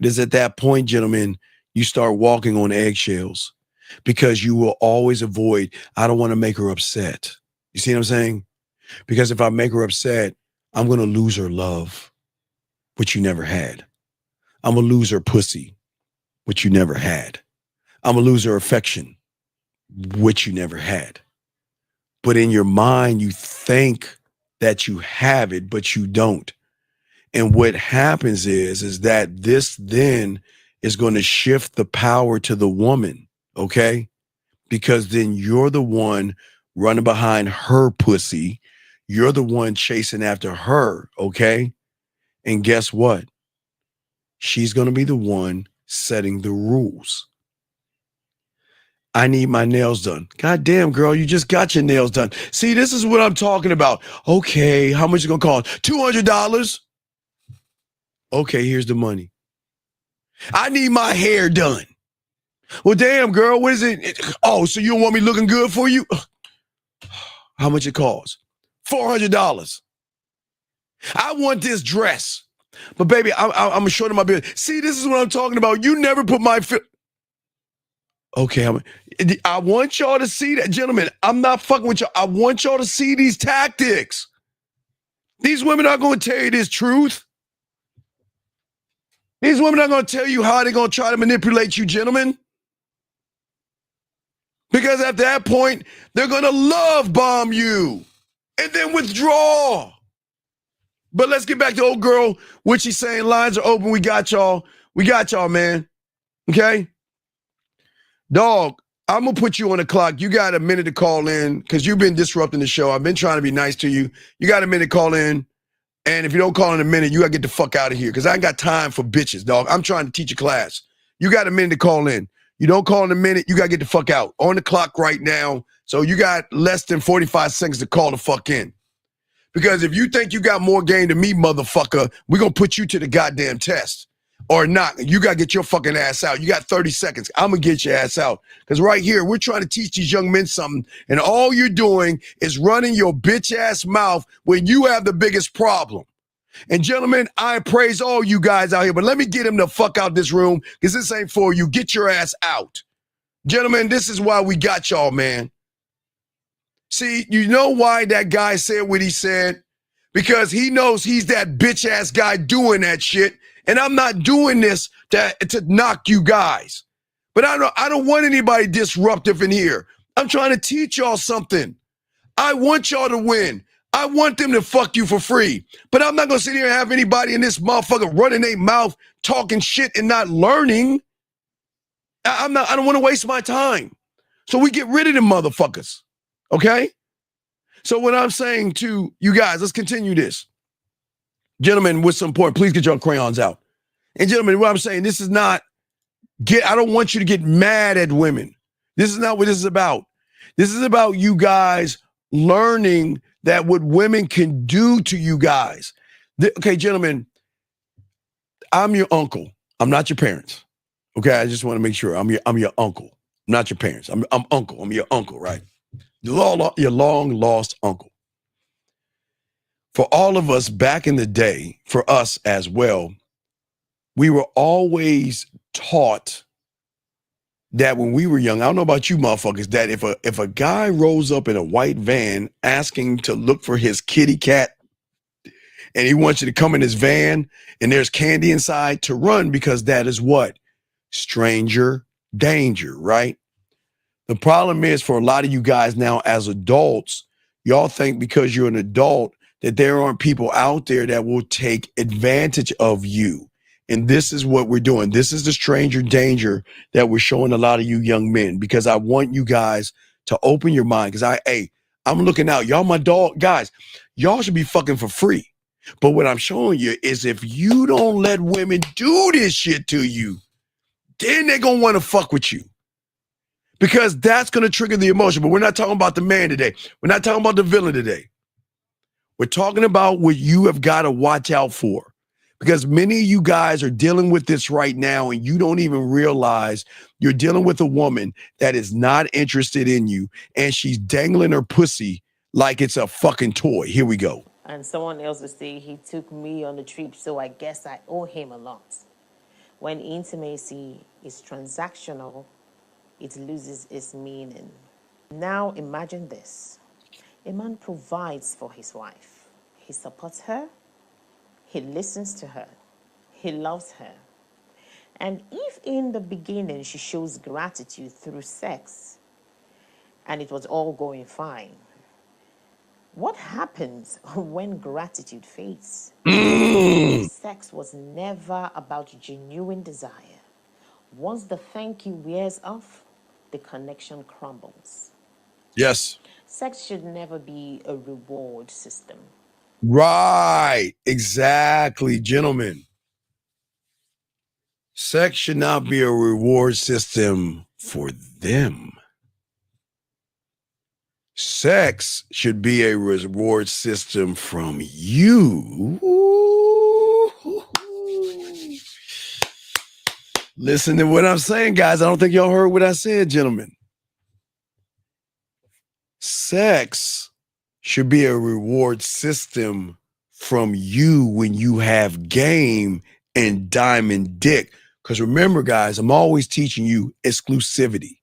It is at that point, gentlemen, you start walking on eggshells because you will always avoid, I don't want to make her upset. You see what I'm saying? Because if I make her upset, I'm going to lose her love, which you never had. I'm going to lose her pussy, which you never had. I'm going to lose her affection, which you never had. But in your mind, you think that you have it, but you don't. And what happens is that this then is going to shift the power to the woman, okay? Because then you're the one running behind her pussy. You're the one chasing after her, okay? And guess what? She's going to be the one setting the rules. I need my nails done. God damn, girl, you just got your nails done. See, this is what I'm talking about. Okay, how much is it going to cost? $200. Okay, here's the money. I need my hair done. Well, damn, girl, what is it? Oh, so you don't want me looking good for you? How much it costs? $400. I want this dress. But baby, I'm going to show them my bill. See, this is what I'm talking about. You never put my Okay, I want y'all to see that. Gentlemen, I'm not fucking with y'all. I want y'all to see these tactics. These women are going to tell you this truth. These women are going to tell you how they're going to try to manipulate you, gentlemen. Because at that point, they're going to love bomb you and then withdraw. But let's get back to old girl. What she's saying, lines are open. We got y'all. We got y'all, man. Okay? Dog, I'm going to put you on the clock. You got a minute to call in because you've been disrupting the show. I've been trying to be nice to you. You got a minute to call in. And if you don't call in a minute, you got to get the fuck out of here because I ain't got time for bitches, dog. I'm trying to teach a class. You got a minute to call in. You don't call in a minute, you got to get the fuck out. On the clock right now. So you got less than 45 seconds to call the fuck in. Because if you think you got more game than me, motherfucker, we're going to put you to the goddamn test. Or not. You got to get your fucking ass out. You got 30 seconds. I'm going to get your ass out. Because right here, we're trying to teach these young men something. And all you're doing is running your bitch ass mouth when you have the biggest problem. And gentlemen, I praise all you guys out here. But let me get him the fuck out this room. Because this ain't for you. Get your ass out. Gentlemen, this is why we got y'all, man. See, you know why that guy said what he said? Because he knows he's that bitch ass guy doing that shit. And I'm not doing this to knock you guys. But I don't want anybody disruptive in here. I'm trying to teach y'all something. I want y'all to win. I want them to fuck you for free. But I'm not going to sit here and have anybody in this motherfucker running their mouth, talking shit and not learning. I don't want to waste my time. So we get rid of them motherfuckers. Okay? So what I'm saying to you guys, let's continue this. Gentlemen, what's important, please get your crayons out. And gentlemen, what I'm saying, this is not, I don't want you to get mad at women. This is not what this is about. This is about you guys learning that what women can do to you guys. Okay, gentlemen, I'm your uncle. I'm not your parents. Okay, I just want to make sure I'm your uncle, not your parents. I'm uncle. I'm your uncle, right? Your long lost uncle. For all of us back in the day, for us as well, we were always taught that when we were young, I don't know about you motherfuckers, that if a guy rolls up in a white van asking to look for his kitty cat and he wants you to come in his van and there's candy inside, to run, because that is what? Stranger danger, right? The problem is for a lot of you guys now as adults, y'all think because you're an adult that there aren't people out there that will take advantage of you. And this is what we're doing. This is the stranger danger that we're showing a lot of you young men, because I want you guys to open your mind. Because I'm looking out. Y'all my dog. Guys, y'all should be fucking for free. But what I'm showing you is if you don't let women do this shit to you, then they're going to want to fuck with you. Because that's going to trigger the emotion. But we're not talking about the man today. We're not talking about the villain today. We're talking about what you have got to watch out for. Because many of you guys are dealing with this right now and you don't even realize you're dealing with a woman that is not interested in you and she's dangling her pussy like it's a fucking toy. Here we go. And someone else would say he took me on the trip, so I guess I owe him a lot. When intimacy is transactional, it loses its meaning. Now imagine this. A man provides for his wife. He supports her. He listens to her. He loves her. And if in the beginning she shows gratitude through sex, and it was all going fine, what happens when gratitude fades? Sex was never about genuine desire. Once the thank you wears off, the connection crumbles. Yes. Sex should never be a reward system. Right. Exactly, gentlemen. Sex should not be a reward system for them. Sex should be a reward system from you. Listen to what I'm saying, guys. I don't think y'all heard what I said, gentlemen. Sex should be a reward system from you when you have game and diamond dick. Because remember, guys, I'm always teaching you exclusivity.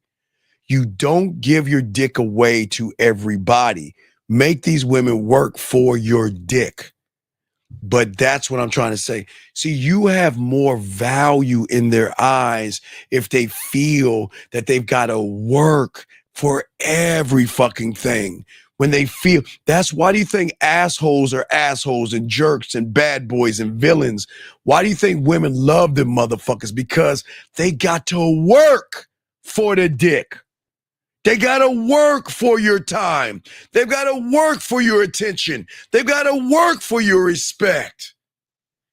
You don't give your dick away to everybody. Make these women work for your dick. But that's what I'm trying to say. See, you have more value in their eyes if they feel that they've got to work for every fucking thing. When they feel, that's why do you think assholes are assholes and jerks and bad boys and villains? Why do you think women love them motherfuckers? Because they got to work for the dick. They got to work for your time. They've got to work for your attention. They've got to work for your respect.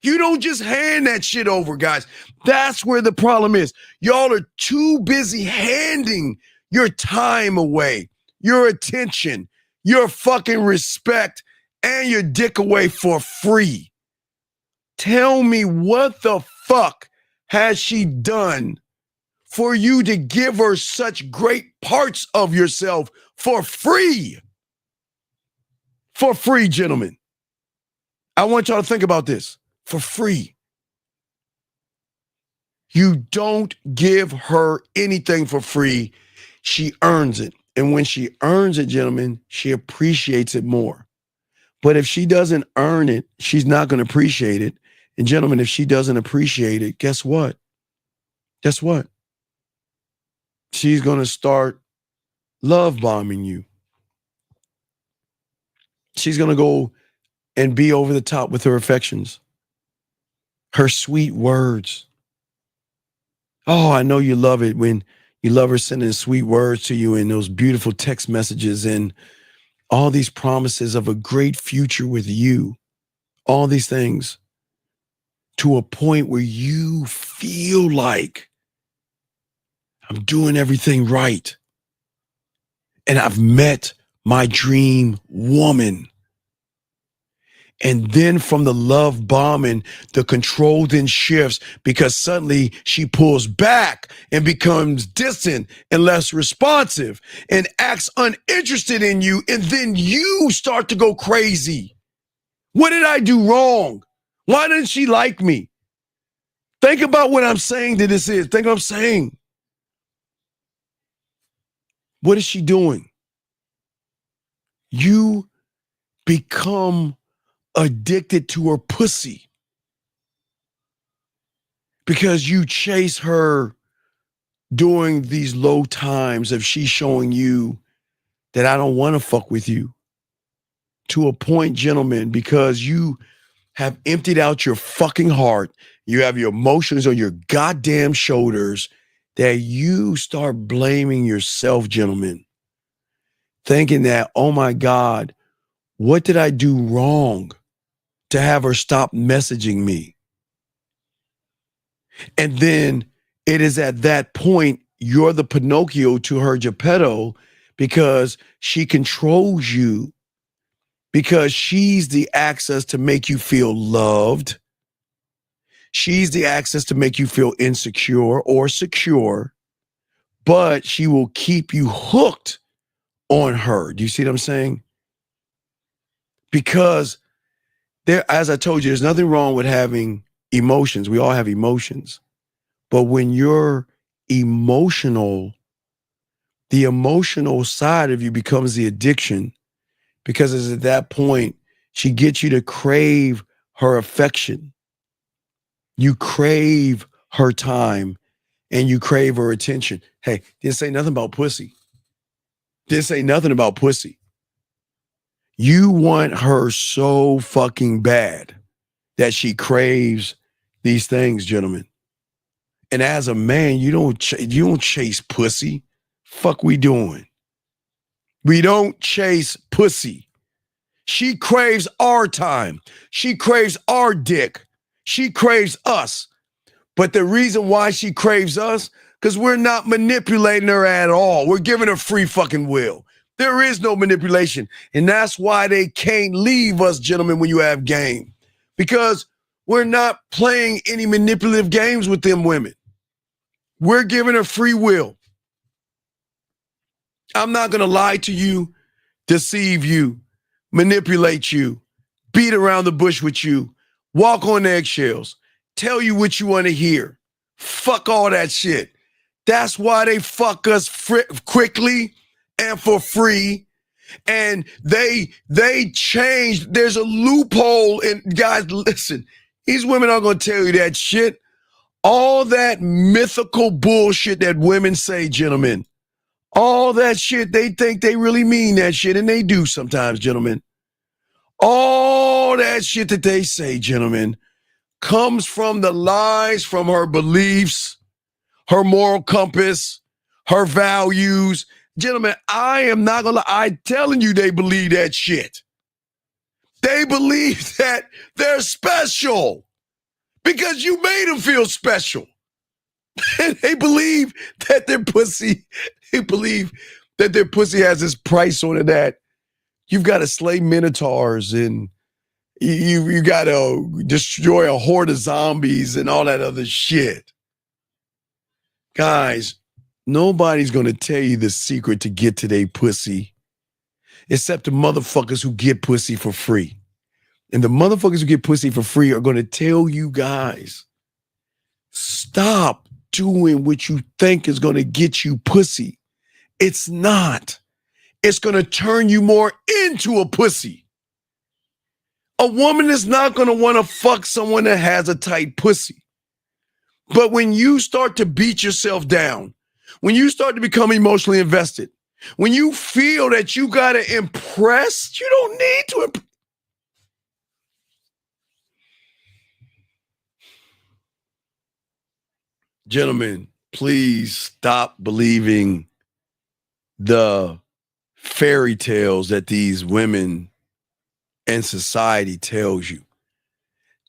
You don't just hand that shit over, guys. That's where the problem is. Y'all are too busy handing your time away, your attention, your fucking respect, and your dick away for free. Tell me, what the fuck has she done for you to give her such great parts of yourself for free? For free, gentlemen. I want y'all to think about this. For free. You don't give her anything for free. She earns it. And when she earns it, gentlemen, she appreciates it more. But if she doesn't earn it, she's not going to appreciate it. And gentlemen, if she doesn't appreciate it, guess what? Guess what? She's going to start love bombing you. She's going to go and be over the top with her affections, her sweet words. Oh, I know you love it when you love her sending sweet words to you and those beautiful text messages and all these promises of a great future with you. All these things to a point where you feel like I'm doing everything right. And I've met my dream woman. And then from the love bombing, the control then shifts because suddenly she pulls back and becomes distant and less responsive and acts uninterested in you. And then you start to go crazy. What did I do wrong? Why didn't she like me? Think about what I'm saying to this is. Think what I'm saying. What is she doing? You become addicted to her pussy because you chase her during these low times of she showing you that I don't want to fuck with you, to a point, gentlemen, because you have emptied out your fucking heart. You have your emotions on your goddamn shoulders that you start blaming yourself, gentlemen, thinking that, oh my God, what did I do wrong to have her stop messaging me? And then it is at that point, you're the Pinocchio to her Geppetto because she controls you, because she's the access to make you feel loved. She's the access to make you feel insecure or secure, but she will keep you hooked on her. Do you see what I'm saying? Because there, as I told you, there's nothing wrong with having emotions. We all have emotions. But when you're emotional, the emotional side of you becomes the addiction, because it's at that point, she gets you to crave her affection. You crave her time and you crave her attention. Hey, didn't say nothing about pussy. Didn't say nothing about pussy. You want her so fucking bad that she craves these things, gentlemen. And as a man, you don't chase pussy. Fuck we doing? We don't chase pussy. She craves our time. She craves our dick. She craves us. But the reason why she craves us, because we're not manipulating her at all. We're giving her free fucking will. There is no manipulation. And that's why they can't leave us, gentlemen, when you have game. Because we're not playing any manipulative games with them women. We're giving her free will. I'm not going to lie to you, deceive you, manipulate you, beat around the bush with you, walk on eggshells, tell you what you want to hear. Fuck all that shit. That's why they fuck us quickly and for free, And they changed. There's a loophole. And guys, listen, these women are going to tell you that shit. All that mythical bullshit that women say, gentlemen, all that shit, they think they really mean that shit, and they do sometimes, gentlemen. All that shit that they say, gentlemen, comes from the lies, from her beliefs, her moral compass, her values. Gentlemen, I am not going to lie. I'm telling you they believe that shit. They believe that they're special because you made them feel special. And they believe that their pussy, has this price on it that you've got to slay minotaurs and you got to destroy a horde of zombies and all that other shit. Guys, nobody's going to tell you the secret to get to their pussy except the motherfuckers who get pussy for free. And the motherfuckers who get pussy for free are going to tell you guys, stop doing what you think is going to get you pussy. It's not. It's going to turn you more into a pussy. A woman is not going to want to fuck someone that has a tight pussy. But when you start to beat yourself down, when you start to become emotionally invested, when you feel that you got to impress, you don't need to impress. Gentlemen, please stop believing the fairy tales that these women and society tells you.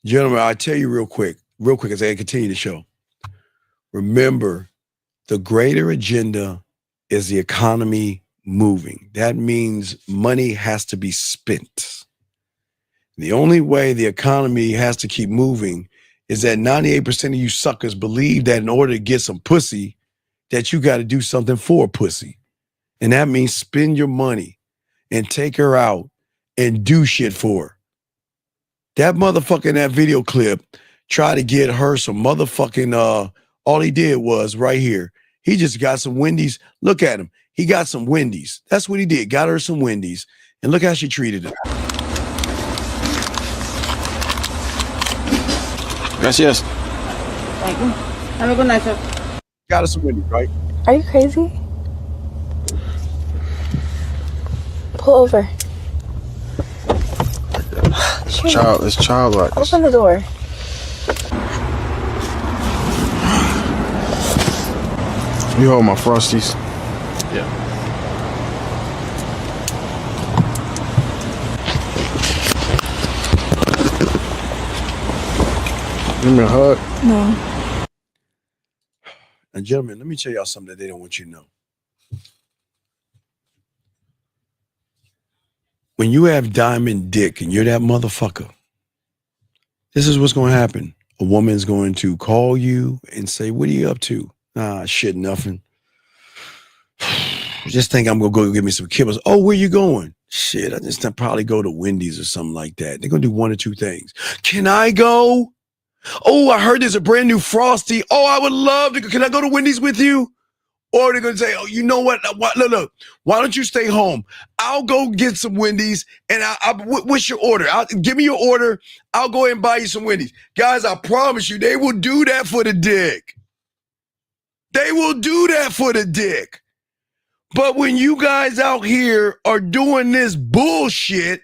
Gentlemen, I'll tell you real quick as I continue the show. Remember, the greater agenda is the economy moving. That means money has to be spent. The only way the economy has to keep moving is that 98% of you suckers believe that in order to get some pussy, that you got to do something for pussy. And that means spend your money and take her out and do shit for her. That motherfucker in that video clip tried to get her some motherfucking, all he did was right here. He just got some Wendy's. Look at him. He got some Wendy's. That's what he did. Got her some Wendy's. And look how she treated him. Gracias. Thank you. Have a good night, sir. Got her some Wendy's, right? Are you crazy? Pull over. It's childlike. Open the door. You hold my Frosties? Yeah. Give me a hug. No. And gentlemen, let me tell y'all something that they don't want you to know. When you have diamond dick and you're that motherfucker, this is what's going to happen. A woman's going to call you and say, what are you up to? Shit, nothing. Just think I'm going to go get me some kibbles. Oh, where you going? Shit, I just probably go to Wendy's or something like that. They're going to do one or two things. Can I go? Oh, I heard there's a brand new Frosty. Oh, I would love to go. Can I go to Wendy's with you? Or they're going to say, oh, you know what? Look, why don't you stay home? I'll go get some Wendy's, and what's your order? Give me your order. I'll go ahead and buy you some Wendy's. Guys, I promise you, they will do that for the dick. They will do that for the dick. But when you guys out here are doing this bullshit,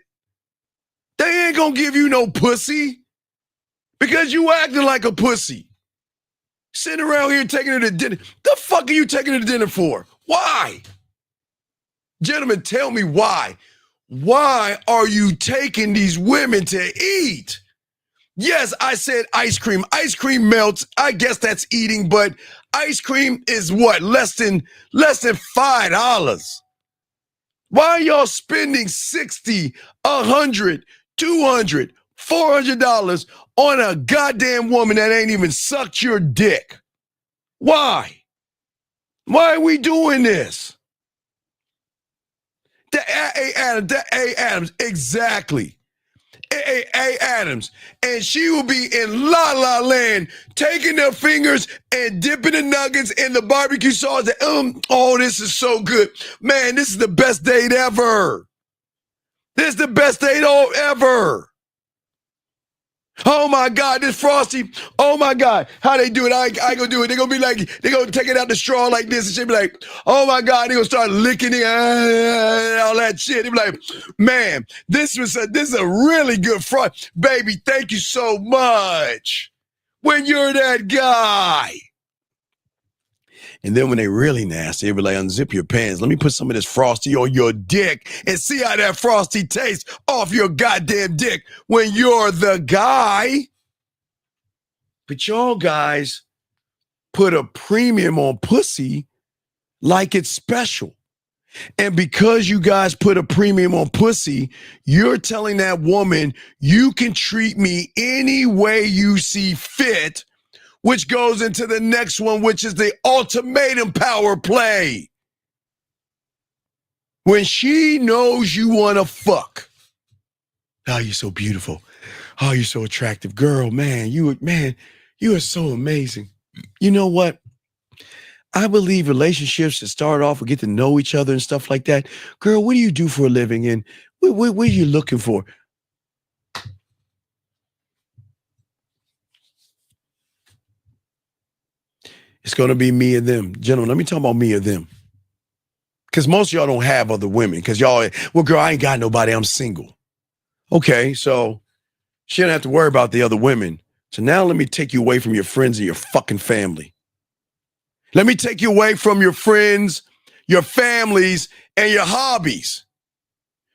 they ain't going to give you no pussy because you acting like a pussy. Sitting around here taking her to dinner. The fuck are you taking her to dinner for? Why? Gentlemen, tell me why. Why are you taking these women to eat? Yes, I said ice cream. Ice cream melts. I guess that's eating, but ice cream is what? Less than $5. Why are y'all spending $60, $100, $200, $400 on a goddamn woman that ain't even sucked your dick? Why? Why are we doing this? Adams, exactly. A. Adams, and she will be in La La Land, taking their fingers and dipping the nuggets in the barbecue sauce. And, oh, this is so good. Man, this is the best date ever. This is the best date ever. Oh my God, this Frosty. Oh my God, how they do it? I ain't gonna do it. They're gonna be like, they're gonna take it out the straw like this, and she'll be like, oh my God, they're gonna start licking it, all that shit. They'll be like, man, this is a really good Frosty. Baby, thank you so much. When you're that guy. And then when they really nasty, they be like, unzip your pants. Let me put some of this Frosty on your dick and see how that Frosty tastes off your goddamn dick when you're the guy. But y'all guys put a premium on pussy like it's special. And because you guys put a premium on pussy, you're telling that woman, you can treat me any way you see fit, which goes into the next one, which is the ultimatum power play. When she knows you want to fuck. Oh, you're so beautiful. Oh, you're so attractive. Girl, man, you are so amazing. You know what? I believe relationships should start off with get to know each other and stuff like that. Girl, what do you do for a living? And what are you looking for? It's going to be me and them. Gentlemen, let me talk about me or them. Because most of y'all don't have other women. Because y'all, well, girl, I ain't got nobody. I'm single. Okay, so she don't have to worry about the other women. So now let me take you away from your friends and your fucking family. Let me take you away from your friends, your families, and your hobbies.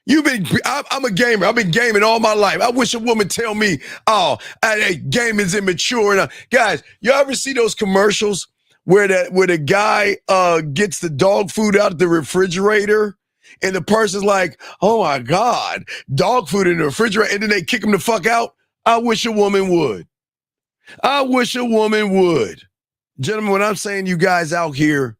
I'm a gamer. I've been gaming all my life. I wish a woman tell me, oh, gaming's immature. Guys, you ever see those commercials where the guy gets the dog food out of the refrigerator and the person's like, oh my God, dog food in the refrigerator, and then they kick him the fuck out? I wish a woman would. I wish a woman would. Gentlemen, when I'm saying you guys out here,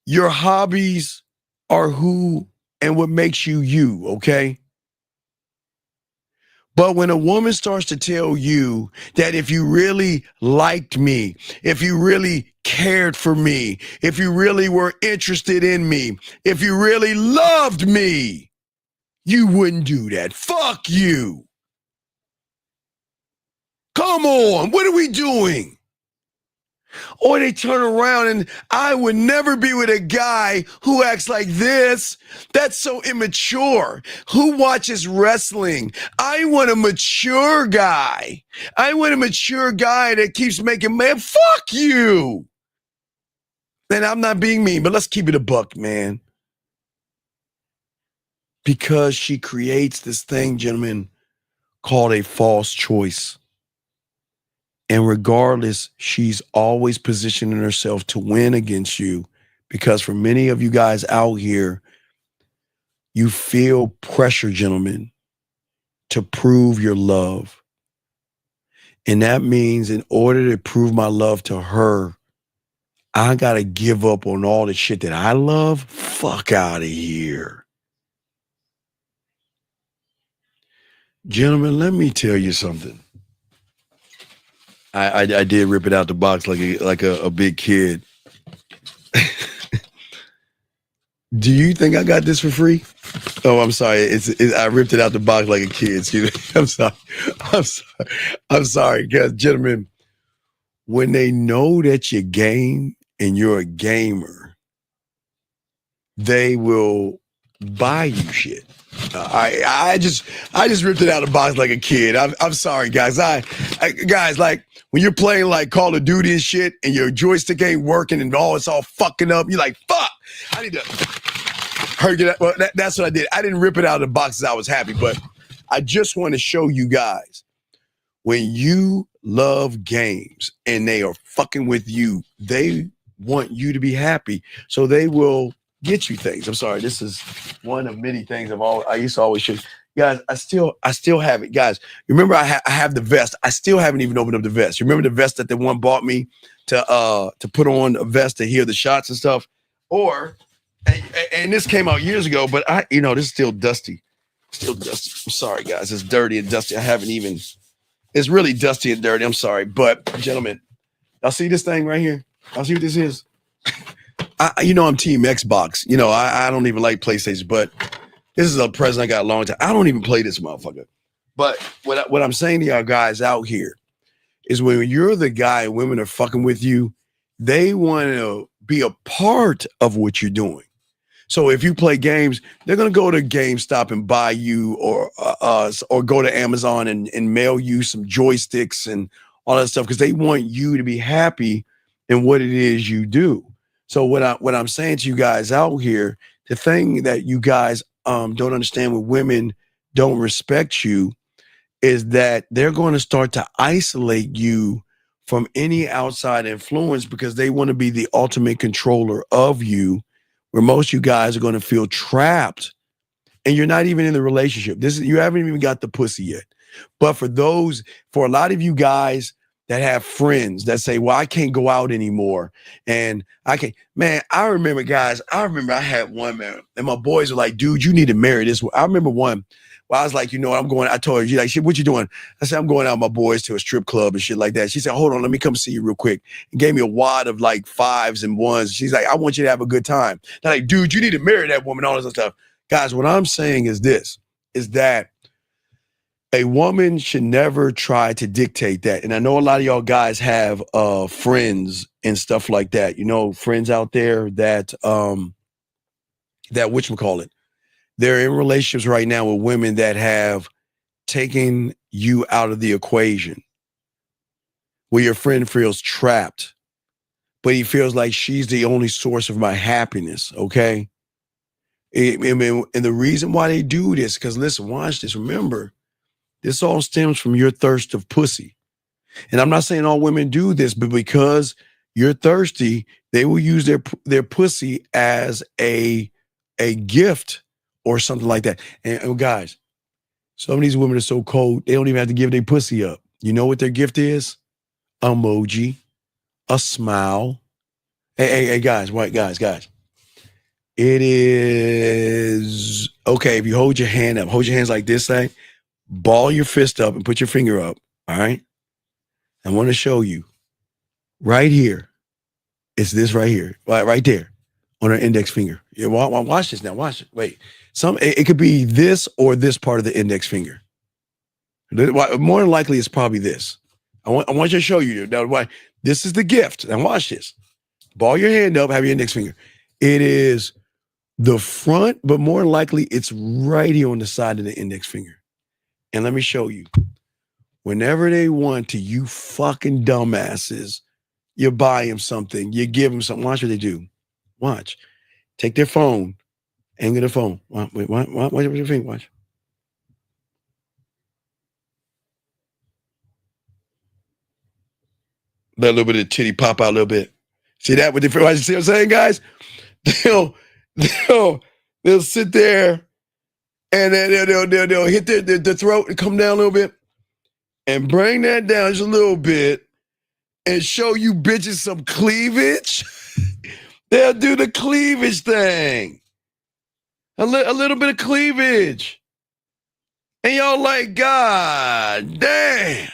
your hobbies are who and what makes you you, okay? But when a woman starts to tell you that if you really liked me, if you really cared for me, if you really were interested in me, if you really loved me, you wouldn't do that. Fuck you. Come on, what are we doing? Or they turn around and I would never be with a guy who acts like this. That's so immature. Who watches wrestling? I want a mature guy. I want a mature guy that keeps making, man, fuck you. And I'm not being mean, but let's keep it a buck, man. Because she creates this thing, gentlemen, called a false choice. And regardless, she's always positioning herself to win against you, because for many of you guys out here, you feel pressure, gentlemen, to prove your love. And that means in order to prove my love to her, I got to give up on all the shit that I love. Fuck out of here. Gentlemen, let me tell you something. I did rip it out the box like a big kid. Do you think I got this for free? Oh, I'm sorry. I ripped it out the box like a kid. Excuse me. I'm sorry, guys, gentlemen. When they know that you're game and you're a gamer, they will buy you shit. I just ripped it out of the box like a kid. I'm sorry, guys. Guys, like when you're playing like Call of Duty and shit, and your joystick ain't working and it's all fucking up, you're like, fuck. I need to hurt you. Well, that's what I did. I didn't rip it out of the box as I was happy, but I just want to show you guys, when you love games and they are fucking with you, they want you to be happy, so they will get you things. I'm sorry. This is one of many things I used to always show. Guys, I still have it. Guys, remember I have the vest. I still haven't even opened up the vest. You remember the vest that the one bought me to put on a vest to hear the shots and stuff? And this came out years ago, but this is still dusty. Still dusty. I'm sorry, guys. It's dirty and dusty. I haven't even. It's really dusty and dirty. I'm sorry, but gentlemen, y'all see this thing right here? Y'all see what this is? I'm Team Xbox. I don't even like PlayStation, but this is a present I got a long time. I don't even play this motherfucker. But what I'm saying to y'all guys out here is when you're the guy and women are fucking with you, they want to be a part of what you're doing. So if you play games, they're gonna go to GameStop and buy you, or go to Amazon and mail you some joysticks and all that stuff because they want you to be happy in what it is you do. So what I'm saying to you guys out here, the thing that you guys don't understand when women don't respect you is that they're going to start to isolate you from any outside influence because they want to be the ultimate controller of you, where most of you guys are going to feel trapped and you're not even in the relationship. You haven't even got the pussy yet. But for a lot of you guys that have friends that say, well, I can't go out anymore. And I can't, man, I remember I had one, man, and my boys were like, dude, you need to marry this one. I remember one. Well, I was like, I told her, she's like, shit, what you doing? I said, I'm going out with my boys to a strip club and shit like that. She said, hold on, let me come see you real quick. And gave me a wad of like 5s and 1s. She's like, I want you to have a good time. They're like, dude, you need to marry that woman, all this other stuff. Guys, what I'm saying is that a woman should never try to dictate that. And I know a lot of y'all guys have friends and stuff like that. Friends out there that whatchamacallit, they're in relationships right now with women that have taken you out of the equation, where your friend feels trapped, but he feels like she's the only source of my happiness, okay? And the reason why they do this, because listen, watch this. Remember, this all stems from your thirst of pussy. And I'm not saying all women do this, but because you're thirsty, they will use their pussy as a gift or something like that. And guys, some of these women are so cold, they don't even have to give their pussy up. You know what their gift is? Emoji, a smile. Hey, guys, guys. It is, okay, if you hold your hand up, hold your hands like this, like, ball your fist up and put your finger up, all right? I want to show you. Right here. It's this right here, right there on her index finger. Yeah, watch this now, watch it. Wait. It could be this or this part of the index finger. More than likely, it's probably this. I want you to show you. Now, this is the gift. Now watch this. Ball your hand up, have your index finger. It is the front, but more than likely, it's right here on the side of the index finger. And let me show you. Whenever they want to, you fucking dumbasses, you buy them something, you give them something. Watch what they do. Watch. Take their phone. Angle the phone. Watch your finger. Watch. Let a little bit of titty pop out a little bit. See that? See what I'm saying, guys? They'll sit there and then they'll hit the throat and come down a little bit and bring that down just a little bit and show you bitches some cleavage. They'll do the cleavage thing. A little bit of cleavage. And y'all like, God damn.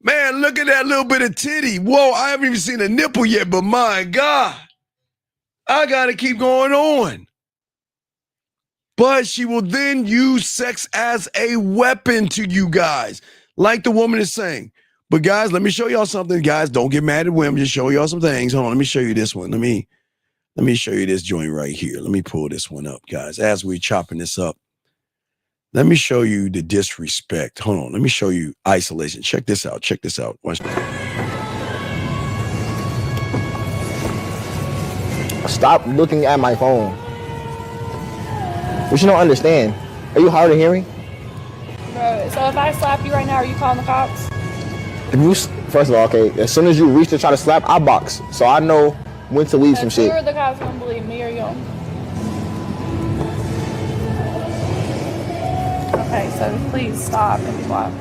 Man, look at that little bit of titty. Whoa, I haven't even seen a nipple yet, but my God. I got to keep going on. But she will then use sex as a weapon to you guys, like the woman is saying. But guys, let me show y'all something. Guys, don't get mad at women. Just show y'all some things. Hold on, let me show you this one. Let me show you this joint right here. Let me pull this one up, guys, as we're chopping this up. Let me show you the disrespect. Hold on. Let me show you isolation. Check this out. Check this out. Watch this. Stop looking at my phone. What you don't understand? Are you hard of hearing? Bro, so if I slap you right now, are you calling the cops? If you, first of all, okay, as soon as you reach to try to slap, I box. So I know when to leave some shit. Who are the cops gonna believe, me or you? Okay, so please stop and be quiet.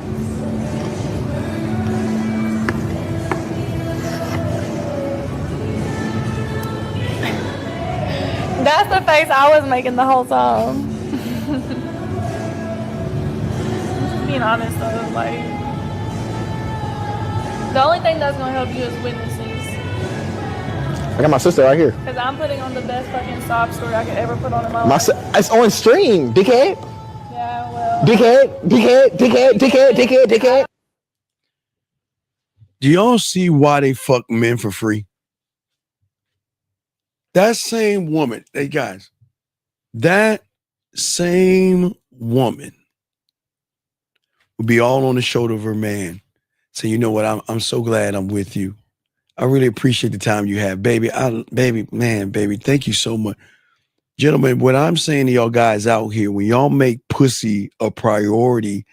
That's the face I was making the whole time. being honest though, like the only thing that's gonna help you is witnesses. I got my sister right here. Cause I'm putting on the best fucking sob story I could ever put on in my life. It's on stream, dickhead. Yeah, well. Dickhead. Do y'all see why they fuck men for free? That same woman, hey guys, that same woman would be all on the shoulder of her man. Say, you know what? I'm so glad I'm with you. I really appreciate the time you have, baby. Baby, thank you so much. Gentlemen, what I'm saying to y'all guys out here, when y'all make pussy a priority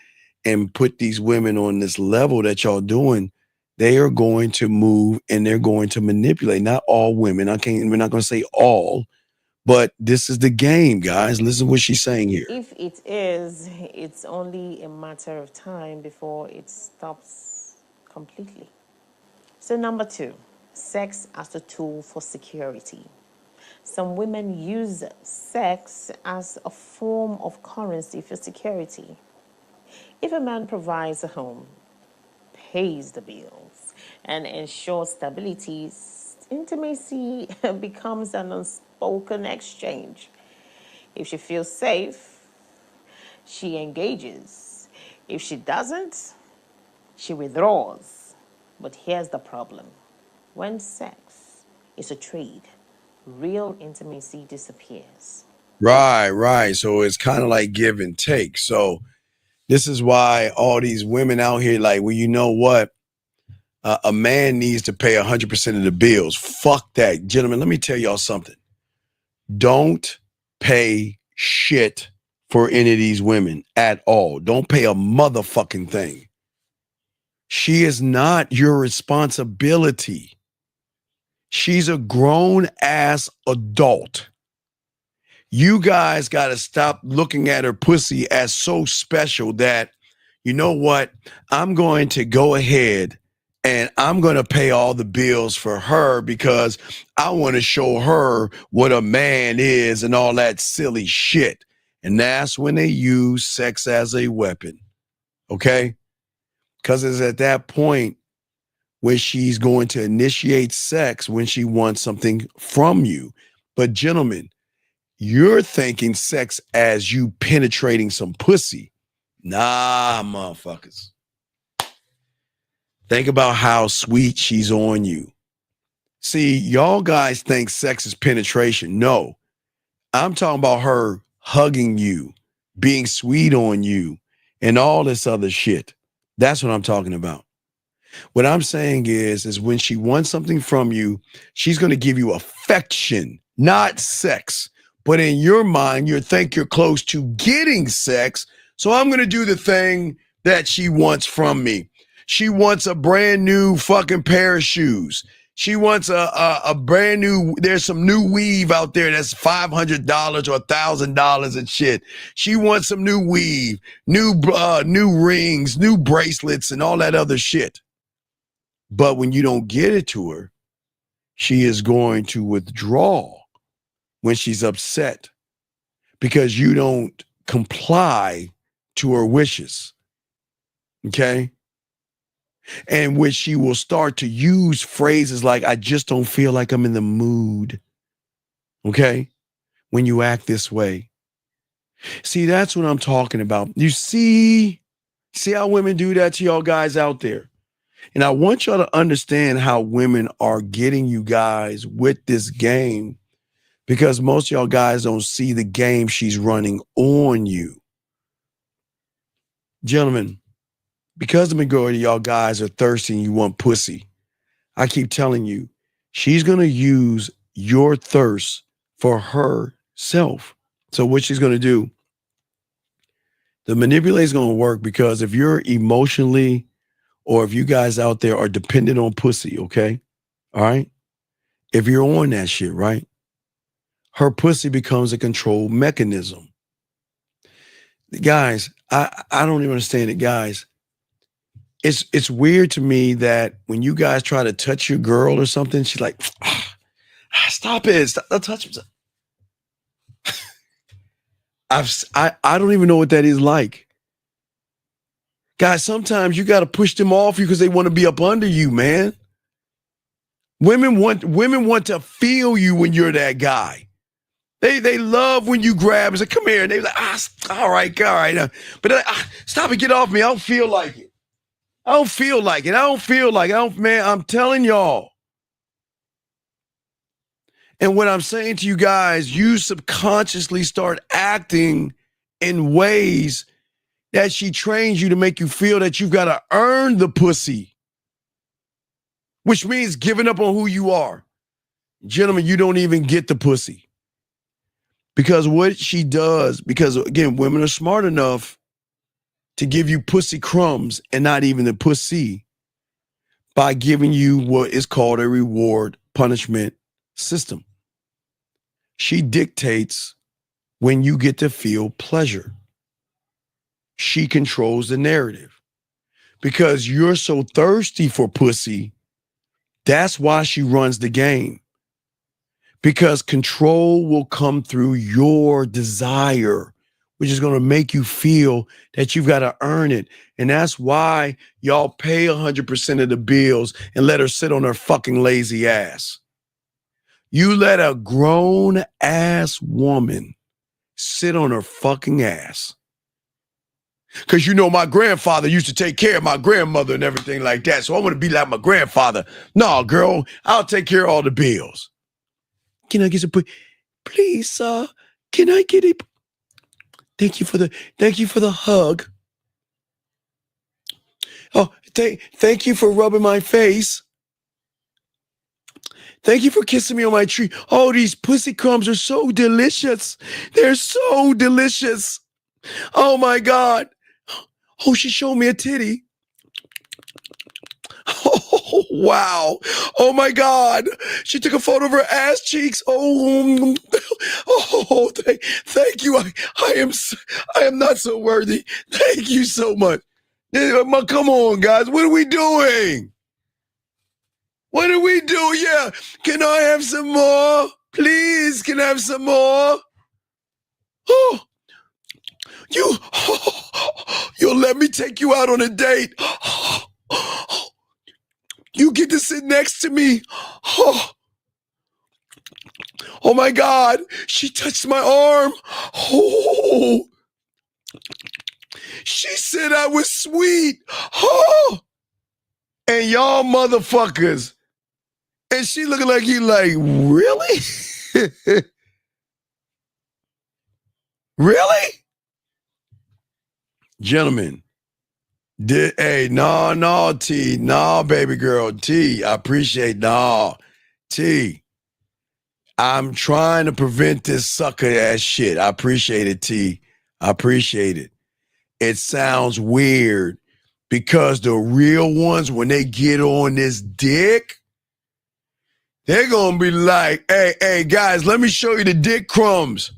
and put these women on this level that y'all doing, they are going to move and they're going to manipulate. Not all women. We're not going to say all, but this is the game, guys. Listen to what she's saying here. If it is, it's only a matter of time before it stops completely. So number 2, sex as a tool for security. Some women use sex as a form of currency for security. If a man provides a home, pays the bills, and ensures stability, intimacy becomes an unspoken exchange. If she feels safe, she engages. If she doesn't, she withdraws. But here's the problem. When sex is a trade, real intimacy disappears. Right. So it's kind of like give and take. So this is why all these women out here like, well, you know what? A man needs to pay 100% of the bills. Fuck that. Gentlemen, let me tell y'all something. Don't pay shit for any of these women at all. Don't pay a motherfucking thing. She is not your responsibility. She's a grown ass adult. You guys got to stop looking at her pussy as so special that, you know what? I'm going to go ahead and I'm going to pay all the bills for her because I want to show her what a man is and all that silly shit. And that's when they use sex as a weapon. Okay? Because it's at that point where she's going to initiate sex when she wants something from you. But gentlemen, you're thinking sex as you penetrating some pussy. Nah, motherfuckers. Think about how sweet she's on you. See, y'all guys think sex is penetration. No, I'm talking about her hugging you, being sweet on you, and all this other shit. That's what I'm talking about. What I'm saying is when she wants something from you, she's going to give you affection, not sex. But in your mind, you think you're close to getting sex. So I'm going to do the thing that she wants from me. She wants a brand new fucking pair of shoes. She wants a brand new, there's some new weave out there that's $500 or $1,000 and shit. She wants some new weave, new rings, new bracelets and all that other shit. But when you don't get it to her, she is going to withdraw when she's upset because you don't comply to her wishes. Okay? And which she will start to use phrases like, I just don't feel like I'm in the mood. Okay? When you act this way. See, that's what I'm talking about. You see how women do that to y'all guys out there. And I want y'all to understand how women are getting you guys with this game because most of y'all guys don't see the game she's running on you. Gentlemen, because the majority of y'all guys are thirsty and you want pussy, I keep telling you, she's going to use your thirst for herself. So what she's going to do, the manipulation is going to work because if you're emotionally or if you guys out there are dependent on pussy, okay? All right? If you're on that shit, right? Her pussy becomes a control mechanism. Guys, I don't even understand it, guys. It's weird to me that when you guys try to touch your girl or something, she's like, stop it. Stop, touch me. I don't even know what that is like. Guys, sometimes you got to push them off you because they want to be up under you, man. Women want to feel you when you're that guy. They love when you grab and say, come here. And they're like, all right. But they're like, stop it, get off me. I don't feel like it. Man, I'm telling y'all. And what I'm saying to you guys, you subconsciously start acting in ways that she trains you to make you feel that you've got to earn the pussy, which means giving up on who you are. Gentlemen, you don't even get the pussy. Because what she does, because again, women are smart enough to give you pussy crumbs and not even the pussy by giving you what is called a reward punishment system. She dictates when you get to feel pleasure. She controls the narrative. Because you're so thirsty for pussy, that's why she runs the game. Because control will come through your desire, which is going to make you feel that you've got to earn it. And that's why y'all pay 100% of the bills and let her sit on her fucking lazy ass. You let a grown ass woman sit on her fucking ass. Because you know my grandfather used to take care of my grandmother and everything like that. So I want to be like my grandfather. No, girl, I'll take care of all the bills. Can I get some, please, sir? Can I get it? Thank you for the hug. Oh, thank you for rubbing my face. Thank you for kissing me on my tree. Oh, these pussy crumbs are so delicious. They're so delicious. Oh my God. Oh, she showed me a titty. Oh, wow. Oh my God. She took a photo of her ass cheeks. Oh, thank you. I am not so worthy. Thank you so much. Come on, guys. What are we doing? What are we doing? Yeah. Can I have some more? Please, can I have some more? Oh, you'll let me take you out on a date. You get to sit next to me. Oh my God. She touched my arm. Oh. She said I was sweet. Oh. And y'all motherfuckers. And she looking like you like, really? Really? Gentlemen. Hey, no, T. No, baby girl. T, I appreciate T. I'm trying to prevent this sucker ass shit. I appreciate it, T. I appreciate it. It sounds weird because the real ones, when they get on this dick, they're going to be like, hey, guys, let me show you the dick crumbs.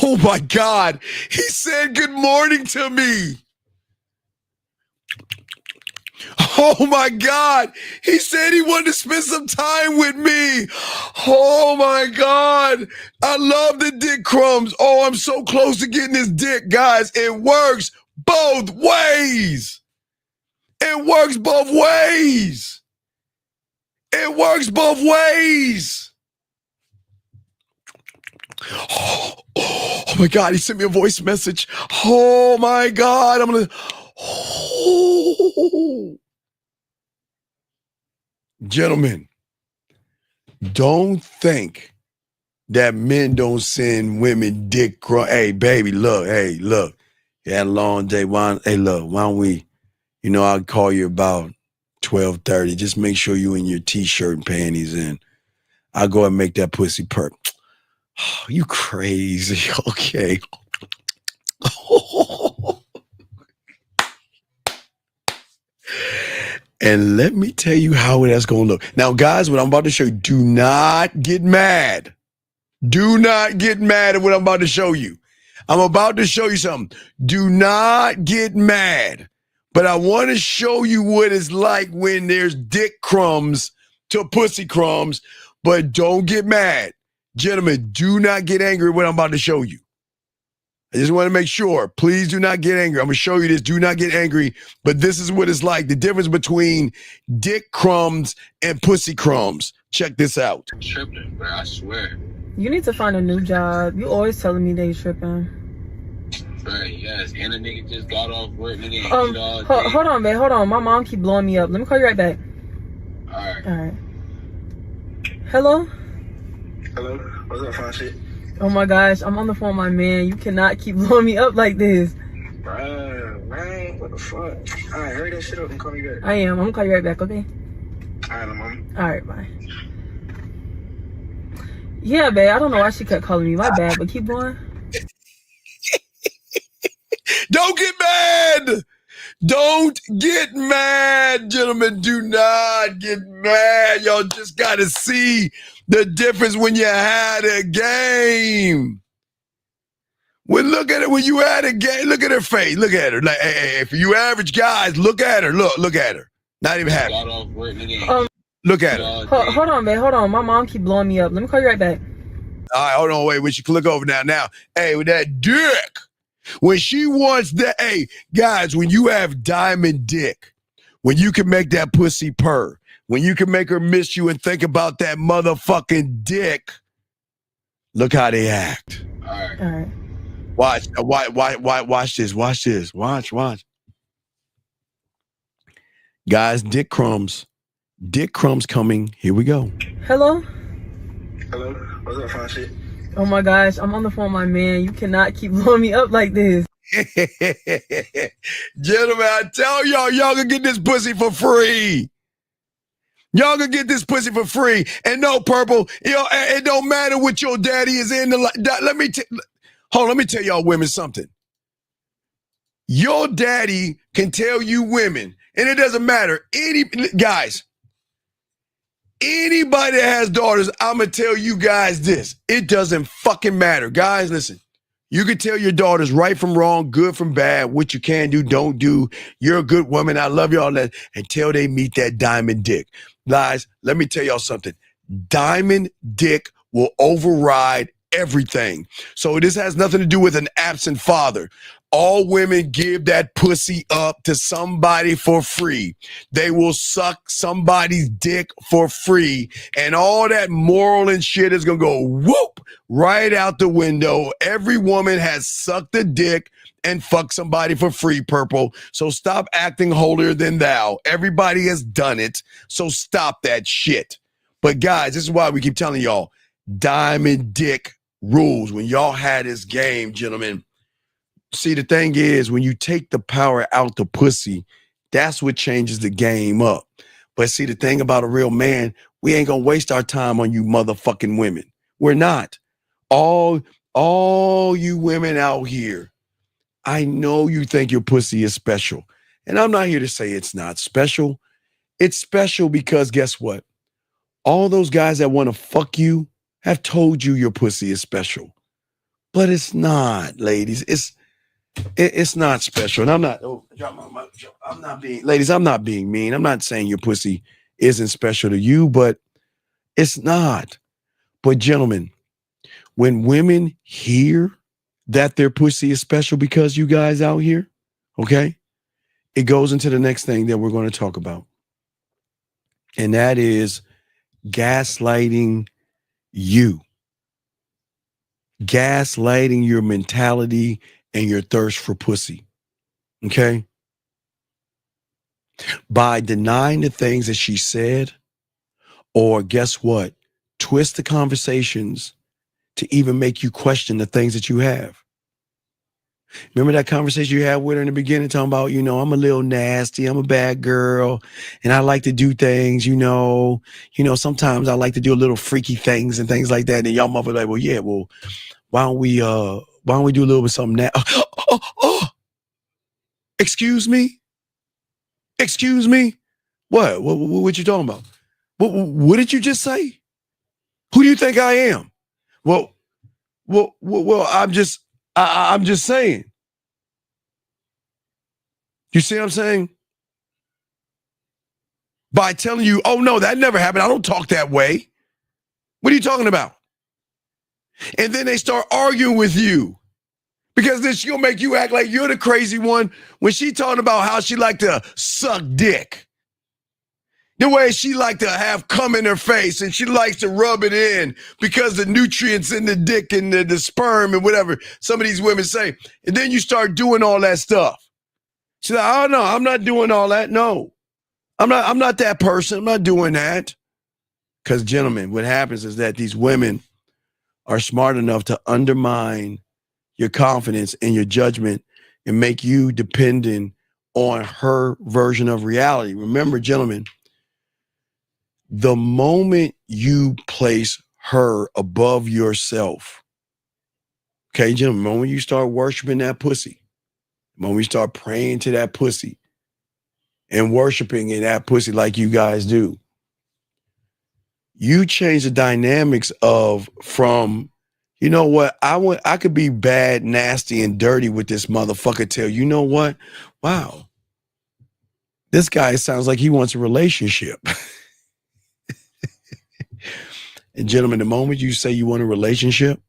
Oh, my God. He said good morning to me. Oh, my God. He said he wanted to spend some time with me. Oh, my God. I love the dick crumbs. Oh, I'm so close to getting this dick, guys. It works both ways. It works both ways. It works both ways. Oh my God, he sent me a voice message. Oh my God, I'm gonna. Oh. Gentlemen, don't think that men don't send women dick. Hey, baby, look. You had a long day. Why don't we, I'll call you about 12:30. Just make sure you in your t-shirt and panties and I'll go and make that pussy perk. Oh, you crazy. Okay. And let me tell you how that's going to look. Now, guys, what I'm about to show you, do not get mad. Do not get mad at what I'm about to show you. I'm about to show you something. Do not get mad. But I want to show you what it's like when there's dick crumbs to pussy crumbs. But don't get mad. Gentlemen, do not get angry at what I'm about to show you. I just want to make sure. Please do not get angry. I'm going to show you this. Do not get angry. But this is what it's like. The difference between dick crumbs and pussy crumbs. Check this out. I'm tripping, bro. I swear. You need to find a new job. You always telling me they tripping. Bro, yes. And a nigga just got off work. Nigga ain't all day. Hold on, babe. Hold on. My mom keep blowing me up. Let me call you right back. All right. All right. Hello? Hello? What's up, fine shit? Oh my gosh, I'm on the phone with my man. You cannot keep blowing me up like this. Bro, man, what the fuck? All right, hurry that shit up and call me back. I am. I'm gonna call you right back, okay? All right, mom. All right, bye. Yeah, babe. I don't know why she kept calling me. My bad, but keep going. Don't get mad. Don't get mad, gentlemen. Do not get mad. Y'all just got to see the difference when you had a game. When look at it when you had a game. Look at her face. Look at her. Like, hey, for you average guys, look at her. Look at her. Not even happy. Look at her. Hold on, babe. Hold on. My mom keep blowing me up. Let me call you right back. All right, hold on. Wait, we should look over now. Now, hey, with that dick. When she wants that, hey, guys, when you have diamond dick, when you can make that pussy purr, when you can make her miss you and think about that motherfucking dick, look how they act. All right. All right. Watch this. Watch this. Watch. Guys, dick crumbs. Dick crumbs coming. Here we go. Hello? Hello? What's up, fine shit? Oh my gosh, I'm on the phone with my man. You cannot keep blowing me up like this. Gentlemen, I tell y'all can get this pussy for free. Y'all can get this pussy for free. And no, Purple, it don't matter what your daddy is in. Let me tell y'all women something. Your daddy can tell you women, and it doesn't matter. Guys, anybody that has daughters, I'm going to tell you guys this. It doesn't fucking matter. Guys, listen. You can tell your daughters right from wrong, good from bad, what you can do, don't do. You're a good woman. I love y'all that until they meet that diamond dick. Guys, let me tell y'all something. Diamond dick will override everything. So this has nothing to do with an absent father. All women give that pussy up to somebody for free. They will suck somebody's dick for free. And all that moral and shit is going to go whoop right out the window. Every woman has sucked a dick and fucked somebody for free, Purple. So stop acting holier than thou. Everybody has done it. So stop that shit. But guys, this is why we keep telling y'all, diamond dick rules. When y'all had this game, gentlemen, see, the thing is, when you take the power out the pussy, that's what changes the game up. But see, the thing about a real man, we ain't gonna waste our time on you motherfucking women. We're not. All you women out here, I know you think your pussy is special. And I'm not here to say it's not special. It's special because guess what? All those guys that want to fuck you have told you your pussy is special. But it's not, ladies. It's not special. And I'm not being mean. I'm not saying your pussy isn't special to you, but it's not. But gentlemen, when women hear that their pussy is special because you guys out here, okay, it goes into the next thing that we're going to talk about. And that is gaslighting you. Gaslighting your mentality and your thirst for pussy, okay? By denying the things that she said, or guess what? Twist the conversations to even make you question the things that you have. Remember that conversation you had with her in the beginning talking about, I'm a little nasty, I'm a bad girl, and I like to do things, sometimes I like to do a little freaky things and things like that. And y'all mother like, why don't we do a little bit of something now? Excuse me? What? What you talking about? What did you just say? Who do you think I am? Well, I'm just saying. You see what I'm saying? By telling you, oh no, that never happened. I don't talk that way. What are you talking about? And then they start arguing with you. Because then she'll make you act like you're the crazy one when she talking about how she like to suck dick. The way she like to have cum in her face and she likes to rub it in because the nutrients in the dick and the sperm and whatever some of these women say. And then you start doing all that stuff. She's like, oh no, I'm not doing all that. No, I'm not that person. I'm not doing that. Because gentlemen, what happens is that these women are smart enough to undermine your confidence and your judgment and make you dependent on her version of reality. Remember, gentlemen, the moment you place her above yourself, okay, gentlemen, the moment you start worshiping that pussy, the moment you start praying to that pussy and worshiping in that pussy like you guys do, you change the dynamics of from, you know what, I could be bad, nasty, and dirty with this motherfucker till, you know what, wow, this guy sounds like he wants a relationship. And gentlemen, the moment you say you want a relationship,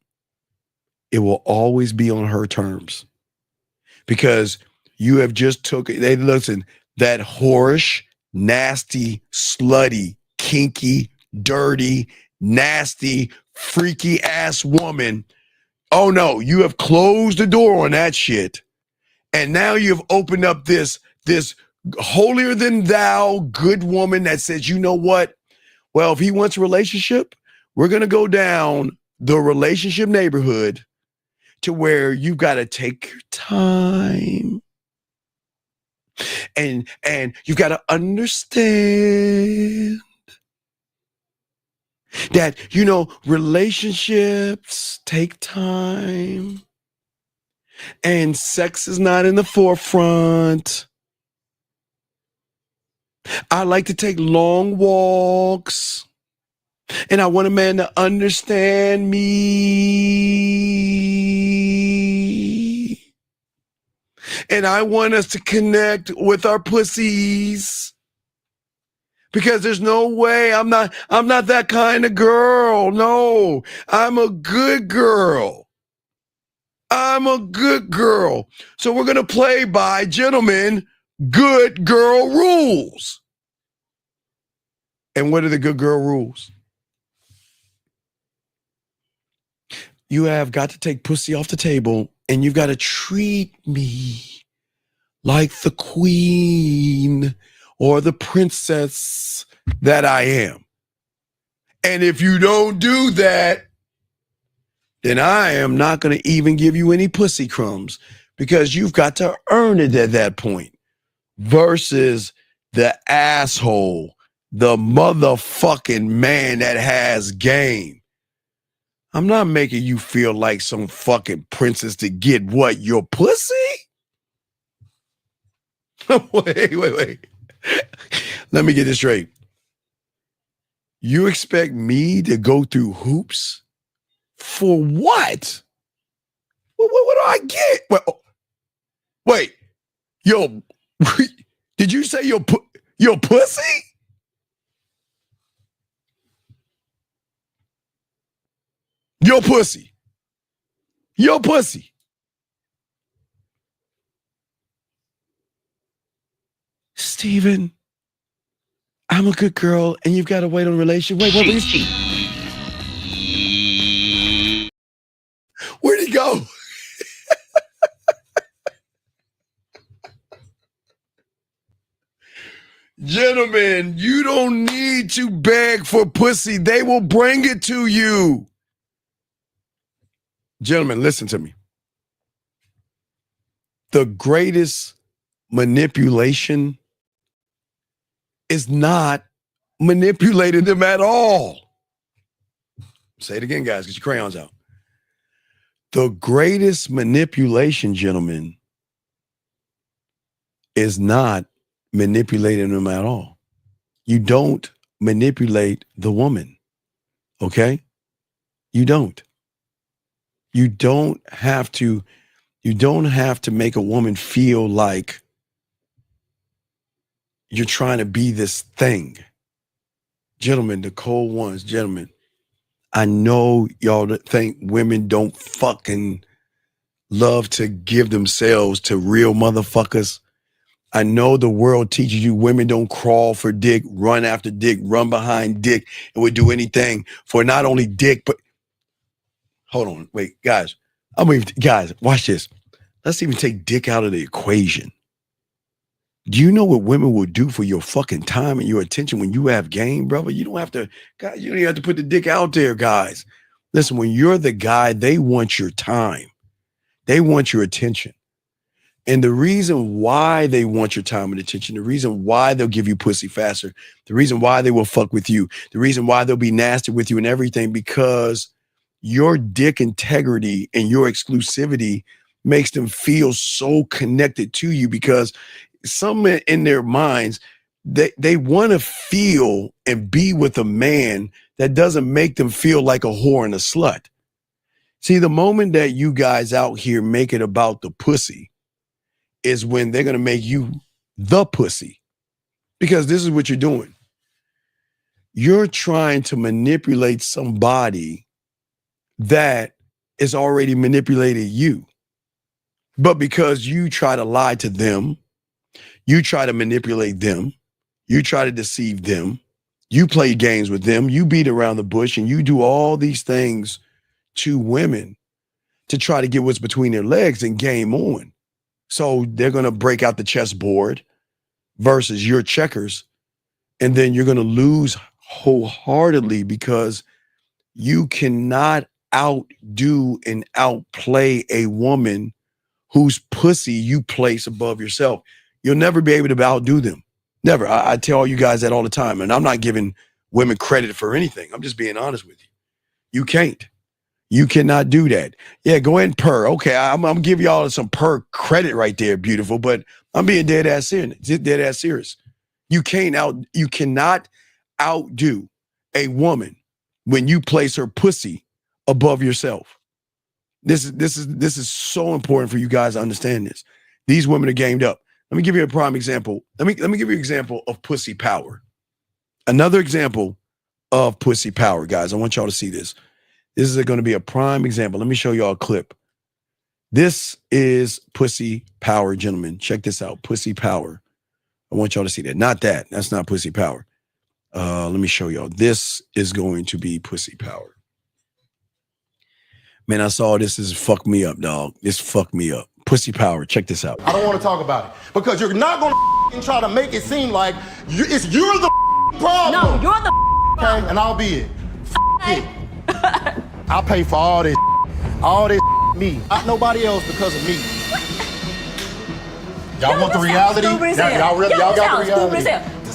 it will always be on her terms. Because you have just listen, that whorish, nasty, slutty, kinky, dirty, nasty, freaky ass woman. Oh no, you have closed the door on that shit. And now you've opened up this holier than thou good woman that says, you know what? Well, if he wants a relationship, we're going to go down the relationship neighborhood to where you've got to take your time. And you've got to understand that, you know, relationships take time and sex is not in the forefront. I like to take long walks and I want a man to understand me. And I want us to connect with our pussies. Because there's no way I'm not that kind of girl. No, I'm a good girl. I'm a good girl. So we're going to play by, gentlemen, good girl rules. And what are the good girl rules? You have got to take pussy off the table and you've got to treat me like the queen or the princess that I am. And if you don't do that, then I am not going to even give you any pussy crumbs because you've got to earn it at that point. Versus the asshole, the motherfucking man that has game. I'm not making you feel like some fucking princess to get what? Your pussy? Wait. Let me get this straight. You expect me to go through hoops? For what? What do I get? Wait. Yo, did you say your pussy? Your pussy. Your pussy. Steven, I'm a good girl and you've got to wait on a relationship. Wait, where'd he go? Gentlemen, you don't need to beg for pussy. They will bring it to you. Gentlemen, listen to me. The greatest manipulation is not manipulating them at all. Say it again, guys. Get your crayons out. The greatest manipulation, gentlemen, is not manipulating them at all. You don't manipulate the woman, okay? You don't. You don't have to make a woman feel like you're trying to be this thing. Gentlemen, the cold ones, gentlemen, I know y'all think women don't fucking love to give themselves to real motherfuckers. I know the world teaches you women don't crawl for dick, run after dick, run behind dick, and would do anything for not only dick, but hold on, wait, guys. Guys, watch this. Let's even take dick out of the equation. Do you know what women will do for your fucking time and your attention when you have game, brother? You don't have to, guys, you don't even have to put the dick out there, guys. Listen, when you're the guy, they want your time. They want your attention. And the reason why they want your time and attention, the reason why they'll give you pussy faster, the reason why they will fuck with you, the reason why they'll be nasty with you and everything, because your dick integrity and your exclusivity makes them feel so connected to you, because some in their minds, they want to feel and be with a man that doesn't make them feel like a whore and a slut. See, the moment that you guys out here make it about the pussy is when they're going to make you the pussy, because this is what you're doing. You're trying to manipulate somebody that is already manipulated you. But because you try to lie to them, you try to manipulate them, you try to deceive them, you play games with them, you beat around the bush, and you do all these things to women to try to get what's between their legs and game on. So they're going to break out the chessboard versus your checkers, and then you're going to lose wholeheartedly because you cannot outdo and outplay a woman whose pussy you place above yourself. You'll never be able to outdo them. Never. I tell you guys that all the time, and I'm not giving women credit for anything. I'm just being honest with you. You can't. You cannot do that. Yeah, go ahead and purr. Okay, I'm giving y'all some purr credit right there, beautiful, but I'm being dead ass serious. You cannot outdo a woman when you place her pussy above yourself. This is so important for you guys to understand this. These women are gamed up. Let me give you a prime example. Let me give you an example of pussy power. Another example of pussy power, guys. I want y'all to see this. This is going to be a prime example. Let me show y'all a clip. This is pussy power, gentlemen. Check this out. Pussy power. I want y'all to see that. Not that. That's not pussy power. Let me show y'all. This is going to be pussy power. Man, I saw this. This fucked me up, dog. This fucked me up. Pussy power. Check this out. I don't want to talk about it because you're not going to try to make it seem like you're the problem. No, you're the okay, and I'll be it. It. I'll pay for all this, me, not nobody else because of me. Y'all want the reality? Y'all got the reality.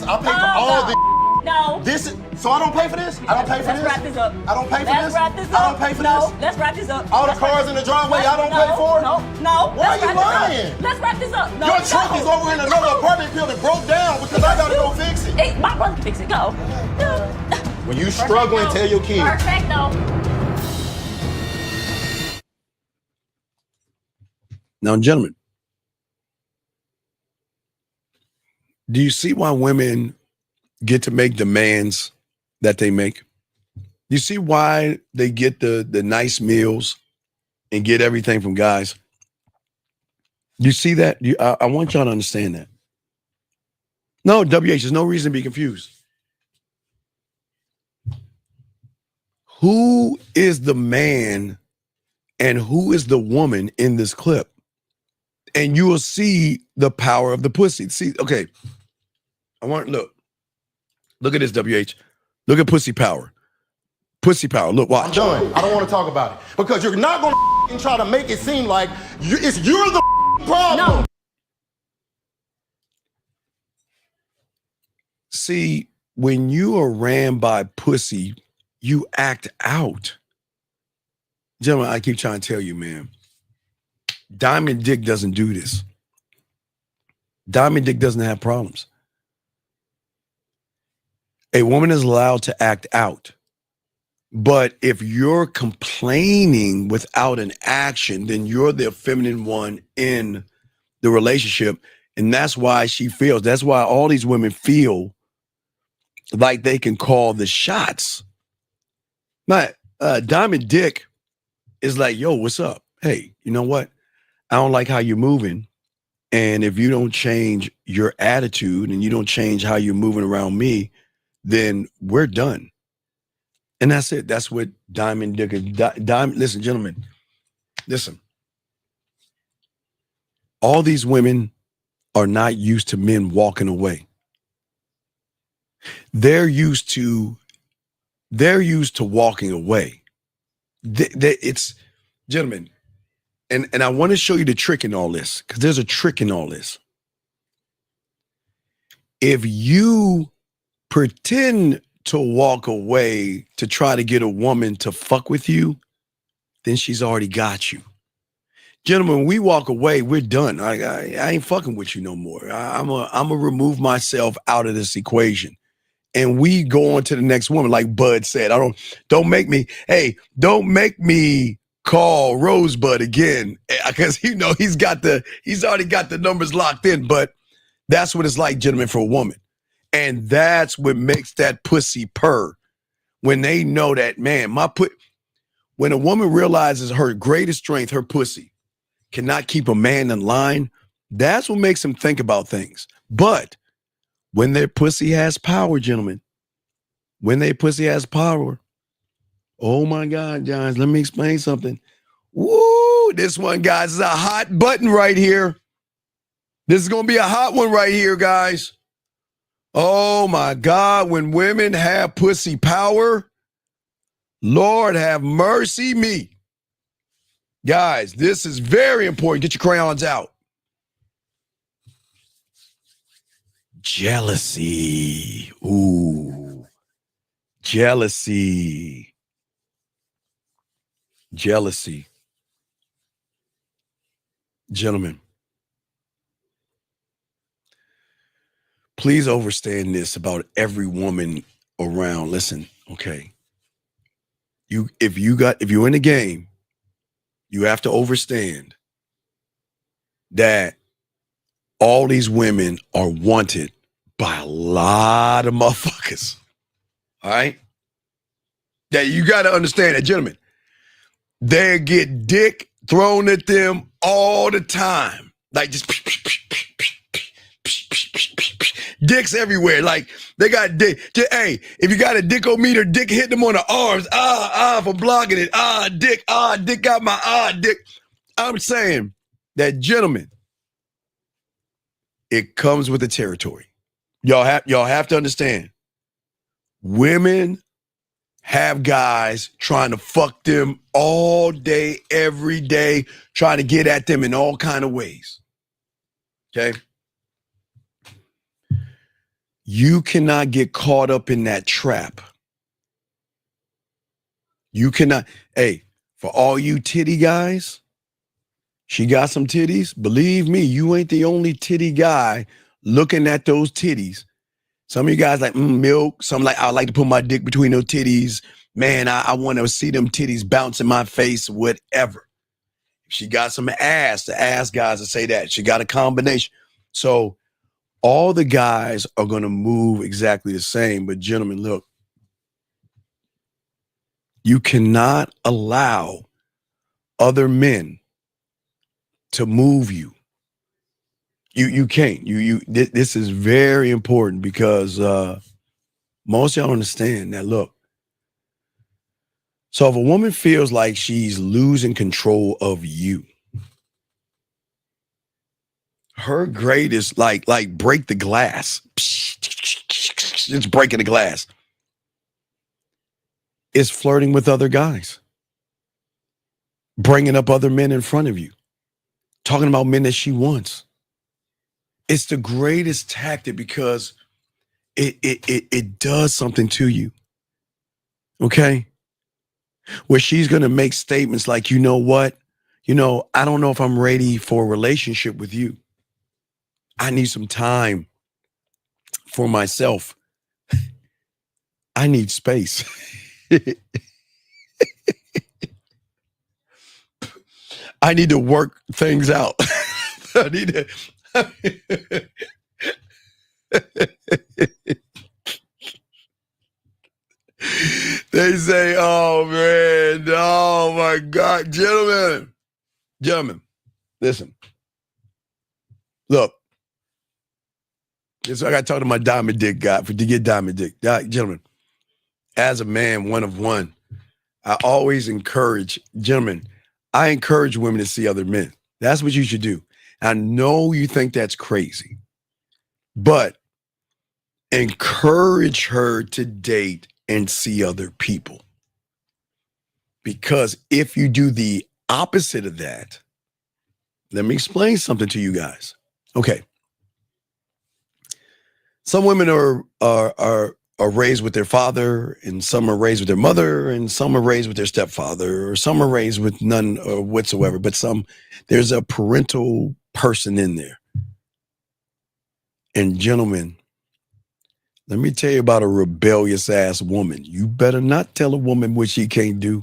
I'll pay for all this. No. This is, so I don't pay for this? I don't pay for this? Let's wrap this up. I don't pay for Let's this? wrap this up. I don't pay for No, this? let's wrap this up. All the cars in the driveway y'all don't pay for? No. Why are you lying? Let's wrap this up. No, Your truck is over in another apartment building broke down because I gotta go fix it. Hey, my brother fix it. Go. When you struggling, tell your kids. Perfecto. Now, gentlemen, do you see why women get to make demands that they make? You see why they get the nice meals and get everything from guys? You see that? I want y'all to understand that. No, WH, there's no reason to be confused. Who is the man and who is the woman in this clip? And you will see the power of the pussy. See, okay. Look at this, WH. Look at pussy power. Pussy power. Look, watch. I'm done. I don't want to talk about it because you're not going to try to make it seem like you're the problem. No. See, when you are ran by pussy, you act out. Gentlemen, I keep trying to tell you, man. Diamond Dick doesn't do this. Diamond Dick doesn't have problems. A woman is allowed to act out. But if you're complaining without an action, then you're the feminine one in the relationship. And that's why she feels. That's why all these women feel like they can call the shots. Diamond Dick is like, yo, what's up? Hey, you know what? I don't like how you're moving. And if you don't change your attitude and you don't change how you're moving around me, then we're done. And that's it. That's what Diamond Dicker, listen, gentlemen, listen. All these women are not used to men walking away. They're used to walking away. It's, gentlemen, and I want to show you the trick in all this, because there's a trick in all this. If you pretend to walk away to try to get a woman to fuck with you, then she's already got you. Gentlemen, when we walk away, we're done. I ain't fucking with you no more. I'm gonna remove myself out of this equation. And we go on to the next woman, like Bud said. Don't make me call Rosebud again, because he's already got the numbers locked in. But that's what it's like, gentlemen, for a woman. And that's what makes that pussy purr. When they know that, man, when a woman realizes her greatest strength, her pussy, cannot keep a man in line, that's what makes him think about things. But when their pussy has power, gentlemen, when their pussy has power, oh my God, guys, let me explain something. Woo, this one, guys, is a hot button right here. This is going to be a hot one right here, guys. Oh my God, when women have pussy power, Lord have mercy me. Guys, this is very important. Get your crayons out. Jealousy. Ooh. Jealousy. Jealousy. Gentlemen, please understand this about every woman around. Listen, okay. If you're in the game, you have to understand that all these women are wanted by a lot of motherfuckers. All right? That you got to understand that, gentlemen. They get dick thrown at them all the time. Like just dicks everywhere. Like they got dick. Hey, if you got a dickometer, dick hit them on the arms. For blocking it. Dick got my dick. I'm saying that, gentlemen, it comes with the territory. Y'all have to understand. Women have guys trying to fuck them all day, every day, trying to get at them in all kind of ways. Okay? You cannot get caught up in that trap. You cannot. Hey, for all you titty guys, she got some titties. Believe me, you ain't the only titty guy looking at those titties. Some of you guys like milk. Some like, I like to put my dick between those titties. Man, I want to see them titties bounce in my face, whatever. If she got some ass, the ass guys will say that. She got a combination. So all the guys are going to move exactly the same. But gentlemen, look, you cannot allow other men to move you. You can't. This is very important, because most y'all understand that. Look, so if a woman feels like she's losing control of you, her greatest like break the glass, it's breaking the glass. It's flirting with other guys, bringing up other men in front of you, talking about men that she wants. It's the greatest tactic, because it does something to you. Okay? Where she's going to make statements like, you know what? I don't know if I'm ready for a relationship with you. I need some time for myself. I need space. I need to work things out. I need to. They say, oh man, oh my God, gentlemen, Listen. Look. So I got to talk to my diamond dick guy to get diamond dick. Gentlemen, as a man, one of one, I always encourage, gentlemen, I encourage women to see other men. That's what you should do. I know you think that's crazy, but encourage her to date and see other people. Because if you do the opposite of that, let me explain something to you guys. Okay. Some women are raised with their father, and some are raised with their mother, and some are raised with their stepfather, or some are raised with none or whatsoever. But there's a parental person in there. And gentlemen, let me tell you about a rebellious ass woman. You better not tell a woman what she can't do.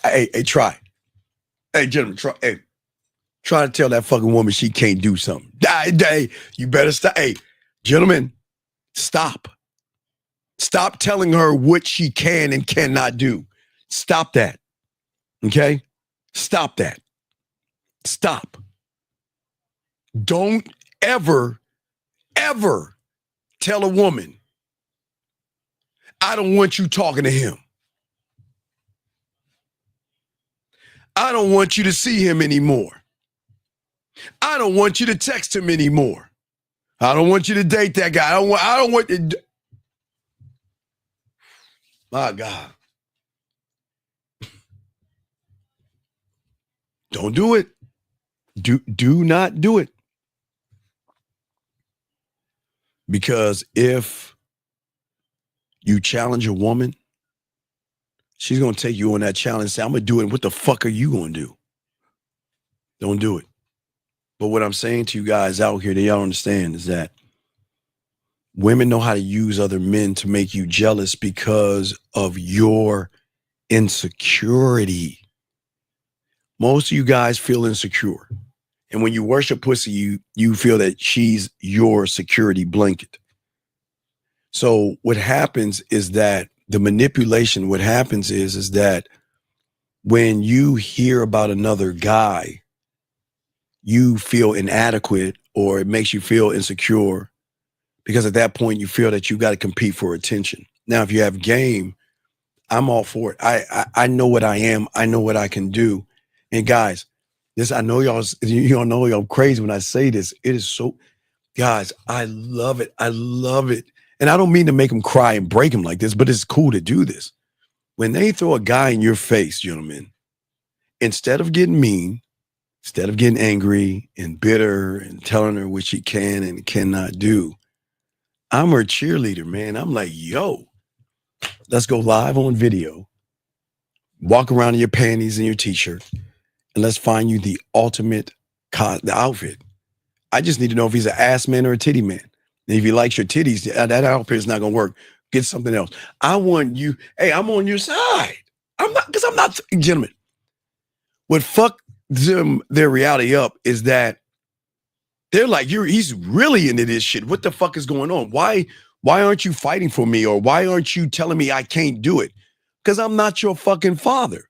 Hey, try. Hey, gentlemen, try. Hey, try to tell that fucking woman she can't do something. You better stop. Hey, gentlemen. Stop. Stop telling her what she can and cannot do. Stop that. Okay? Stop that. Stop. Don't ever tell a woman, I don't want you talking to him. I don't want you to see him anymore. I don't want you to text him anymore. I don't want you to date that guy. I don't want to. My God. Don't do it. Do not do it. Because if you challenge a woman, she's going to take you on that challenge and say, I'm going to do it. What the fuck are you going to do? Don't do it. But what I'm saying to you guys out here that y'all understand is that women know how to use other men to make you jealous because of your insecurity. Most of you guys feel insecure. And when you worship pussy, you feel that she's your security blanket. So what happens is that the manipulation, what happens is that when you hear about another guy, you feel inadequate or it makes you feel insecure because at that point you feel that you got to compete for attention. Now, if you have game, I'm all for it. I know what I am. I know what I can do. And guys, this, I know y'all know y'all crazy when I say this. It is so, guys, I love it. I love it. And I don't mean to make them cry and break them like this, but it's cool to do this. When they throw a guy in your face, gentlemen, instead of getting mean, instead of getting angry and bitter and telling her what she can and cannot do, I'm her cheerleader, man. I'm like, yo, let's go live on video, walk around in your panties and your t-shirt, and let's find you the ultimate the outfit. I just need to know if he's an ass man or a titty man. And if he likes your titties, that outfit is not going to work. Get something else. I want you. Hey, I'm on your side. I'm not, gentlemen. What fuck them their reality up is that they're like, he's really into this shit. What the fuck is going on? Why aren't you fighting for me? Or why aren't you telling me I can't do it? Because I'm not your fucking father.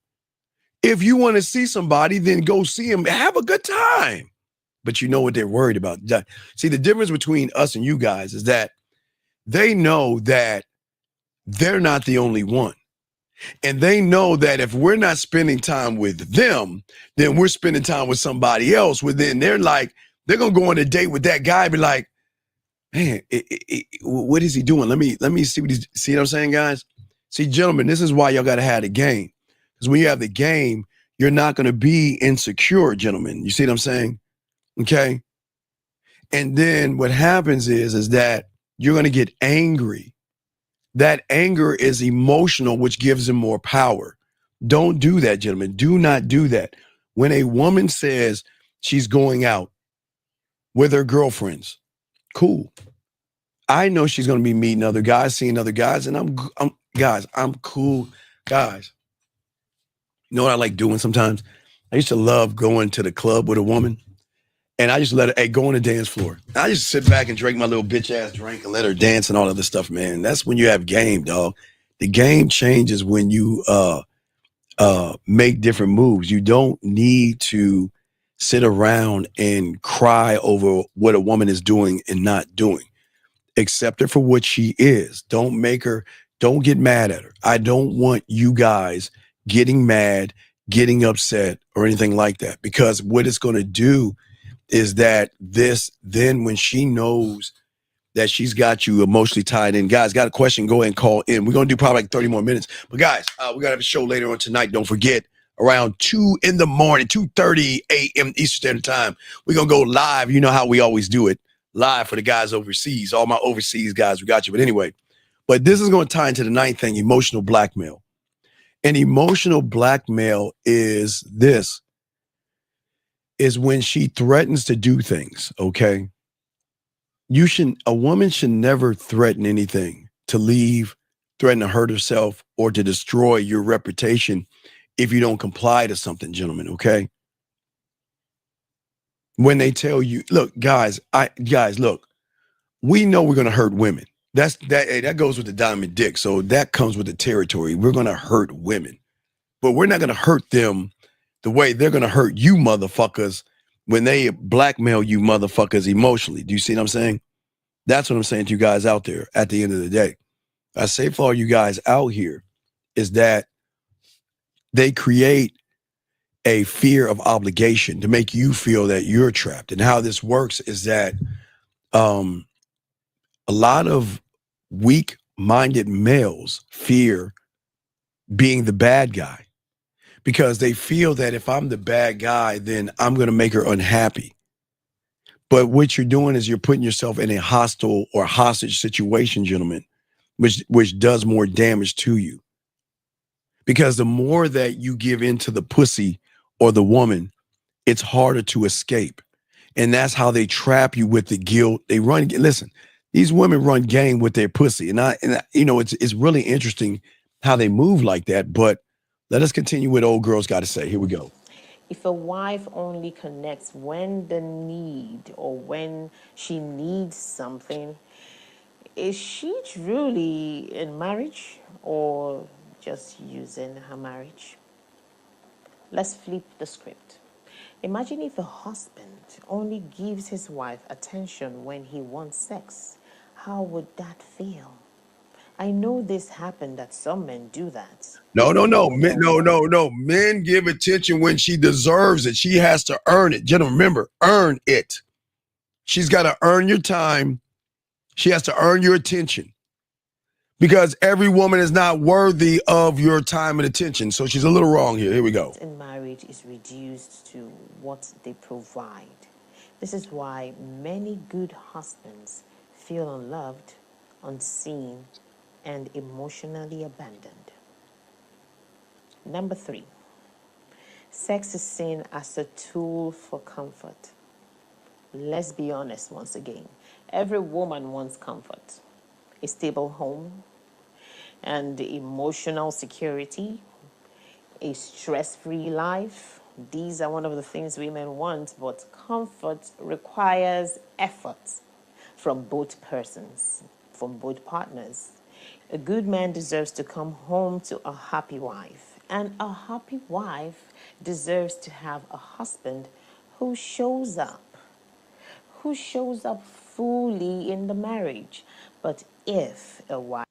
If you want to see somebody, then go see him. Have a good time. But you know what they're worried about. See, the difference between us and you guys is that they know that they're not the only one. And they know that if we're not spending time with them, then we're spending time with somebody else. Well, then they're like, they're going to go on a date with that guy and be like, man, what is he doing? Let me see see what I'm saying, guys? See, gentlemen, this is why y'all got to have the game. Because when you have the game, you're not going to be insecure, gentlemen. You see what I'm saying? Okay. And then what happens is that you're going to get angry. That anger is emotional, which gives them more power. Don't do that, gentlemen. Do not do that. When a woman says she's going out with her girlfriends, cool. I know she's going to be meeting other guys, seeing other guys, and I'm cool. Guys, you know what I like doing sometimes? I used to love going to the club with a woman. And I just let her, go on the dance floor. I just sit back and drink my little bitch ass drink and let her dance and all other stuff, man. That's when you have game, dog. The game changes when you make different moves. You don't need to sit around and cry over what a woman is doing and not doing. Accept her for what she is. Don't get mad at her. I don't want you guys getting mad, getting upset, or anything like that, because what it's going to do is that then when she knows that she's got you emotionally tied in. Guys, got a question, go ahead and call in. We're going to do probably like 30 more minutes. But guys, we're going to have a show later on tonight. Don't forget, around 2 in the morning, 2:30 a.m. Eastern Standard Time, we're going to go live. You know how we always do it. Live for the guys overseas. All my overseas guys, we got you. But anyway, this is going to tie into the ninth thing, emotional blackmail. And emotional blackmail is when she threatens to do things, okay? A woman should never threaten anything, to leave, threaten to hurt herself, or to destroy your reputation if you don't comply to something, gentlemen, okay? When they tell you, look, guys, look, we know we're going to hurt women. That goes with the diamond dick. So that comes with the territory. We're going to hurt women, but we're not going to hurt them the way they're going to hurt you motherfuckers when they blackmail you motherfuckers emotionally. Do you see what I'm saying? That's what I'm saying to you guys out there at the end of the day. I say for all you guys out here is that they create a fear of obligation to make you feel that you're trapped. And how this works is that a lot of weak-minded males fear being the bad guy because they feel that if I'm the bad guy, then I'm going to make her unhappy. But what you're doing is you're putting yourself in a hostile or hostage situation, gentlemen, which does more damage to you. Because the more that you give into the pussy or the woman, it's harder to escape. And that's how they trap you with the guilt. Listen, these women run game with their pussy. And it's really interesting how they move like that. But let us continue what old girl's got to say. Here we go. If a wife only connects when the need or when she needs something, is she truly in marriage or just using her marriage? Let's flip the script. Imagine if a husband only gives his wife attention when he wants sex. How would that feel? I know this happened that some men do that. No. Men give attention when she deserves it. She has to earn it. Gentlemen, remember, earn it. She's got to earn your time. She has to earn your attention because every woman is not worthy of your time and attention. So she's a little wrong here. Here we go. In marriage is reduced to what they provide. This is why many good husbands feel unloved, unseen, and emotionally abandoned. Number 3, sex is seen as a tool for comfort. Let's be honest once again. Every woman wants comfort, a stable home, and emotional security, a stress-free life. These are one of the things women want, but comfort requires effort from both persons, from both partners. A good man deserves to come home to a happy wife, and a happy wife deserves to have a husband who shows up fully in the marriage. But if a wife...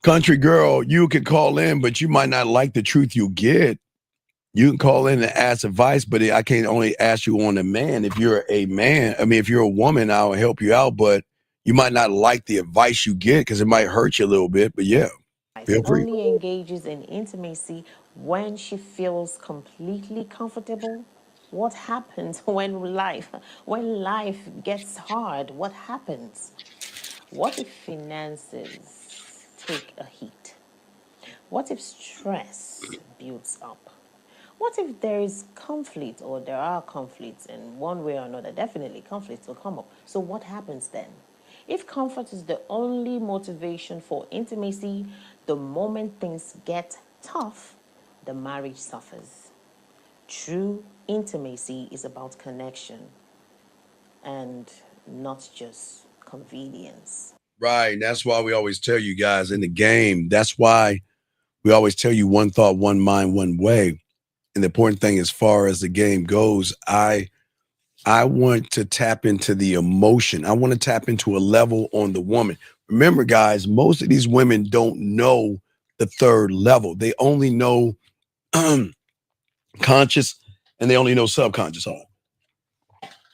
Country girl, you can call in, but you might not like the truth you get. You can call in and ask advice, but I can't only ask you on a man. If you're a man, if you're a woman, I'll help you out, but you might not like the advice you get because it might hurt you a little bit, but yeah, feel free. Only engages in intimacy when she feels completely comfortable. What happens when life gets hard? What happens? What if finances take a hit? What if stress builds up? What if there is conflict, or there are conflicts in one way or another? Definitely conflicts will come up. So what happens then? If comfort is the only motivation for intimacy, the moment things get tough, the marriage suffers. True intimacy is about connection and not just convenience. Right. That's why we always tell you guys in the game, that's why we always tell you one thought, one mind, one way, and the important thing as far as the game goes, I want to tap into the emotion. I want to tap into a level on the woman. Remember, guys, most of these women don't know the third level. They only know conscious, and they only know subconscious.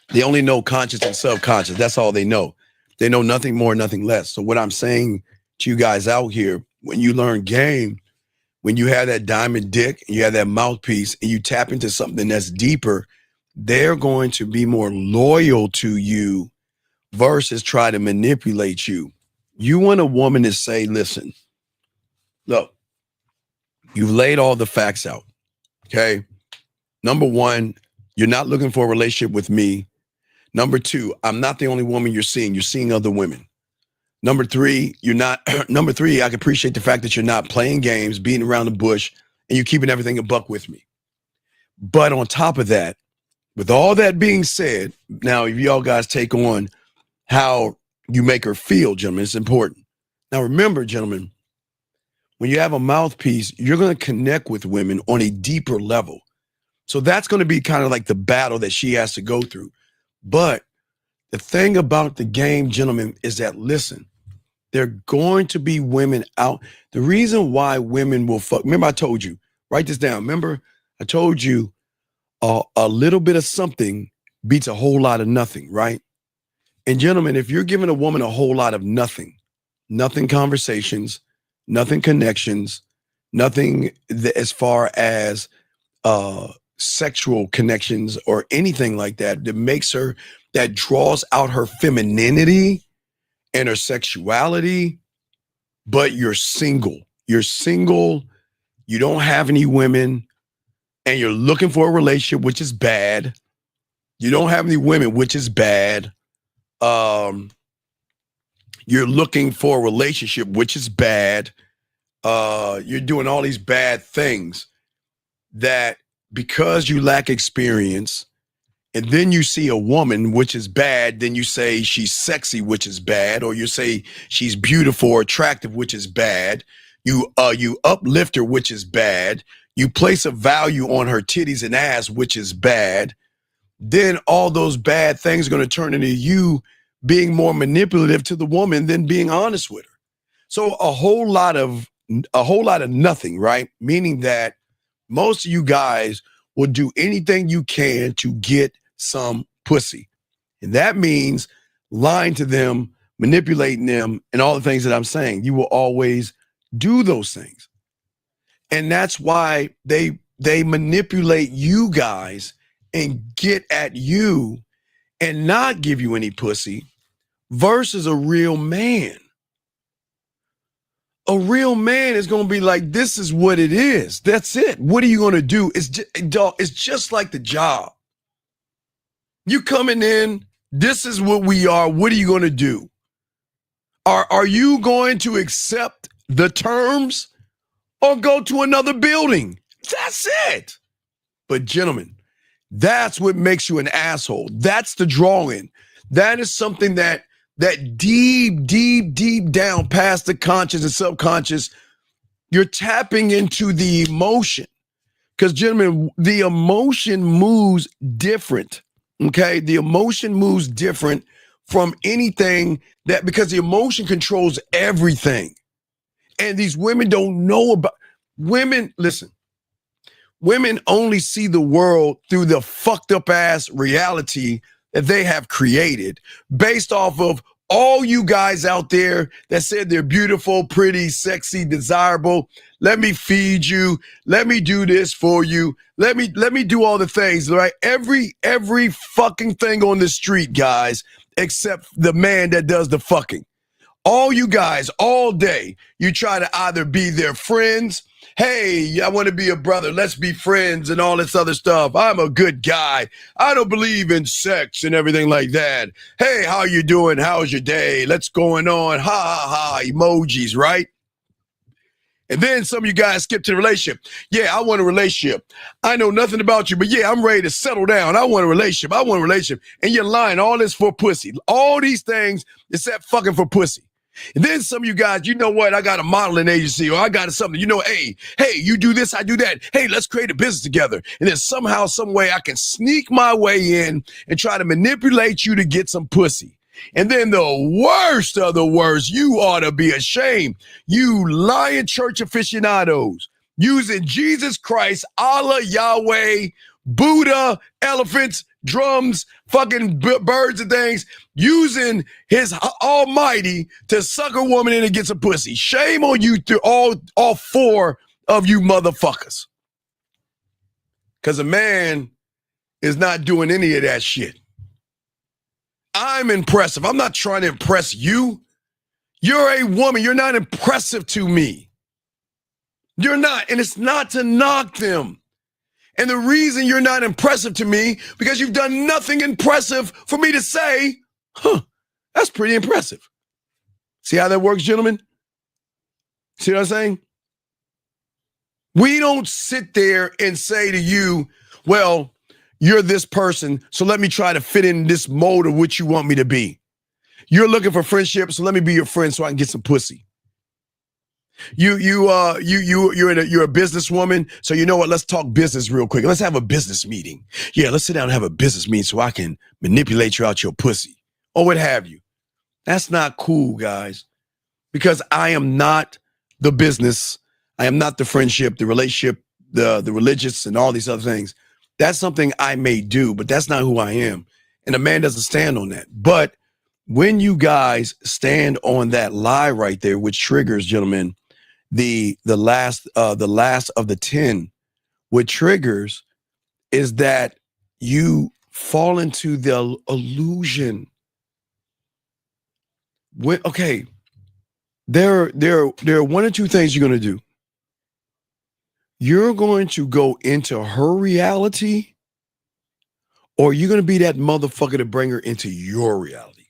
They only know conscious and subconscious. That's all they know. They know nothing more, nothing less. So what I'm saying to you guys out here, when you learn game, when you have that diamond dick and you have that mouthpiece and you tap into something that's deeper, they're going to be more loyal to you versus try to manipulate you. You want a woman to say, listen, look, you've laid all the facts out, okay? Number one, you're not looking for a relationship with me. Number two, I'm not the only woman you're seeing. You're seeing other women. Number three, number three, I can appreciate the fact that you're not playing games, beating around the bush, and you're keeping everything a buck with me. But on top of that, with all that being said, now if y'all guys take on how you make her feel, gentlemen, it's important. Now remember, gentlemen, when you have a mouthpiece, you're going to connect with women on a deeper level. So that's going to be kind of like the battle that she has to go through. But the thing about the game, gentlemen, is that, listen, there are going to be women out. The reason why women will fuck, remember I told you, write this down. Remember I told you a little bit of something beats a whole lot of nothing, right? And gentlemen, if you're giving a woman a whole lot of nothing conversations, nothing connections, nothing as far as sexual connections or anything like that, that draws out her femininity and her sexuality, but you're single, you don't have any women, and you're looking for a relationship, which is bad. You don't have any women, which is bad. You're looking for a relationship, which is bad. You're doing all these bad things that, because you lack experience, and then you see a woman, which is bad, then you say she's sexy, which is bad, or you say she's beautiful or attractive, which is bad. You uplift her, which is bad. You place a value on her titties and ass, which is bad. Then all those bad things are going to turn into you being more manipulative to the woman than being honest with her. So a whole lot of nothing, right? Meaning that most of you guys will do anything you can to get some pussy. And that means lying to them, manipulating them, and all the things that I'm saying. You will always do those things. And that's why they manipulate you guys and get at you and not give you any pussy versus a real man. A real man is going to be like, this is what it is. That's it. What are you going to do? It's just like the job. You coming in, this is what we are. What are you going to do? Are you going to accept the terms or go to another building? That's it. But gentlemen, that's what makes you an asshole. That's the drawing. That is something that deep down past the conscious and subconscious, you're tapping into the emotion. Because gentlemen, the emotion moves different. Okay, the emotion moves different from anything because the emotion controls everything. And these women don't know about women. Listen, women only see the world through the fucked up ass reality that they have created based off of all you guys out there that said they're beautiful, pretty, sexy, desirable. Let me feed you. Let me do this for you. Let me do all the things, right? Every fucking thing on the street, guys, except the man that does the fucking. All you guys, all day, you try to either be their friends. Hey, I want to be a brother. Let's be friends and all this other stuff. I'm a good guy. I don't believe in sex and everything like that. Hey, how you doing? How's your day? Let's going on. Ha, ha, ha, emojis, right? And then some of you guys skip to the relationship. Yeah, I want a relationship. I know nothing about you, but yeah, I'm ready to settle down. I want a relationship. I want a relationship. And you're lying. All this for pussy. All these things except fucking for pussy. And then some of you guys, you know what? I got a modeling agency or I got something, hey, you do this, I do that. Hey, let's create a business together. And then somehow, some way I can sneak my way in and try to manipulate you to get some pussy. And then the worst of the worst, you ought to be ashamed. You lying church aficionados using Jesus Christ, Allah, Yahweh, Buddha, elephants, drums, fucking birds and things, using his almighty to suck a woman in and get some pussy. Shame on you to all four of you motherfuckers. Because a man is not doing any of that shit. I'm impressive. I'm not trying to impress you. You're a woman. You're not impressive to me. You're not. And it's not to knock them. And the reason you're not impressive to me, because you've done nothing impressive for me to say, that's pretty impressive. See how that works, gentlemen? See what I'm saying? We don't sit there and say to you, well, you're this person, so let me try to fit in this mold of what you want me to be. You're looking for friendship, so let me be your friend so I can get some pussy. You're a businesswoman, so you know what? Let's talk business real quick. Let's have a business meeting. Yeah, let's sit down and have a business meeting so I can manipulate you out your pussy or what have you. That's not cool, guys, because I am not the business. I am not the friendship, the relationship, the religious, and all these other things. That's something I may do, but that's not who I am. And a man doesn't stand on that. But when you guys stand on that lie right there, which triggers, gentlemen, the last of the 10, what triggers is that you fall into the illusion. There are one or two things you're going to do. You're going to go into her reality, or you're going to be that motherfucker to bring her into your reality.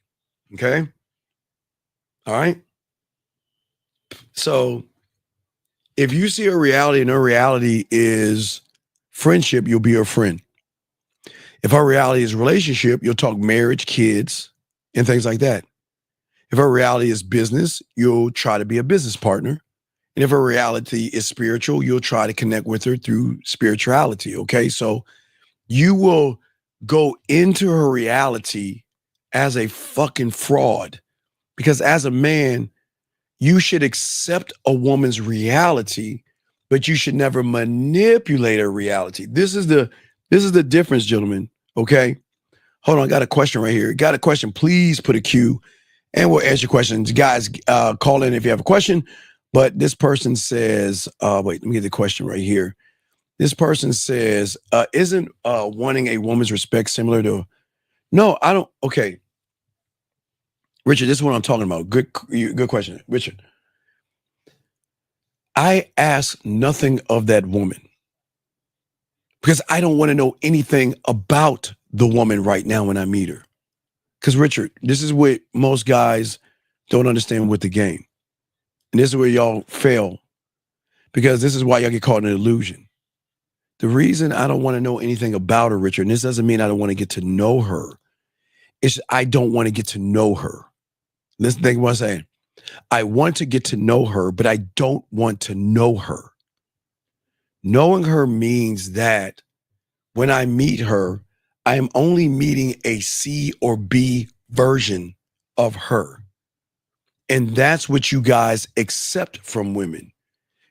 Okay? All right? So if you see her reality and her reality is friendship, you'll be her friend. If her reality is relationship, you'll talk marriage, kids, and things like that. If her reality is business, you'll try to be a business partner. And if her reality is spiritual, you'll try to connect with her through spirituality, okay? So you will go into her reality as a fucking fraud, because as a man, you should accept a woman's reality, but you should never manipulate her reality. This is the difference, gentlemen, okay? Hold on, I got a question right here. Got a question, please put a Q and we'll answer questions. Guys, call in if you have a question. But this person says, wait, let me get the question right here. This person says, isn't wanting a woman's respect similar to, no, I don't, okay. Richard, this is what I'm talking about. Good question, Richard. I ask nothing of that woman because I don't want to know anything about the woman right now when I meet her. Because Richard, this is what most guys don't understand with the game. And this is where y'all fail, because this is why y'all get caught in an illusion. The reason I don't want to know anything about her, Richard, and this doesn't mean I don't want to get to know her, is I don't want to get to know her. Listen, think what I'm saying. I want to get to know her, but I don't want to know her. Knowing her means that when I meet her, I am only meeting a C or B version of her. And that's what you guys accept from women.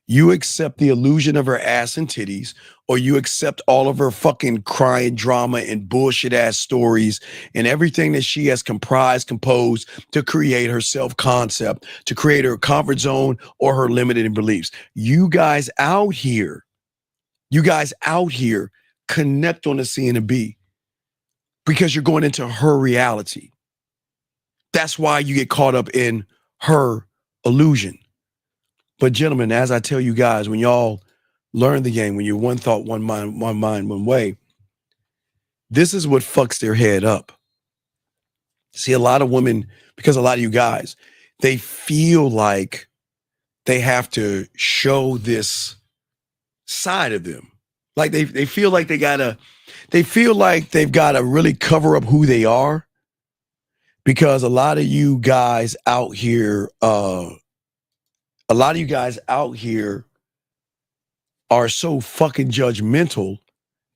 You accept the illusion of her ass and titties, or you accept all of her fucking crying drama and bullshit ass stories and everything that she has composed to create her self-concept, to create her comfort zone or her limited beliefs. You guys out here connect on the C and the B because you're going into her reality. That's why you get caught up in her illusion. But gentlemen, as I tell you guys, when y'all learn the game, when you're one thought, one mind, one way, this is what fucks their head up. See, a lot of women, because a lot of you guys, they feel like they have to show this side of them. Like they feel like they've got to really cover up who they are. because a lot of you guys out here are so fucking judgmental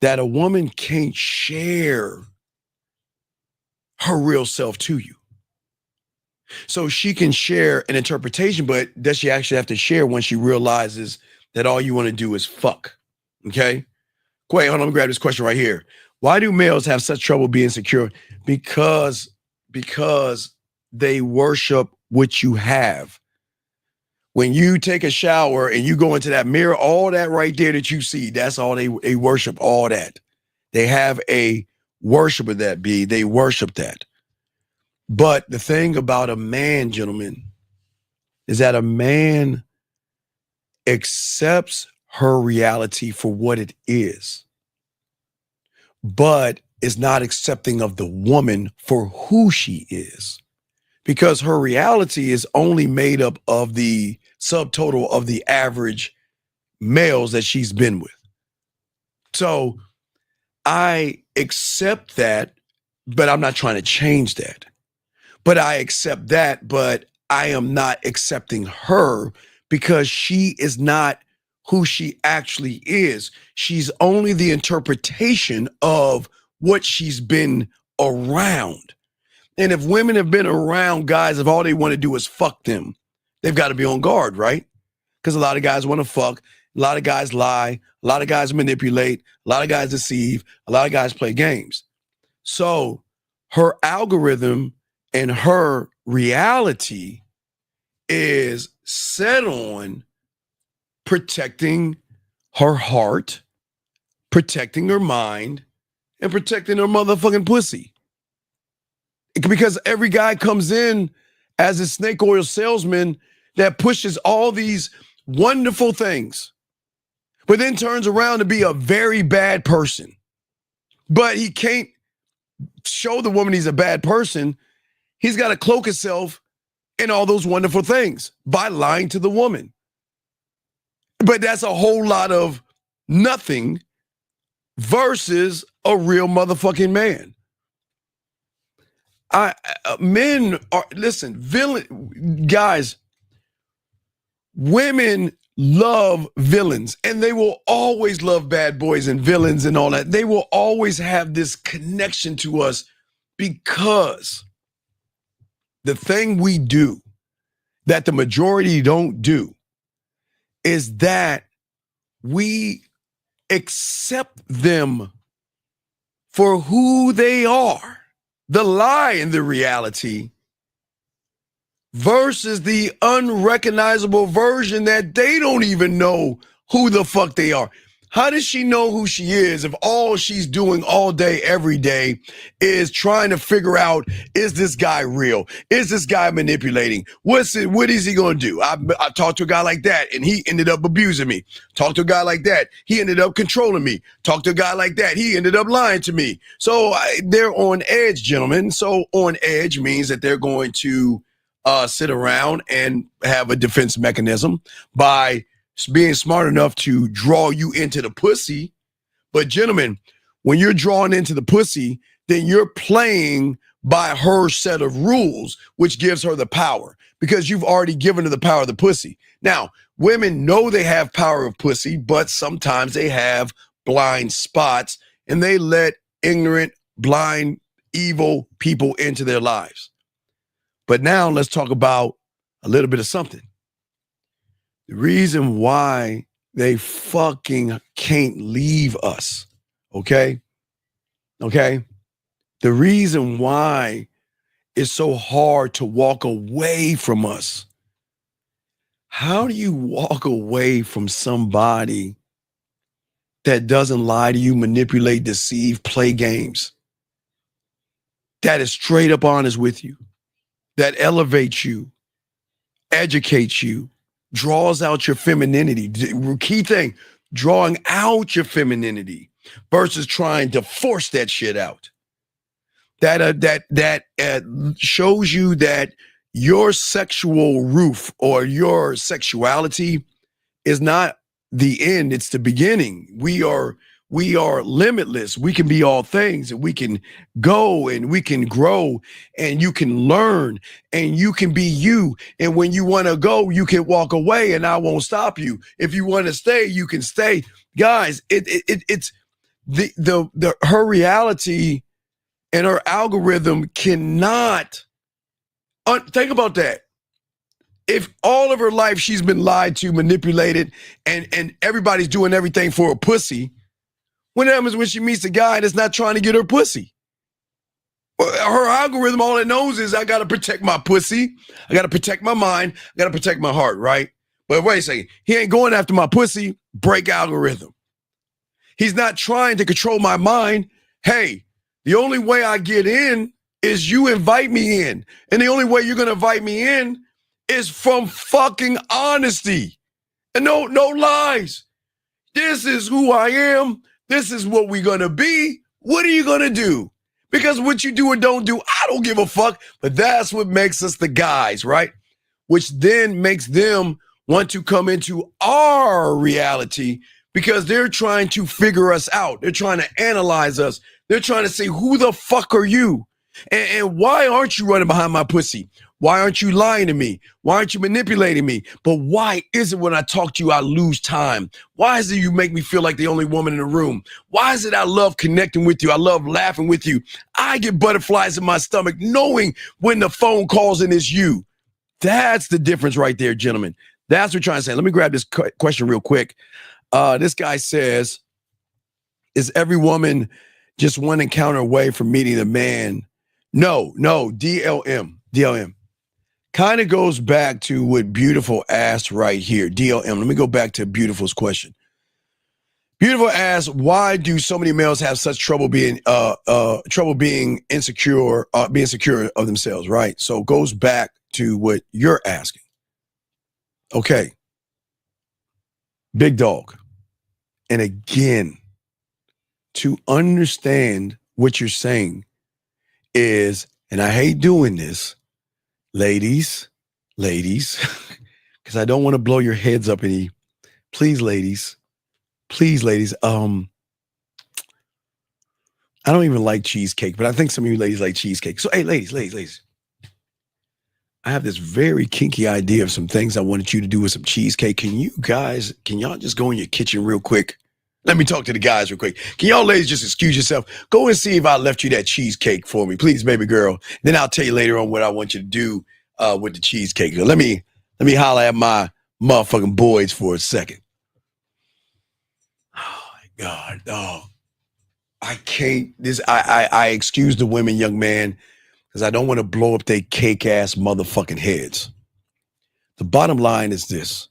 that a woman can't share her real self to you. So she can share an interpretation, but does she actually have to share when she realizes that all you want to do is fuck? Okay? Wait, hold on, let me grab this question right here. Why do males have such trouble being secure? Because they worship what you have. When you take a shower and you go into that mirror, all that right there that you see, that's all they worship, all that. They have a worship of that, B. They worship that. But the thing about a man, gentlemen, is that a man accepts her reality for what it is, but is not accepting of the woman for who she is, because her reality is only made up of the subtotal of the average males that she's been with. So I accept that, but I'm not trying to change that. But I accept that, but I am not accepting her because she is not who she actually is. She's only the interpretation of what she's been around. And if women have been around guys, if all they want to do is fuck them, they've got to be on guard, right? Because a lot of guys want to fuck, a lot of guys lie, a lot of guys manipulate, a lot of guys deceive, a lot of guys play games. So her algorithm and her reality is set on protecting her heart, protecting her mind, and protecting her motherfucking pussy. Because every guy comes in as a snake oil salesman that pushes all these wonderful things, but then turns around to be a very bad person. But he can't show the woman he's a bad person. He's got to cloak himself in all those wonderful things by lying to the woman. But that's a whole lot of nothing versus a real motherfucking man. Men are, listen, guys, women love villains, and they will always love bad boys and villains and all that. They will always have this connection to us because the thing we do that the majority don't do is that we accept them for who they are, the lie and the reality, versus the unrecognizable version that they don't even know who the fuck they are. How does she know who she is if all she's doing all day, every day is trying to figure out, is this guy real? Is this guy manipulating? What is he going to do? I talked to a guy like that and he ended up abusing me. Talked to a guy like that. He ended up controlling me. Talked to a guy like that. He ended up lying to me. So they're on edge, gentlemen. So on edge means that they're going to sit around and have a defense mechanism by being smart enough to draw you into the pussy. But gentlemen, when you're drawn into the pussy, then you're playing by her set of rules, which gives her the power because you've already given her the power of the pussy. Now, women know they have power of pussy, but sometimes they have blind spots and they let ignorant, blind, evil people into their lives. But now let's talk about a little bit of something. The reason why they fucking can't leave us, okay? Okay? The reason why it's so hard to walk away from us. How do you walk away from somebody that doesn't lie to you, manipulate, deceive, play games, that is straight up honest with you, that elevates you, educates you, draws out your femininity? Key thing, drawing out your femininity versus trying to force that shit out. That shows you that your sexual roof or your sexuality is not the end, it's the beginning. We are we are limitless. We can be all things, and we can go and we can grow, and you can learn, and you can be you. And when you want to go, you can walk away, and I won't stop you. If you want to stay, you can stay. Guys, it's her reality and her algorithm cannot think about that. If all of her life she's been lied to, manipulated, and everybody's doing everything for a pussy, what happens when she meets a guy that's not trying to get her pussy? Well, her algorithm, all it knows is I got to protect my pussy. I got to protect my mind. I got to protect my heart, right? But wait a second. He ain't going after my pussy. Break algorithm. He's not trying to control my mind. Hey, the only way I get in is you invite me in. And the only way you're going to invite me in is from fucking honesty. And no lies. This is who I am. This is what we're going to be. What are you going to do? Because what you do or don't do, I don't give a fuck. But that's what makes us the guys, right? Which then makes them want to come into our reality because they're trying to figure us out. They're trying to analyze us. They're trying to say, who the fuck are you? And why aren't you running behind my pussy? Why aren't you lying to me? Why aren't you manipulating me? But why is it when I talk to you, I lose time? Why is it you make me feel like the only woman in the room? Why is it I love connecting with you? I love laughing with you. I get butterflies in my stomach knowing when the phone calls and it's you. That's the difference right there, gentlemen. That's what we're trying to say. Let me grab this question real quick. This guy says, is every woman just one encounter away from meeting a man? No, DLM. Kind of goes back to what Beautiful asked right here. DLM. Let me go back to Beautiful's question. Beautiful asked, why do so many males have such trouble being insecure, being secure of themselves, right? So it goes back to what you're asking. Okay. Big dog. And again, to understand what you're saying is, and I hate doing this, ladies, because I don't want to blow your heads up any. Please, ladies. I don't even like cheesecake, but I think some of you ladies like cheesecake. So, hey, ladies. I have this very kinky idea of some things I wanted you to do with some cheesecake. Can y'all just go in your kitchen real quick? Let me talk to the guys real quick. Can y'all ladies just excuse yourself? Go and see if I left you that cheesecake for me, please, baby girl. Then I'll tell you later on what I want you to do with the cheesecake. Let me holler at my motherfucking boys for a second. Oh my God, no. I can't. I excuse the women, young man, because I don't want to blow up their cake ass motherfucking heads. The bottom line is this.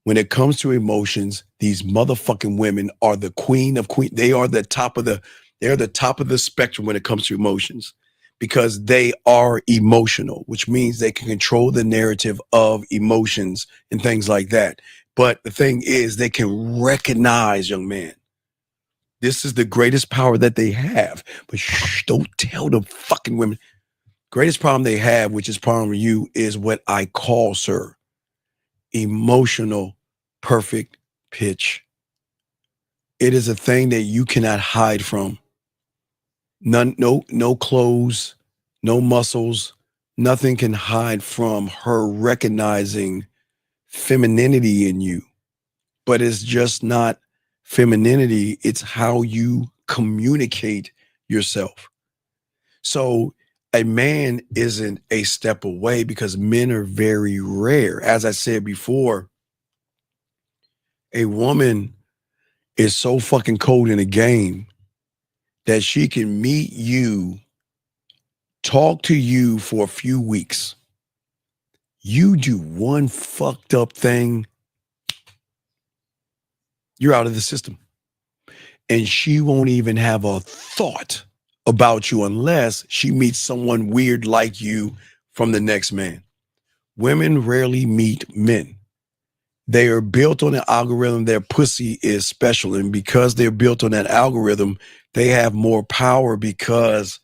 When it comes to emotions, these motherfucking women are the queen of queen. They are the top of the spectrum when it comes to emotions, because they are emotional, which means they can control the narrative of emotions and things like that. But the thing is, they can recognize, young man, this is the greatest power that they have. But shh, don't tell the fucking women. Greatest problem they have, which is problem with you, is what I call, sir, emotional perfect pitch. It is a thing that you cannot hide from. No clothes, no muscles, nothing can hide from her recognizing femininity in you. But it's just not femininity, it's how you communicate yourself. So a man isn't a step away because men are very rare. As I said before, a woman is so fucking cold in a game that she can meet you, talk to you for a few weeks. You do one fucked up thing, you're out of the system. And she won't even have a thought about you unless she meets someone weird like you from the next man. Women rarely meet men. They are built on an algorithm. Their pussy is special. And because they're built on that algorithm, they have more power because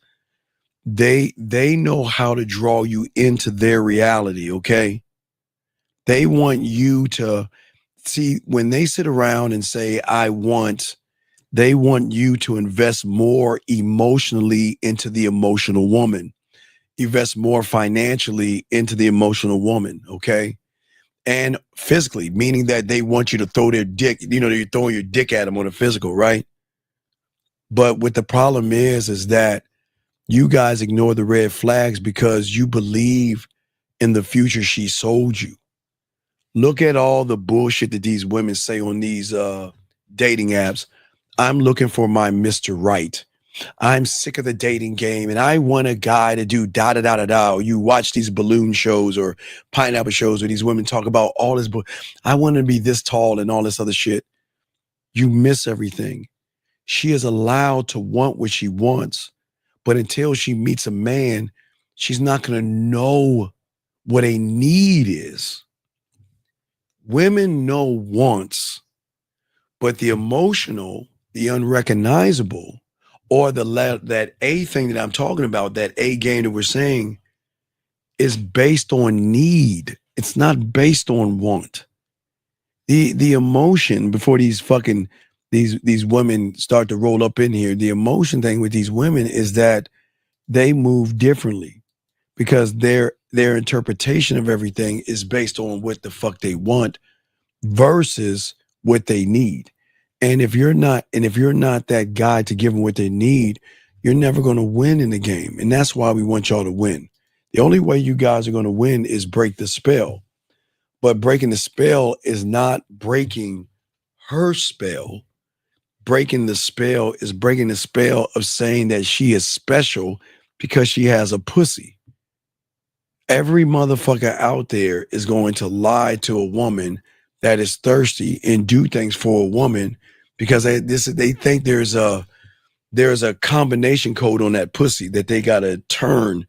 they know how to draw you into their reality, okay? They want you to see, when they sit around and say, I want They want you to invest more emotionally into the emotional woman, invest more financially into the emotional woman, okay? And physically, meaning that they want you to throw their dick, you're throwing your dick at them on a physical, right? But what the problem is that you guys ignore the red flags because you believe in the future she sold you. Look at all the bullshit that these women say on these dating apps. I'm looking for my Mr. Right. I'm sick of the dating game and I want a guy to do da da da da da. You watch these balloon shows or pineapple shows where these women talk about all this. I want to be this tall and all this other shit. You miss everything. She is allowed to want what she wants, but until she meets a man, she's not going to know what a need is. Women know wants, but the emotional, the unrecognizable, or that A thing that I'm talking about, that A game that we're saying, is based on need. It's not based on want. The emotion before these women start to roll up in here, the emotion thing with these women is that they move differently because their interpretation of everything is based on what the fuck they want versus what they need. And if you're not that guy to give them what they need, you're never going to win in the game. And that's why we want y'all to win. The only way you guys are going to win is break the spell. But breaking the spell is not breaking her spell. Breaking the spell is breaking the spell of saying that she is special because she has a pussy. Every motherfucker out there is going to lie to a woman that is thirsty and do things for a woman because they think there's a combination code on that pussy that they got to turn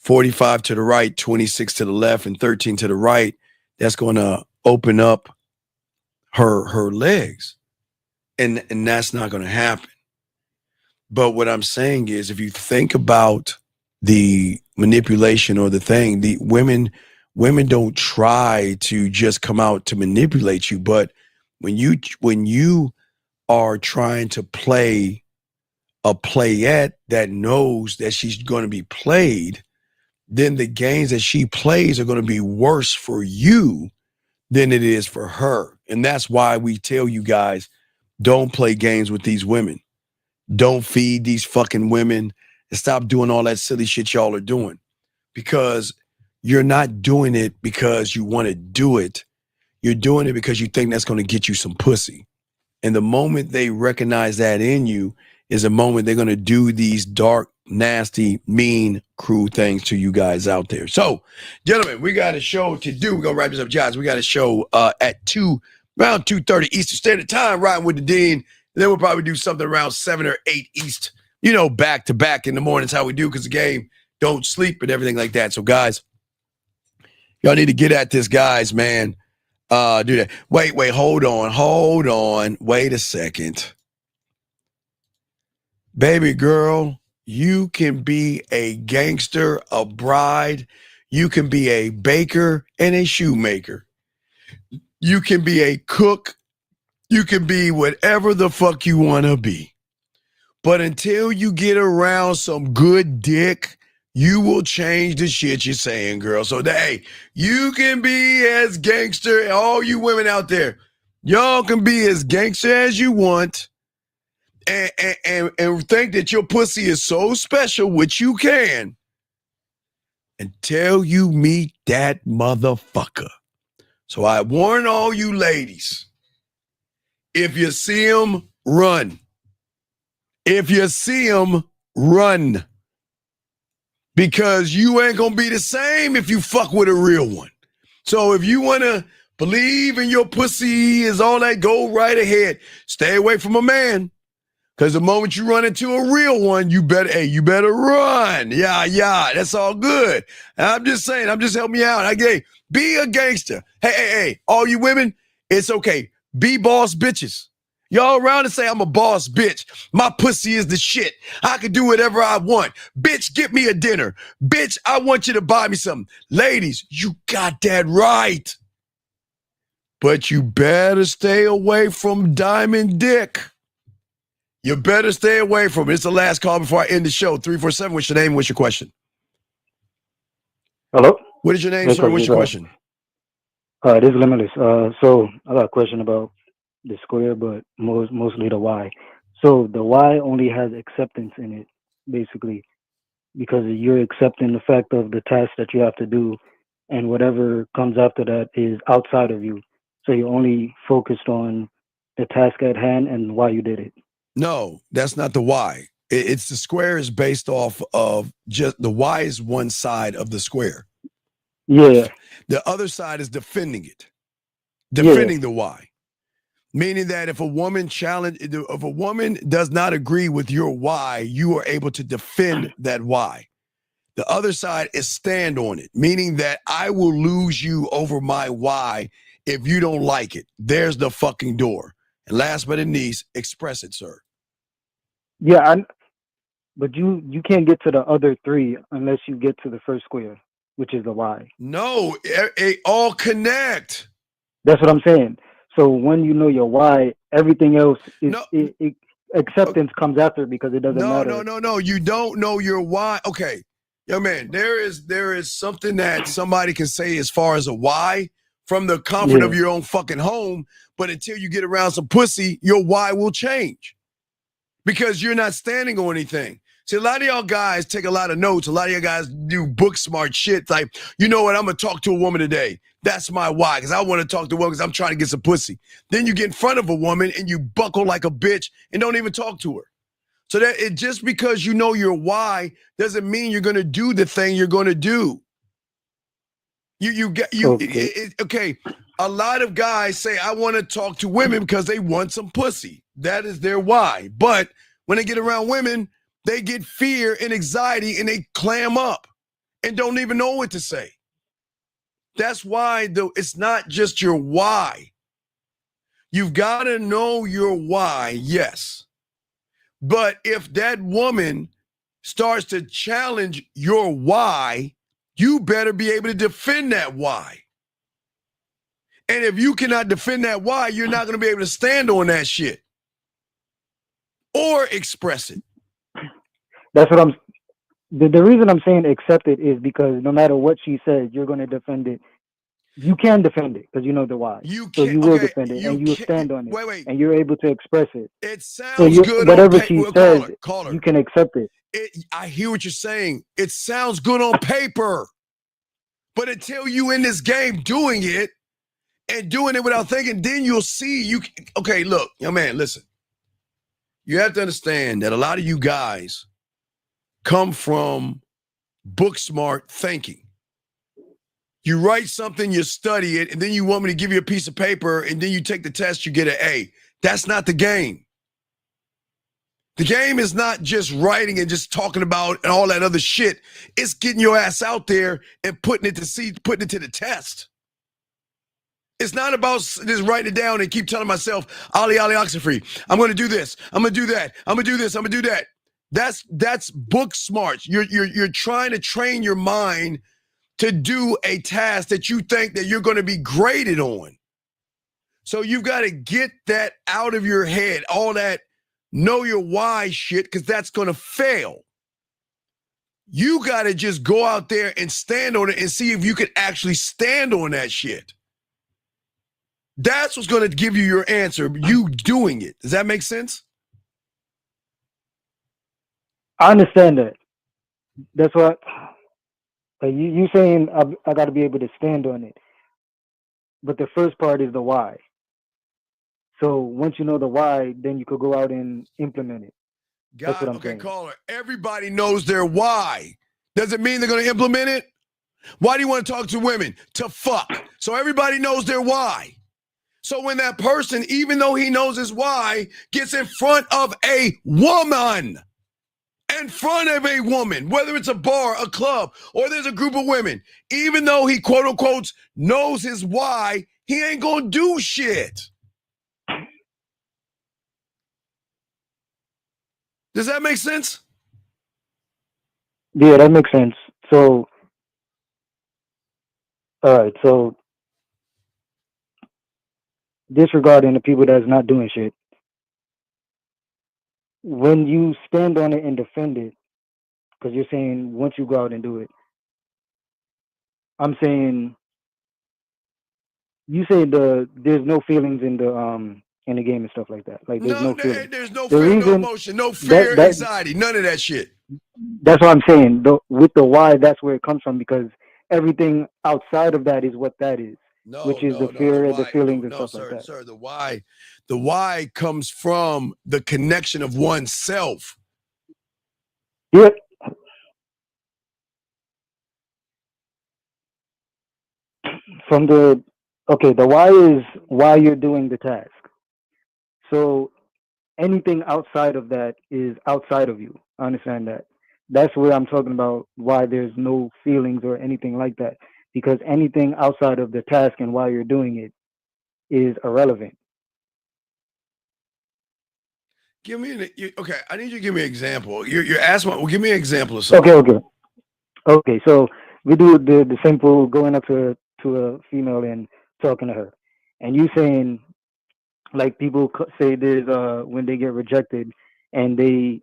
45 to the right, 26 to the left, and 13 to the right. That's going to open up her legs. And that's not going to happen. But what I'm saying is, if you think about the manipulation or the thing, the women don't try to just come out to manipulate you. But when you are trying to play a playette that knows that she's going to be played, then the games that she plays are going to be worse for you than it is for her. And that's why we tell you guys, don't play games with these women. Don't feed these fucking women and stop doing all that silly shit y'all are doing, because you're not doing it because you want to do it. You're doing it because you think that's going to get you some pussy. And the moment they recognize that in you is the moment they're going to do these dark, nasty, mean, cruel things to you guys out there. So, gentlemen, we got a show to do. We're going to wrap this up, guys. We got a show at around 2:30 Eastern Standard Time, riding with the Dean. And then we'll probably do something around 7 or 8 East, back to back in the mornings, how we do, because the game don't sleep and everything like that. So, guys, y'all need to get at this, guys, man. Do that. Wait, hold on. Wait a second. Baby girl, you can be a gangster, a bride. You can be a baker and a shoemaker. You can be a cook. You can be whatever the fuck you want to be. But until you get around some good dick, you will change the shit you're saying, girl. So, hey, you can be as gangster, all you women out there, y'all can be as gangster as you want and think that your pussy is so special, which you can, until you meet that motherfucker. So I warn all you ladies, if you see him, run. If you see him, run. Because you ain't going to be the same if you fuck with a real one. So if you want to believe in your pussy is all that, go right ahead. Stay away from a man. Because the moment you run into a real one, you better run. Yeah, that's all good. And I'm just saying, I'm just helping you out. Be a gangster. Hey, all you women, it's okay. Be boss bitches. Y'all around and say, I'm a boss bitch. My pussy is the shit. I can do whatever I want. Bitch, get me a dinner. Bitch, I want you to buy me something. Ladies, you got that right. But you better stay away from diamond dick. You better stay away from it. It's the last call before I end the show. 347, what's your name? What's your question? Hello? What is your name, Hey, sir? Coach, What's your question? this is Limitless. So I got a question about the square, but mostly the why. So the why only has acceptance in it, basically, because you're accepting the fact of the task that you have to do, and whatever comes after that is outside of you. So you're only focused on the task at hand and why you did it. No, that's not the why. It's the square is based off of just the why is one side of the square. Yeah. The other side is defending it, Yeah. defending the why. Meaning that if a woman does not agree with your why, you are able to defend that why. The other side is stand on it, meaning that I will lose you over my why if you don't like it. There's the fucking door. And last but not least, express it, sir. Yeah, but you can't get to the other three unless you get to the first square, which is the why. No, it all connect. That's what I'm saying. So when you know your why, everything else is acceptance comes after because it doesn't matter. No. You don't know your why. Okay, young man, there is something that somebody can say as far as a why from the comfort of your own fucking home, but until you get around some pussy, your why will change because you're not standing on anything. See, a lot of y'all guys take a lot of notes. A lot of y'all guys do book smart shit. Like, you know what? I'm going to talk to a woman today. That's my why, because I want to talk to a woman because I'm trying to get some pussy. Then you get in front of a woman and you buckle like a bitch and don't even talk to her. So that it just because you know your why doesn't mean you're going to do the thing you're going to do. Okay. A lot of guys say, I want to talk to women because they want some pussy. That is their why. But when they get around women, they get fear and anxiety and they clam up and don't even know what to say. That's why it's not just your why. You've got to know your why, yes. But if that woman starts to challenge your why, you better be able to defend that why. And if you cannot defend that why, you're not going to be able to stand on that shit or express it. That's what the reason I'm saying accept it is because no matter what she says, you're going to defend it. You can defend it because you know the why. So you will defend it and you will stand on it. And you're able to express it. It sounds good whatever on she says, you can accept it. I hear what you're saying. It sounds good on paper. But until you in this game doing it and doing it without thinking, then you'll see okay, look, young man, listen. You have to understand that a lot of you guys come from book smart thinking. You write something, you study it, and then you want me to give you a piece of paper, and then you take the test, you get an A. That's not the game. The game is not just writing and just talking about and all that other shit. It's getting your ass out there and putting it to the test. It's not about just writing it down and keep telling myself, Ali Oxenfree, I'm going to do this. I'm going to do that. I'm going to do this. I'm going to do that. That's book smart. You're trying to train your mind to do a task that you think that you're going to be graded on. So you've got to get that out of your head, all that know your why shit, because that's going to fail. You got to just go out there and stand on it and see if you can actually stand on that shit. That's what's going to give you your answer, you doing it. Does that make sense? I understand that. That's what you saying I got to be able to stand on it. But the first part is the why. So once you know the why, then you could go out and implement it. That's what I'm saying. Caller, everybody knows their why. Does it mean they're going to implement it? Why do you want to talk to women? To fuck. So everybody knows their why. So when that person, even though he knows his why, gets in front of a woman, whether it's a bar, a club, or there's a group of women, even though he quote unquote knows his why, he ain't going to do shit. Does that make sense? Yeah, that makes sense. So, all right. So, disregarding the people that's not doing shit, when you stand on it and defend it, because you're saying once you go out and do it, I'm saying you say there's no feelings in the game and stuff like that. Like there's no feelings. There's no The feeling, no reason emotion, no fear, anxiety, none of that shit. that's what I'm saying. With the why, that's where it comes from because everything outside of that is what that is, which is the fear, the feelings, and stuff like that. Sir, the why comes from the connection of oneself. Yeah. From the why is why you're doing the task. So anything outside of that is outside of you. I understand that. That's where I'm talking about why there's no feelings or anything like that. Because anything outside of the task and why you're doing it is irrelevant. Give me okay. I need you to give me an example. You're asking. Well, give me an example of something. Okay. So we do the simple going up to a female and talking to her, and you saying like people say there's when they get rejected and they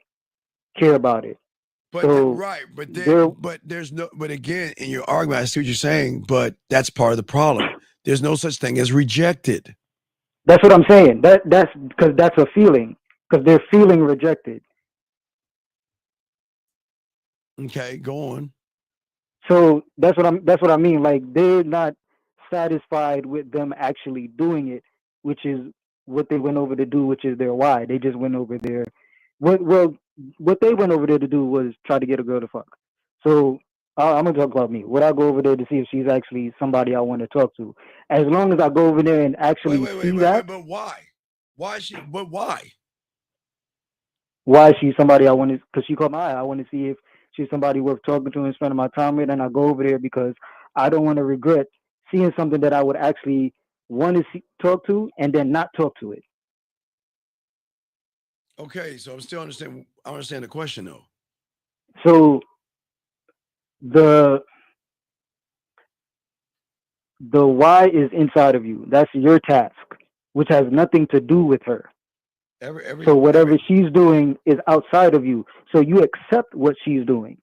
care about it. But so but again, in your argument, I see what you're saying, but that's part of the problem. There's no such thing as rejected. That's what I'm saying. That's because that's a feeling. Because they're feeling rejected. Okay, go on. So that's what I mean. Like they're not satisfied with them actually doing it, which is what they went over to do, which is their why. They just went over there. What they went over there to do was try to get a girl to fuck. So I'm gonna talk about me. Would I go over there to see if she's actually somebody I want to talk to? As long as I go over there and actually see that. But why? Why is she? But why? Why is she somebody I want to? Because she caught my eye. I want to see if she's somebody worth talking to and spending my time with. And I go over there because I don't want to regret seeing something that I would actually want to talk to and then not talk to it. Okay, so I'm still understand. I understand the question though. So the why is inside of you. That's your task, which has nothing to do with her. So whatever she's doing is outside of you. So you accept what she's doing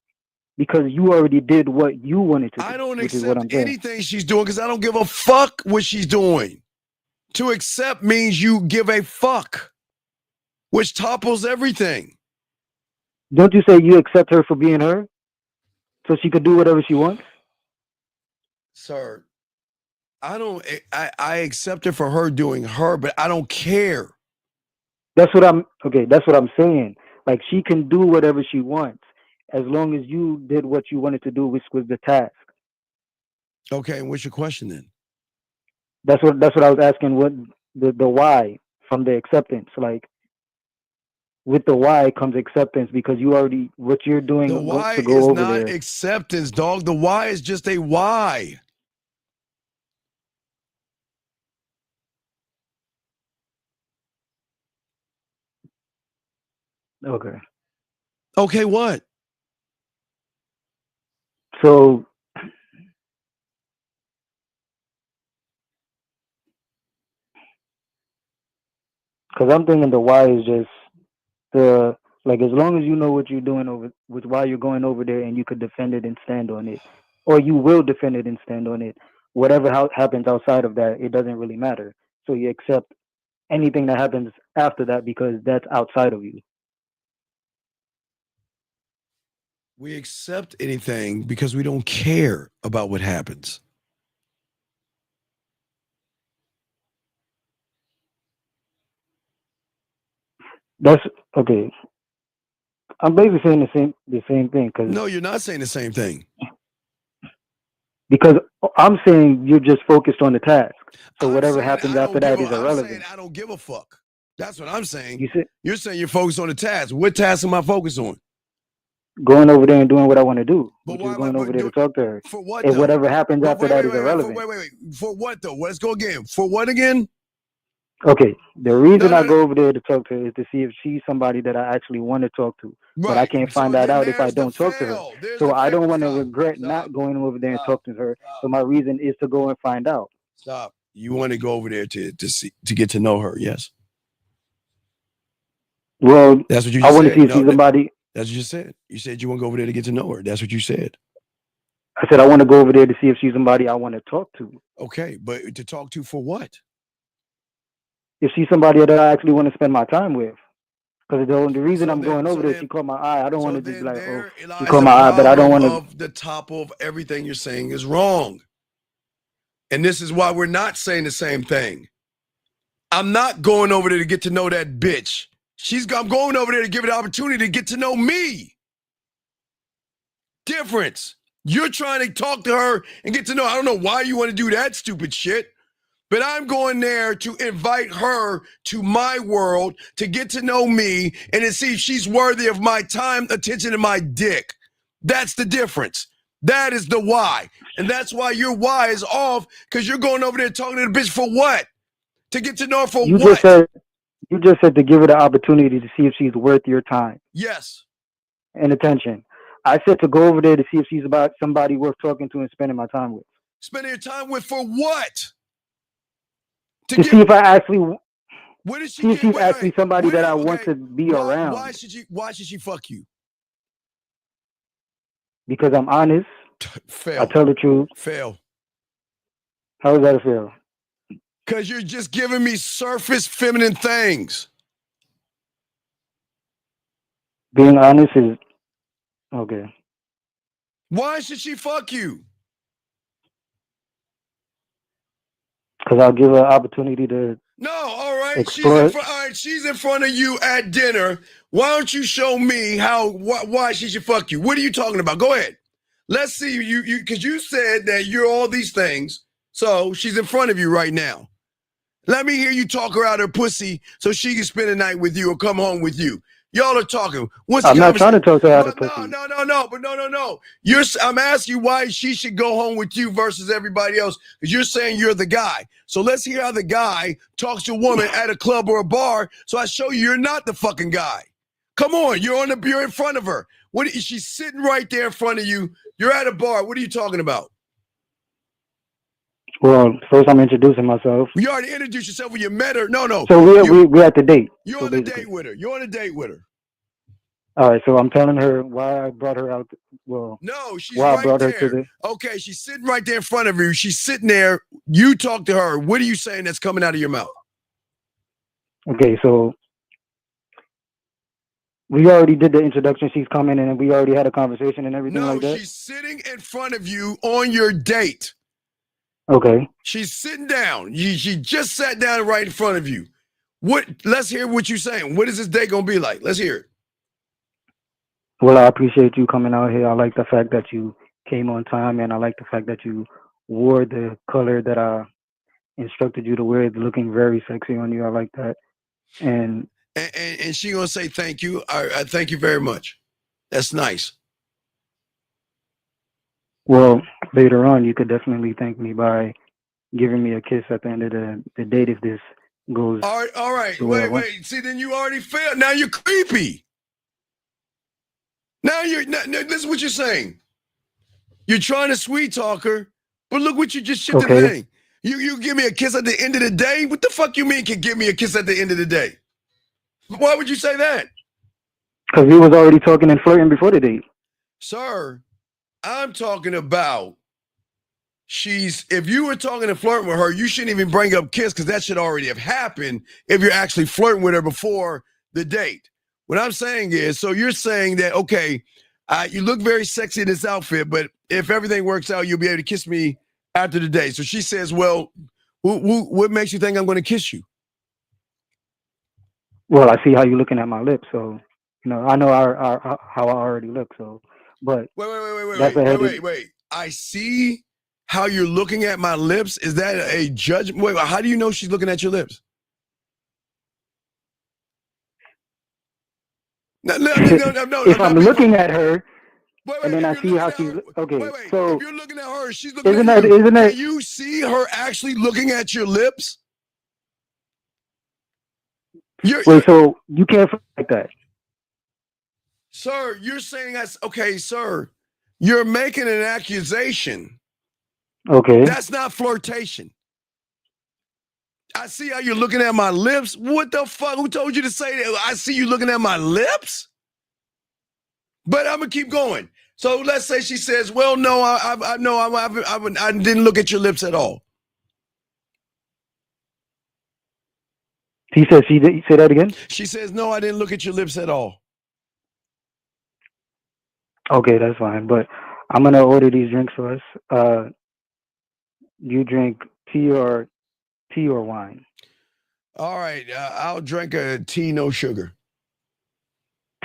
because you already did what you wanted to do. I don't accept anything she's doing because I don't give a fuck what she's doing. To accept means you give a fuck, which topples everything. Don't you say you accept her for being her so she could do whatever she wants? Sir, I accept it for her doing her, but I don't care. That's what I'm saying. Like she can do whatever she wants as long as you did what you wanted to do, which was the task. Okay, and what's your question then? That's what I was asking. What the why from the acceptance? Like with the why comes acceptance because you already what you're doing. The why to go is over not there. acceptance, dog. The why is just a why. Okay. Okay, what? So because I'm thinking the why is just the like as long as you know what you're doing over with why you're going over there and you could defend it and stand on it, or you will defend it and stand on it. Whatever happens outside of that, it doesn't really matter. So you accept anything that happens after that because that's outside of you. We accept anything because we don't care about what happens. That's okay. I'm basically saying the same thing because No, you're not saying the same thing. Because I'm saying you're just focused on the task. So whatever happens after that is irrelevant. I'm saying I don't give a fuck. That's what I'm saying. You You're saying you're focused on the task. What task am I focused on? Going over there and doing what I want to do, which is going over there to talk to her. For what? And whatever happens after that is irrelevant. Wait. For what though? Let's go again. For what again? Okay. The reason I go over there to talk to her is to see if she's somebody that I actually want to talk to. Right. But I can't find that out if I don't talk to her. So I don't want to regret not going over there and talking to her. So my reason is to go and find out. Stop. You want to go over there to get to know her, yes? Well, That's what you I just want to said. see if No, she's somebody. that's what you said. You said you want to go over there to get to know her. That's what you said. I said I want to go over there to see if she's somebody I want to talk to. Okay, but to talk to for what? If she's somebody that I actually want to spend my time with. Because the reason I'm going over so there, then- she caught my eye. I don't want So to just be then like, oh, there she lies caught the my eye, but I don't problem want to. of the top of everything you're saying is wrong. And this is why we're not saying the same thing. I'm not going over there to get to know that bitch. I'm going over there to give her the opportunity to get to know me. Difference. You're trying to talk to her and get to know. I don't know why you want to do that stupid shit. But I'm going there to invite her to my world to get to know me and to see if she's worthy of my time, attention, and my dick. That's the difference. That is the why. And that's why your why is off, because you're going over there talking to the bitch for what? To get to know her for You what? just said to give her the opportunity to see if she's worth your time Yes. and attention. I said to go over there to see if she's about somebody worth talking to and spending my time with. Spending your time with for what? To see if I actually What did she see if get? she's actually somebody that I want to be around. Why should she fuck you? Because I'm honest. Fail. I tell the truth. Fail. How does that feel? Because you're just giving me surface feminine things. Being honest is okay. Why should she fuck you? Because I'll give her an opportunity to. No, all right. Explore. She's in front of you at dinner. Why don't you show me why she should fuck you? What are you talking about? Go ahead. Let's see you because you said that you're all these things. So she's in front of you right now. Let me hear you talk her out her pussy so she can spend the night with you or come home with you. Y'all are talking. I'm not trying to talk her out of pussy. No. I'm asking you why she should go home with you versus everybody else, because you're saying you're the guy. So let's hear how the guy talks to a woman at a club or a bar. So I show you you're not the fucking guy. Come on, you're in front of her. She's sitting right there in front of you. You're at a bar. What are you talking about? Well, first I'm introducing myself. You already introduced yourself when you met her. No. So we're at the date. You're on a date with her. You're on a date with her. All right, so I'm telling her why I brought her out. Well, no, she's why right I brought there. her to the. Okay, she's sitting right there in front of you. She's sitting there. You talk to her. What are you saying that's coming out of your mouth? Okay, so we already did the introduction. She's coming and we already had a conversation and everything like that. No, she's sitting in front of you on your date. Okay. She's sitting down. She just sat down right in front of you. Let's hear what you're saying. What is this date gonna be like? Let's hear it. Well, I appreciate you coming out here. I like the fact that you came on time, and I like the fact that you wore the color that I instructed you to wear. It's looking very sexy on you. I like that. And she gonna say thank you. I thank you very much. That's nice. Well, later on, you could definitely thank me by giving me a kiss at the end of the date if this goes. All right. Wait. See, then you already failed. Now you're creepy. Now this is what you're saying. You're trying to sweet talk her, but look what you just shit the thing. You give me a kiss at the end of the day? What the fuck you mean can give me a kiss at the end of the day? Why would you say that? Because we was already talking and flirting before the date. Sir, I'm talking about if you were talking and flirting with her, you shouldn't even bring up kiss because that should already have happened if you're actually flirting with her before the date. What I'm saying is, so you're saying that, okay, you look very sexy in this outfit, but if everything works out, you'll be able to kiss me after the date. So she says, well, what makes you think I'm going to kiss you? Well, I see how you're looking at my lips, so I know how I already look. So, but wait. I see how you're looking at my lips. Is that a judgment? Wait, how do you know she's looking at your lips? No. If I'm looking at her, and then I see how she's okay. So if you're looking at her, she's looking at you. Can you see her actually looking at your lips? So you can't like that, sir. You're saying that's okay, sir. You're making an accusation. Okay, that's not flirtation. I see how you're looking at my lips. What the fuck? Who told you to say that? I see you looking at my lips? But I'm gonna keep going. So let's say she says, "Well, no, I didn't look at your lips at all." He said she did. Say that again. She says, "No, I didn't look at your lips at all." Okay, that's fine. But I'm gonna order these drinks for us. You drink tea or wine? All right, I'll drink a tea, no sugar.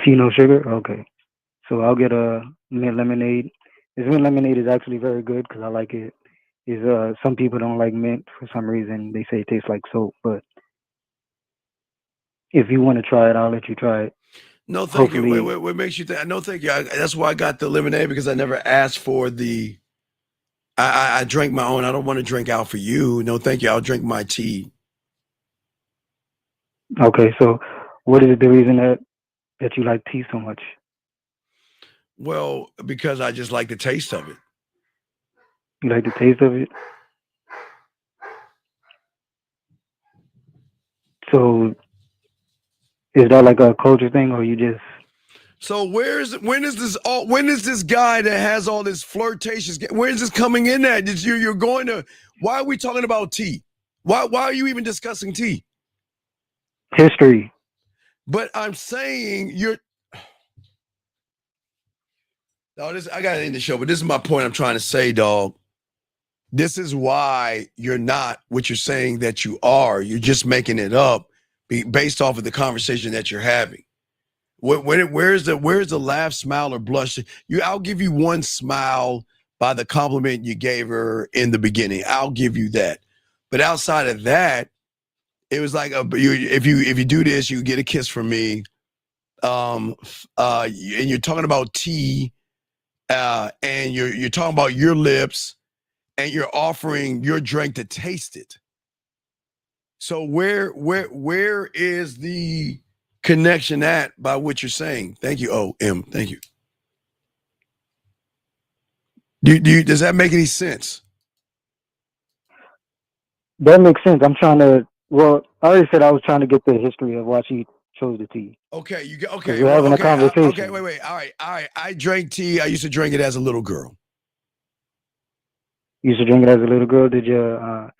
Tea, no sugar. Okay. So I'll get a mint lemonade. This mint lemonade is actually very good because I like it. Some people don't like mint for some reason. They say it tastes like soap, but if you want to try it, I'll let you try it. No, thank you. Hopefully- What makes you think? No, thank you. That's why I got the lemonade because I never asked for the. I drank my own. I don't want to drink out for you. No, thank you. I'll drink my tea. Okay, so what is the reason that you like tea so much? Well, because I just like the taste of it. You like the taste of it? So is that like a culture thing, or you just? So when is this guy that has all this flirtations? Where is this coming in at? You're going to? Why are we talking about tea? Why are you even discussing tea? History. But I'm saying you're. No, I got to end the show, but this is my point I'm trying to say, dog. This is why you're not what you're saying that you are. You're just making it up based off of the conversation that you're having. Where's the laugh, smile, or blush? I'll give you one smile by the compliment you gave her in the beginning. I'll give you that. But outside of that, it was like if you do this, you get a kiss from me. And you're talking about tea, and you're talking about your lips, and you're offering your drink to taste it. So where is the connection at by what you're saying? Thank you, O.M. Thank you. Does that make any sense? That makes sense. I'm trying to. Well, I already said I was trying to get the history of why she chose the tea. Okay, We're having a conversation. Okay, wait. All right. I drank tea. I used to drink it as a little girl. You used to drink it as a little girl. Did your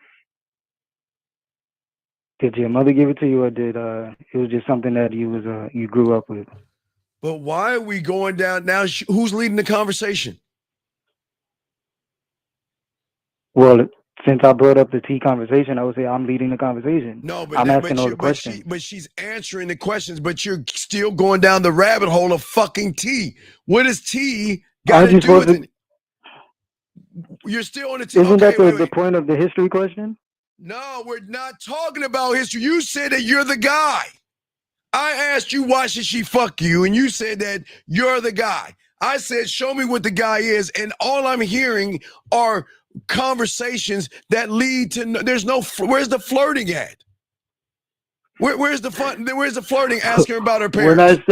mother give it to you, or did it was just something that you grew up with? But why are we going down now? Who's leading the conversation? Well, since I brought up the tea conversation, I would say I'm leading the conversation. No, but I'm asking all the questions. But she's answering the questions. But you're still going down the rabbit hole of fucking tea. What does tea got to do with it? You're still on the tea. Isn't that the point of the history question? No, we're not talking about history. You said that you're the guy. I asked you why should she fuck you, and you said that you're the guy. I said show me what the guy is, and all I'm hearing are conversations that lead to where's the flirting at? Where's the fun? Where's the flirting? Asking her about her parents.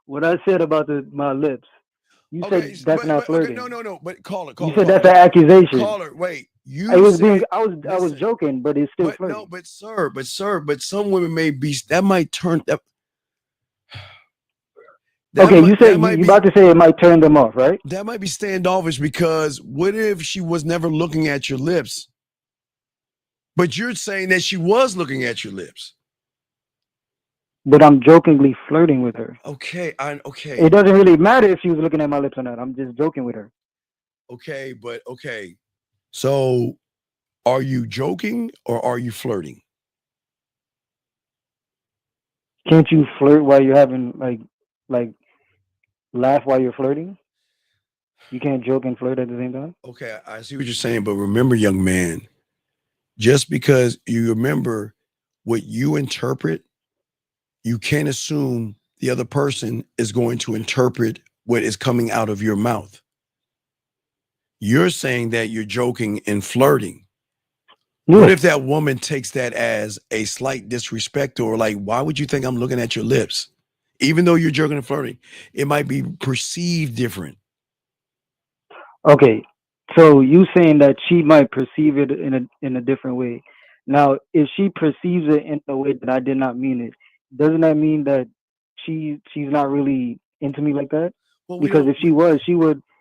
When I said about my lips, you said that's not flirting. Okay, no. But caller. You said that's an accusation. Caller, wait. I was joking, but it's still flirting. No, but some women may be that might turn. You said you're about to say it might turn them off, right? That might be standoffish because what if she was never looking at your lips? But you're saying that she was looking at your lips. But I'm jokingly flirting with her. Okay. It doesn't really matter if she was looking at my lips or not. I'm just joking with her. Okay. So are you joking or are you flirting? Can't you flirt while you're having like laugh while you're flirting? You can't joke and flirt at the same time? Okay, I see what you're saying, but remember, young man, just because you remember what you interpret, you can't assume the other person is going to interpret what is coming out of your mouth. You're saying that you're joking and flirting. Yeah. What if that woman takes that as a slight disrespect or like, why would you think I'm looking at your lips? Even though you're joking and flirting, it might be perceived different. Okay, so you saying that she might perceive it in a different way. Now, if she perceives it in a way that I did not mean it, doesn't that mean that she's not really into me like that? Well, we Because don't. if she was,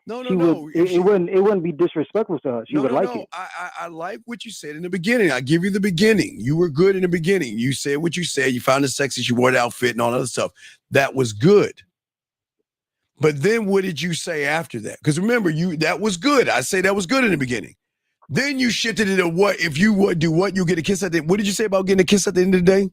No, no, she would. no. It, If it she, wouldn't be disrespectful to her. She no, would no, like no. it. I like what you said in the beginning. I give you the beginning. You were good in the beginning. You said what you said. You found it sexy. She wore the outfit and all that other stuff. That was good. But then what did you say after that? Because remember, that was good. I say that was good in the beginning. Then you shifted it to what? If you would do what, you get a kiss at the end. What did you say about getting a kiss at the end of the day?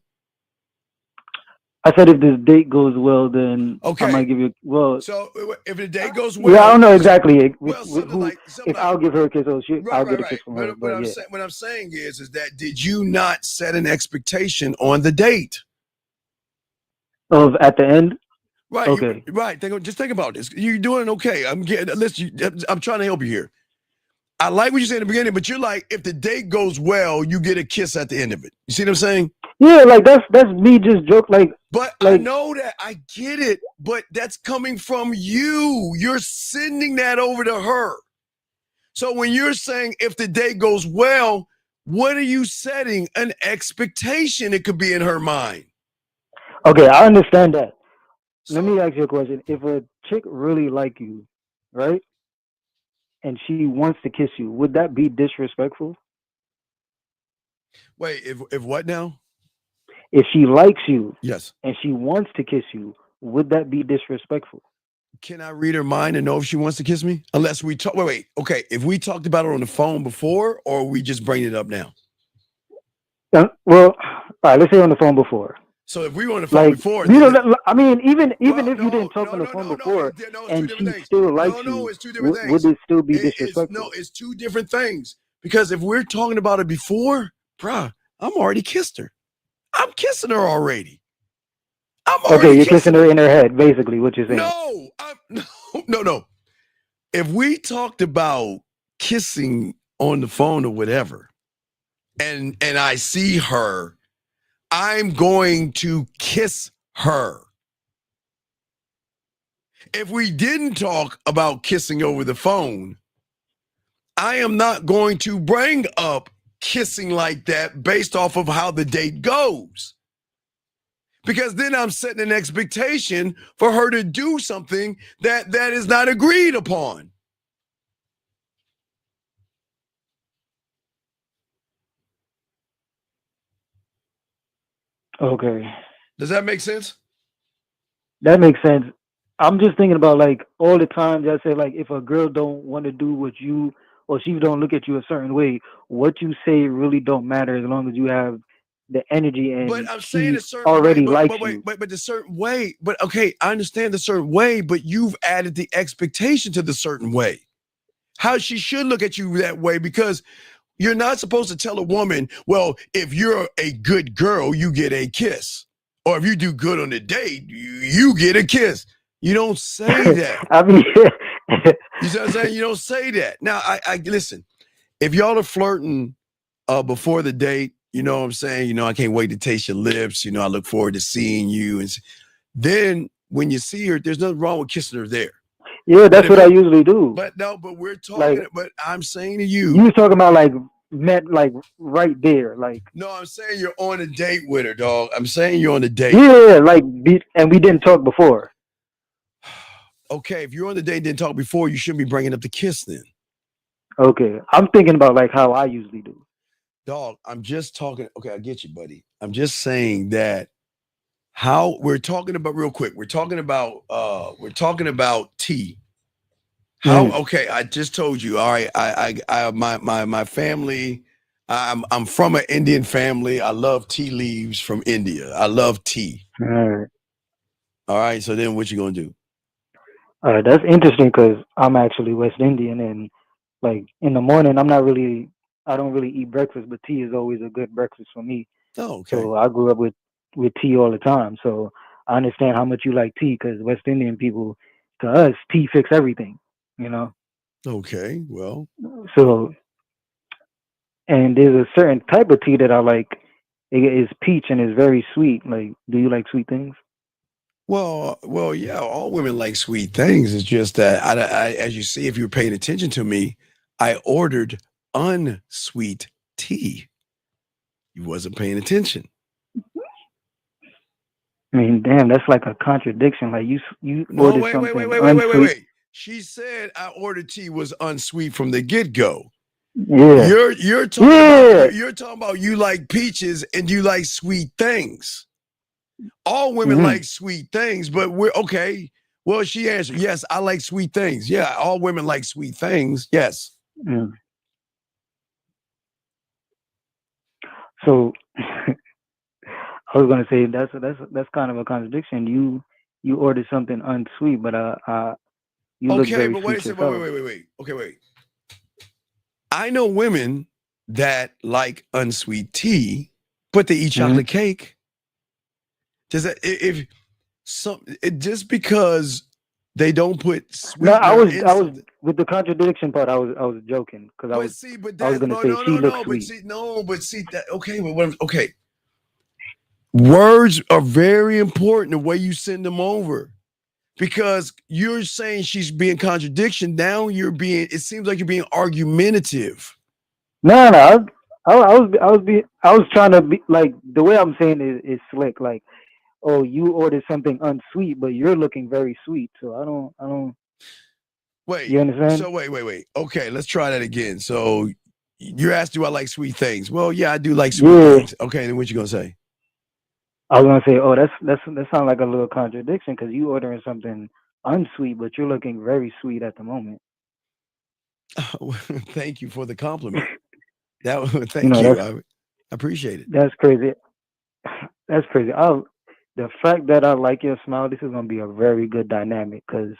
I said if this date goes well, then I might Okay. give you. Well, So if the day goes well, yeah, I don't know exactly well, with something who. like If I'll give her a kiss, or right, I'll right, get a kiss right. from her. But yeah. What I'm saying is that did you not set an expectation on the date? Of at the end. Right, Okay. right. Just think about this. You're doing okay. I'm trying to help you here. I like what you said in the beginning, but you're like, if the date goes well, you get a kiss at the end of it. You see what I'm saying? Yeah, like that's me just joke like. But I know that, I get it, but that's coming from you. You're sending that over to her. So when you're saying if the day goes well, what are you setting? An expectation it could be in her mind. Okay, I understand that. Let me ask you a question. If a chick really like you, right, and she wants to kiss you, would that be disrespectful? Wait, if what now? If she likes you, yes, and she wants to kiss you, would that be disrespectful? Can I read her mind and know if she wants to kiss me? Unless we talk. Wait. Okay. If we talked about it on the phone before, or we just bring it up now. Well, all right. Let's say on the phone before. So if we were on the phone before, I mean, even if you didn't talk on the phone before, and she still likes you, it's two different things. Would it still be disrespectful? It's two different things. Because if we're talking about it before, bruh, I'm already kissed her. I'm kissing her already. Okay, you're kissing her in her head, basically. What you're saying? No. If we talked about kissing on the phone or whatever, and I see her, I'm going to kiss her. If we didn't talk about kissing over the phone, I am not going to bring up kissing like that based off of how the date goes. Because then I'm setting an expectation for her to do something that is not agreed upon. Okay. Does that make sense? That makes sense. I'm just thinking about like all the times I say like if a girl don't want to do what you or she don't look at you a certain way, what you say really don't matter as long as you have the energy and but I'm she saying a certain already way, likes but you. But the certain way. But okay, I understand the certain way, but you've added the expectation to the certain way. How she should look at you that way, because you're not supposed to tell a woman, well, if you're a good girl, you get a kiss. Or if you do good on the date, you get a kiss. You don't say that. I mean, you see what I'm saying? You don't say that. Now, I listen, if y'all are flirting before the date, you know what I'm saying? I can't wait to taste your lips. I look forward to seeing you. And then when you see her, there's nothing wrong with kissing her there. Yeah, that's what I usually do. But we're talking, but I'm saying to you. You was talking about like met like right there. Like no, I'm saying you're on a date with her, dog. I'm saying you're on a date. Yeah, like and we didn't talk before. Okay, if you're on the date and didn't talk before, you shouldn't be bringing up the kiss then. Okay, I'm thinking about like how I usually do. Dog, I'm just talking. Okay, I get you, buddy. I'm just saying that how we're talking about real quick. We're talking about tea. How? Okay, I just told you. All right, my family. I'm from an Indian family. I love tea leaves from India. I love tea. All right. So then, what you gonna do? That's interesting because I'm actually West Indian, and like in the morning, I don't really eat breakfast, but tea is always a good breakfast for me. Oh, okay. So I grew up with tea all the time. So I understand how much you like tea because West Indian people, to us, tea fix everything. Okay. Well. So, and there's a certain type of tea that I like. It is peach and it's very sweet. Like, do you like sweet things? Well, yeah. All women like sweet things. It's just that I as you see, if you were paying attention to me, I ordered unsweet tea. You wasn't paying attention. I mean, damn, that's like a contradiction. Like you No, ordered wait. something unsweet. She said our order tea was unsweet from the get-go. Yeah. You're talking about you like peaches and you like sweet things. All women like sweet things, but we're okay. Well, she answered, yes, I like sweet things. Yeah, all women like sweet things. Yes. Mm. So I was gonna say that's kind of a contradiction. You ordered something unsweet, but you look Okay, very but sweet wait a second. yourself. Wait. Okay, wait. I know women that like unsweet tea, but they eat chocolate cake. Does that just because they don't put sweetener No, I was something? with the contradiction part. I was joking because I was gonna say she looks sweet. But see that okay, but okay. Words are very important the way you send them over. Because you're saying she's being contradiction. Now it seems like you're being argumentative. No, I was trying to be like the way I'm saying is slick. Like, oh, you ordered something unsweet, but you're looking very sweet. So I don't. Wait. You understand? So wait. Okay, let's try that again. So you're asked, do I like sweet things? Well, yeah, I do like sweet things. Okay, then what you gonna say? I was gonna say, oh, that sounds like a little contradiction because you ordering something unsweet, but you're looking very sweet at the moment. Thank you for the compliment. Thank You. you. I appreciate it. That's crazy. That's crazy. The fact that I like your smile, this is gonna be a very good dynamic because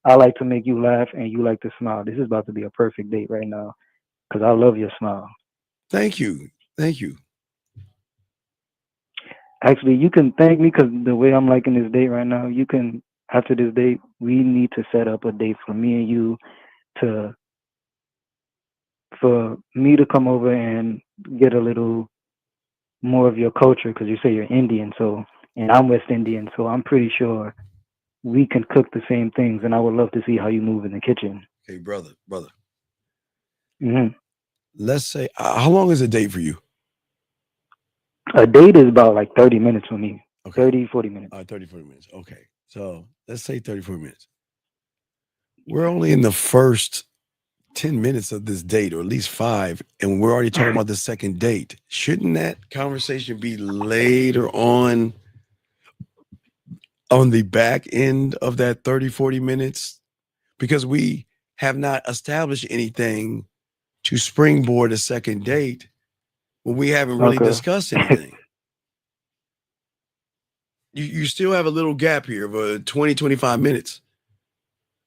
I like to make you laugh and you like to smile. This is about to be a perfect date right now because I love your smile. Thank you. Actually, you can thank me because the way I'm liking this date right now, you can, after this date, we need to set up a date for me and you for me to come over and get a little more of your culture because you say you're Indian, and I'm West Indian, so I'm pretty sure we can cook the same things, and I would love to see how you move in the kitchen. Hey, brother. Mm-hmm. Let's say, how long is a date for you? A date is about like 30 minutes for me. Okay. 30, 40 minutes. 30, 40 minutes. Okay. So let's say 30, 40 minutes. We're only in the first 10 minutes of this date, or at least 5, and we're already talking about the second date. Shouldn't that conversation be later on the back end of that 30, 40 minutes? Because we have not established anything to springboard a second date when we haven't really discussed anything. You still have a little gap here of 20, 25 minutes.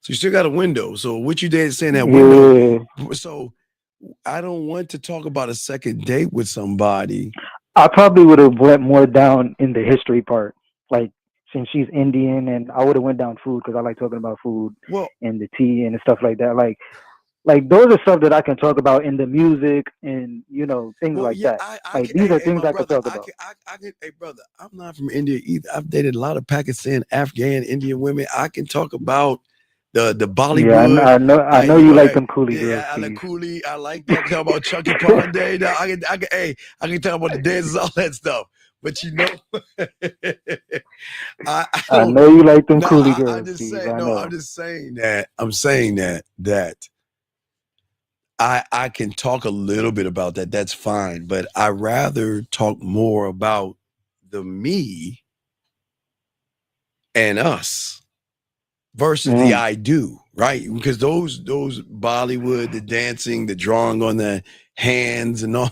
So you still got a window. So what you did is saying that window. So I don't want to talk about a second date with somebody. I probably would have went more down in the history part. Like, since she's Indian, and I would have went down food because I like talking about food and the tea and stuff like that. Like those are stuff that I can talk about in the music and things like that. These are things I could talk about. Hey brother, I'm not from India either. I've dated a lot of Pakistan, Afghan, Indian women. I can talk about the Bollywood. Yeah, I know you like them coolie girls. Yeah, I like coolie. I like that. Talk about Chunky Pandey. I can talk about the dances, all that stuff. But I know you like them coolie girls. I'm just saying that. I'm saying that I can talk a little bit about that. That's fine. But I rather talk more about the me and us versus the I do, right? Because those Bollywood, the dancing, the drawing on the hands and all,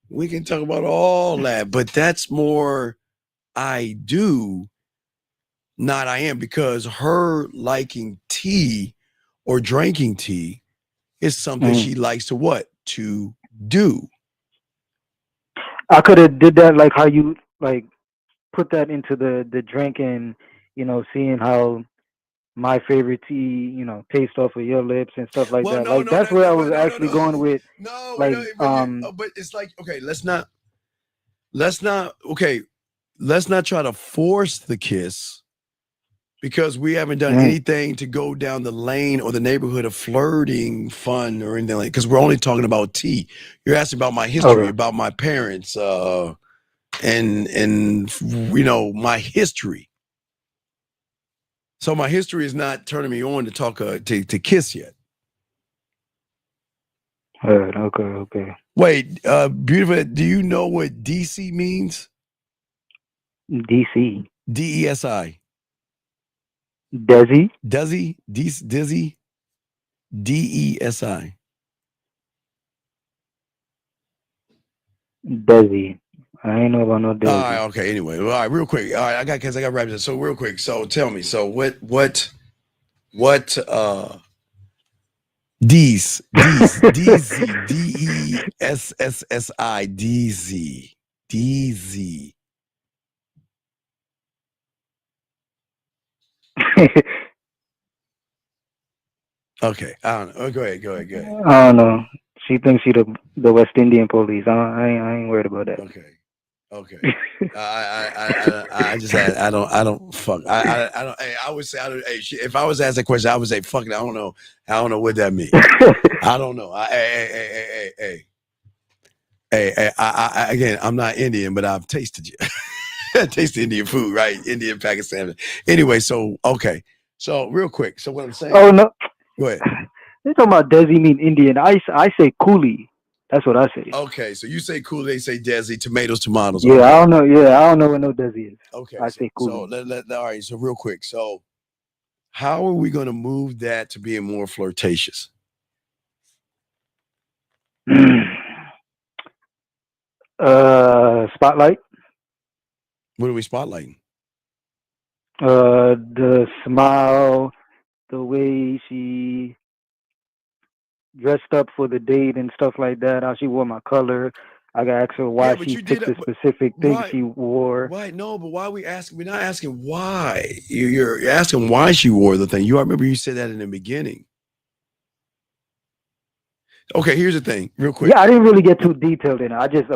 we can talk about all that. But that's more I do, not I am, because her liking tea or drinking tea is something she likes to what? To do. I could have did that like how you like put that into the drink and seeing how my favorite tea taste off of your lips and stuff like that. Like that's where I was actually going with. But it's like, okay, let's not try to force the kiss, because we haven't done anything to go down the lane or the neighborhood of flirting, fun, or anything like. Because we're only talking about tea. You're asking about my history, about my parents, and you know my history. So my history is not turning me on to talk to kiss yet. Okay. Wait, beautiful. Do you know what DC means? DC. DESI. Desi. Dizzy. DESI. Desi. I ain't know about no Desi. All right, okay. Anyway, all right, real quick. All right, I got to wrap this. So real quick. So tell me. So what DESSI DZ. Okay, I don't know. Go ahead. I don't know. She thinks she the West Indian police. I ain't worried about that. Okay. I just I don't fuck. I don't. Hey, I would say if I was asked that question, I would say fuck it. I don't know what that means. I don't know. Hey, again, I'm not Indian, but I've tasted you. I tasted Indian food, right? Indian, Pakistan. Anyway, so okay. So real quick. So what I'm saying. Oh no. Go ahead. They're talking about Desi mean Indian. I say coolie. That's what I say. Okay, so you say coolie, they say Desi, tomatoes. Yeah, Okay. I don't know. Yeah, I don't know what no Desi is. Okay, I say coolie. So all right. So real quick. So how are we going to move that to being more flirtatious? Spotlight. What are we spotlighting? The smile, the way she dressed up for the date and stuff like that. How she wore my color. I got to ask her why she picked the specific thing she wore. Right, no, but why are we asking? We're not asking why. You're asking why she wore the thing. I remember you said that in the beginning. Okay, here's the thing, real quick. Yeah, I didn't really get too detailed in it. I just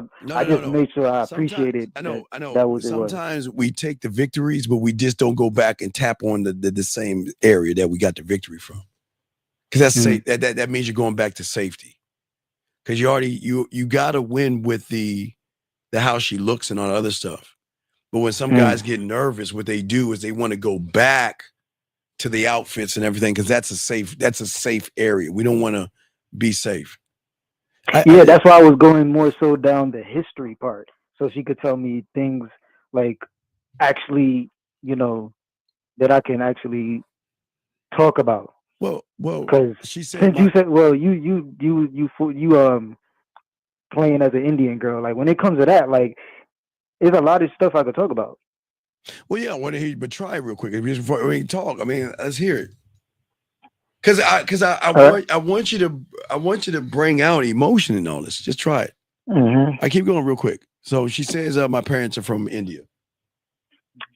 made sure I appreciated. I know. That was sometimes we take the victories, but we just don't go back and tap on the same area that we got the victory from. Because that's safe. That means you're going back to safety. Because you got to win with the how she looks and all the other stuff. But when some guys get nervous, what they do is they want to go back to the outfits and everything because that's a safe area. We don't want to be safe. That's why I was going more so down the history part, so she could tell me things like actually, that I can actually talk about. Well, because she said since you said, well, you playing as an Indian girl, like when it comes to that, like there's a lot of stuff I could talk about. Well, yeah, I want to hear you, but try it real quick before we talk. I mean, let's hear it. Because I want you to bring out emotion in all this. Just try it. I keep going real quick. So she says, my parents are from India.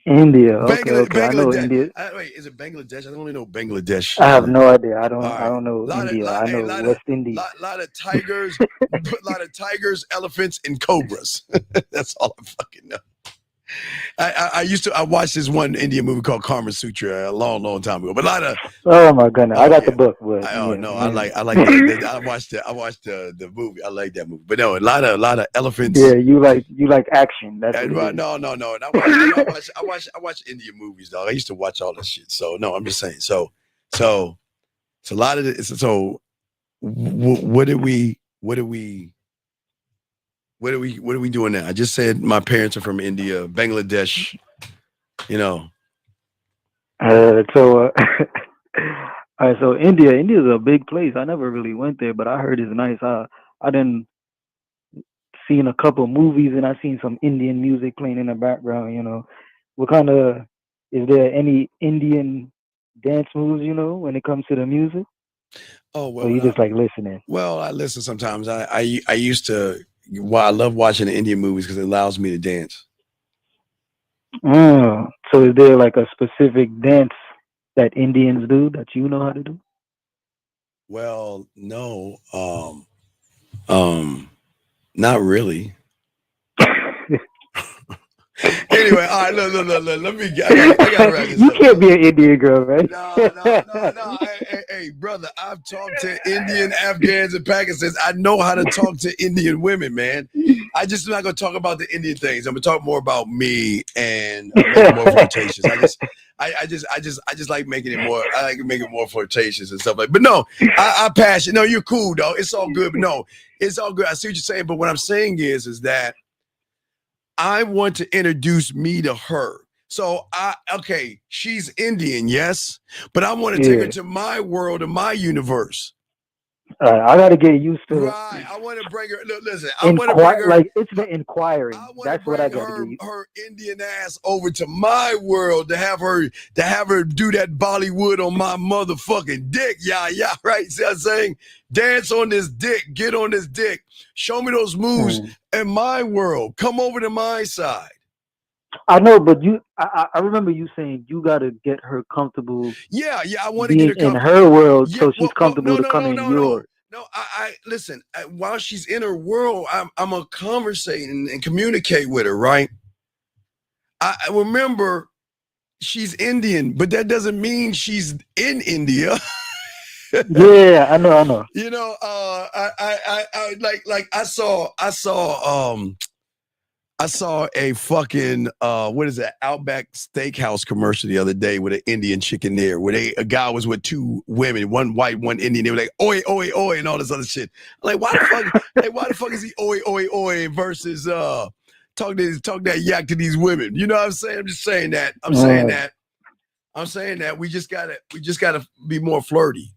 India. Okay. I know India. Wait, is it Bangladesh? I only know Bangladesh. I have no idea. I don't know India. I know West Indies. Lot of tigers, elephants, and cobras. That's all I fucking know. I watched this one Indian movie called Karma Sutra a long time ago. But a lot of oh my goodness, I got the book. But I like that. I watched the movie. I like that movie. But no, a lot of elephants. Yeah, you like action. That's right. No. And I watch Indian movies, dog. I used to watch all this shit. So no, I'm just saying. So it's a lot of it. So what are we doing now? I just said my parents are from India, Bangladesh, all right, so India is a big place. I never really went there, but I heard it's nice. I done seen a couple movies and I seen some Indian music playing in the background, What kind of, is there any Indian dance moves, when it comes to the music? Oh, well. Or you just like listening? Well, I listen sometimes. I used to. Well, I love watching the Indian movies because it allows me to dance. So is there like a specific dance that Indians do that you know how to do? Well, no, not really. anyway, all right, look. Let me. I gotta wrap this You up. can't be an Indian girl, right? No. Hey, brother, I've talked to Indian, Afghans, and Pakistanis. I know how to talk to Indian women, man. I just am not gonna talk about the Indian things. I'm gonna talk more about me and make it more flirtatious. I just like making it more. I like to make it more flirtatious and stuff like. But no, I pass you. No, you're cool, though. It's all good. But no, it's all good. I see what you're saying. But what I'm saying is that I want to introduce me to her. So okay, she's Indian, yes, but I want to take her to my world and my universe. I got to get used to. Right, I want to bring her. Look, listen, I want to bring her. Like it's the inquiring. That's what I got to do. Her Indian ass over to my world to have her do that Bollywood on my motherfucking dick. Yeah, right. See what I'm saying? Dance on this dick. Get on this dick. Show me those moves in my world. Come over to my side. I know, but I remember you saying you got to get her comfortable. Yeah, I want to get her in her world, so she's comfortable to come in yours. No, I listen. While she's in her world, I'm gonna conversate and communicate with her. Right? I remember she's Indian, but that doesn't mean she's in India. Yeah, I know. You know, I saw a fucking what is that Outback Steakhouse commercial the other day with an Indian chicken there, where a guy was with two women, one white, one Indian. They were like oi oi oi and all this other shit. I'm like, why the fuck is he oi oi oi versus talk that yak to these women? You know what I'm saying? I'm just saying that. I'm saying that we just gotta be more flirty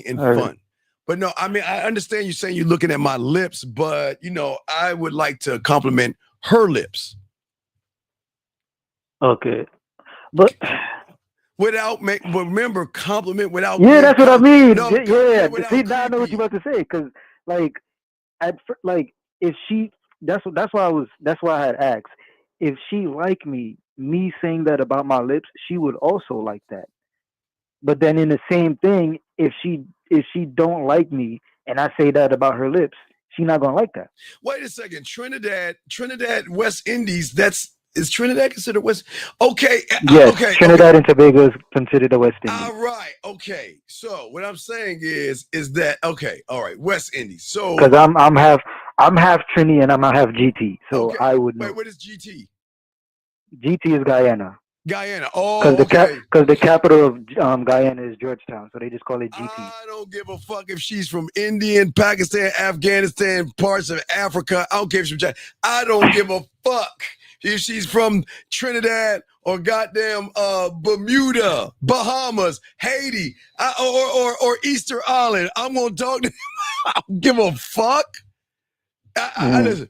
and fun. But no, I mean, I understand you saying you're looking at my lips, but, you know, I would like to compliment her lips. Okay. But remember, compliment without. Yeah, that's what I mean. No, yeah. See, now I know what you're about to say. Because, if she, that's why I had asked. If she liked me saying that about my lips, she would also like that. But then in the same thing, if she don't like me and I say that about her lips, she's not gonna like that. Wait a second, Trinidad, West Indies. Is Trinidad considered West? Okay, yes, okay. Trinidad and Tobago is considered a West Indies. All right, okay. So what I'm saying is that okay, all right, West Indies. So because I'm half Trini and I'm half GT, so okay. I would know. Wait, what is GT? GT is Guyana. Guyana. Oh, because the capital of Guyana is Georgetown, so they just call it GT. I don't give a fuck if she's from India, Pakistan, Afghanistan, parts of Africa. I don't care if she's from China. I don't give a fuck if she's from Trinidad or goddamn Bermuda, Bahamas, Haiti, or Easter Island. I'm gonna talk to them. I don't give a fuck. Listen.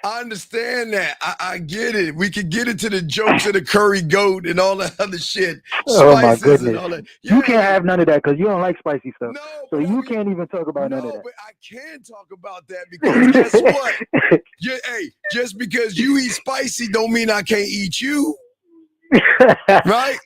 I understand that. I get it. We could get into the jokes of the curry goat and all that other shit. Oh my goodness! And all that. Yeah. You can't have none of that because you don't like spicy stuff. No, so you can't even talk about none of that. But I can talk about that because guess what? Just because you eat spicy don't mean I can't eat you. Right?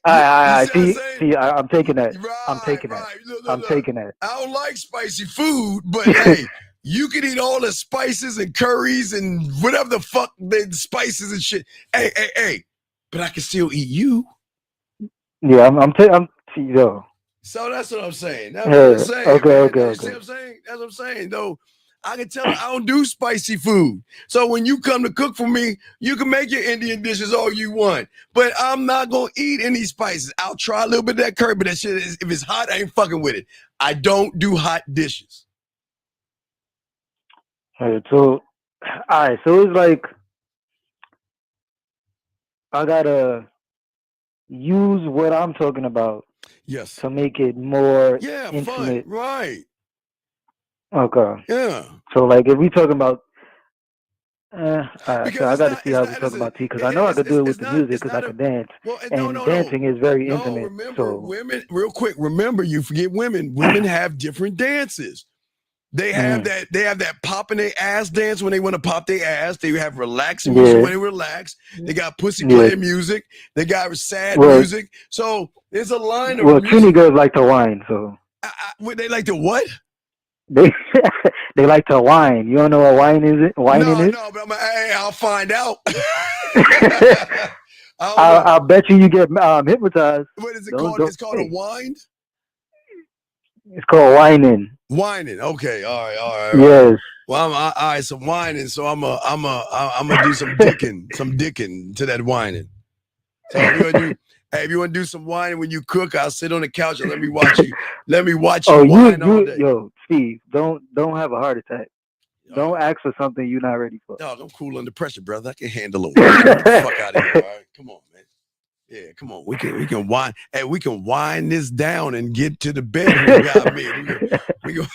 See, I'm taking that. Right, I'm taking that. I'm taking that. I don't like spicy food, but hey. You can eat all the spices and curries and whatever the fuck the spices and shit. Hey, but I can still eat you. Yeah, I'm yo. So that's what I'm saying. That's what I'm saying. Okay. See what I'm saying? That's what I'm saying. Though I can tell her I don't do spicy food. So when you come to cook for me, you can make your Indian dishes all you want. But I'm not gonna eat any spices. I'll try a little bit of that curry, but that shit if it's hot, I ain't fucking with it. I don't do hot dishes. So it's like I gotta use what I'm talking about, yes, to make it more intimate. Fun. Right? Okay. Yeah. So like, if we talking about, so I gotta see how we talk about tea because I know I could do it with the music because I can dance, dancing is very intimate. Remember, women. Real quick, remember, you forget women. Women have different dances. They have that. They have that popping their ass dance when they want to pop their ass. They have relaxing music when they relax. They got pussy playing music. They got sad music. So there's a line of music. Trini girls like to whine. So they like to what? They like to whine. You don't know what whining is? No, but I'll find out. I'll bet you get hypnotized. What is it called? It's called a wind? It's called whining. Whining. Okay. All right. Yes. Well, all right. So whining. So I'm gonna do some dicking to that whining. So if you want to do some whining when you cook, I'll sit on the couch and let me watch you. Let me watch you whine all day. Yo, Steve, don't have a heart attack. Don't ask for something you're not ready for. Dog, I'm cool under pressure, brother. I can handle it. Get the fuck out of here. All right, come on, man. Yeah, come on. We can whine. Hey, we can wind this down and get to the bedroom. We go.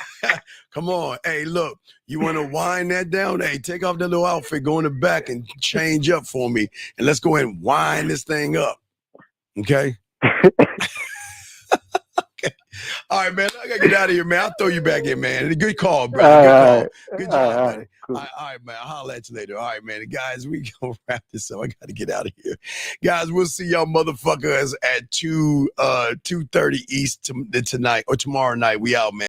Come on. Hey, look. You want to wind that down? Hey, take off that little outfit, go in the back and change up for me, and let's go ahead and wind this thing up. Okay. Okay. All right, man. I gotta get out of here, man. I'll throw you back in, man. Good call, brother. Good job, buddy. Cool. All right, man. I'll holler at you later. All right, man. Guys, we gonna wrap this up. I gotta get out of here. Guys, we'll see y'all motherfuckers at 2:30 East tonight or tomorrow night. We out, man.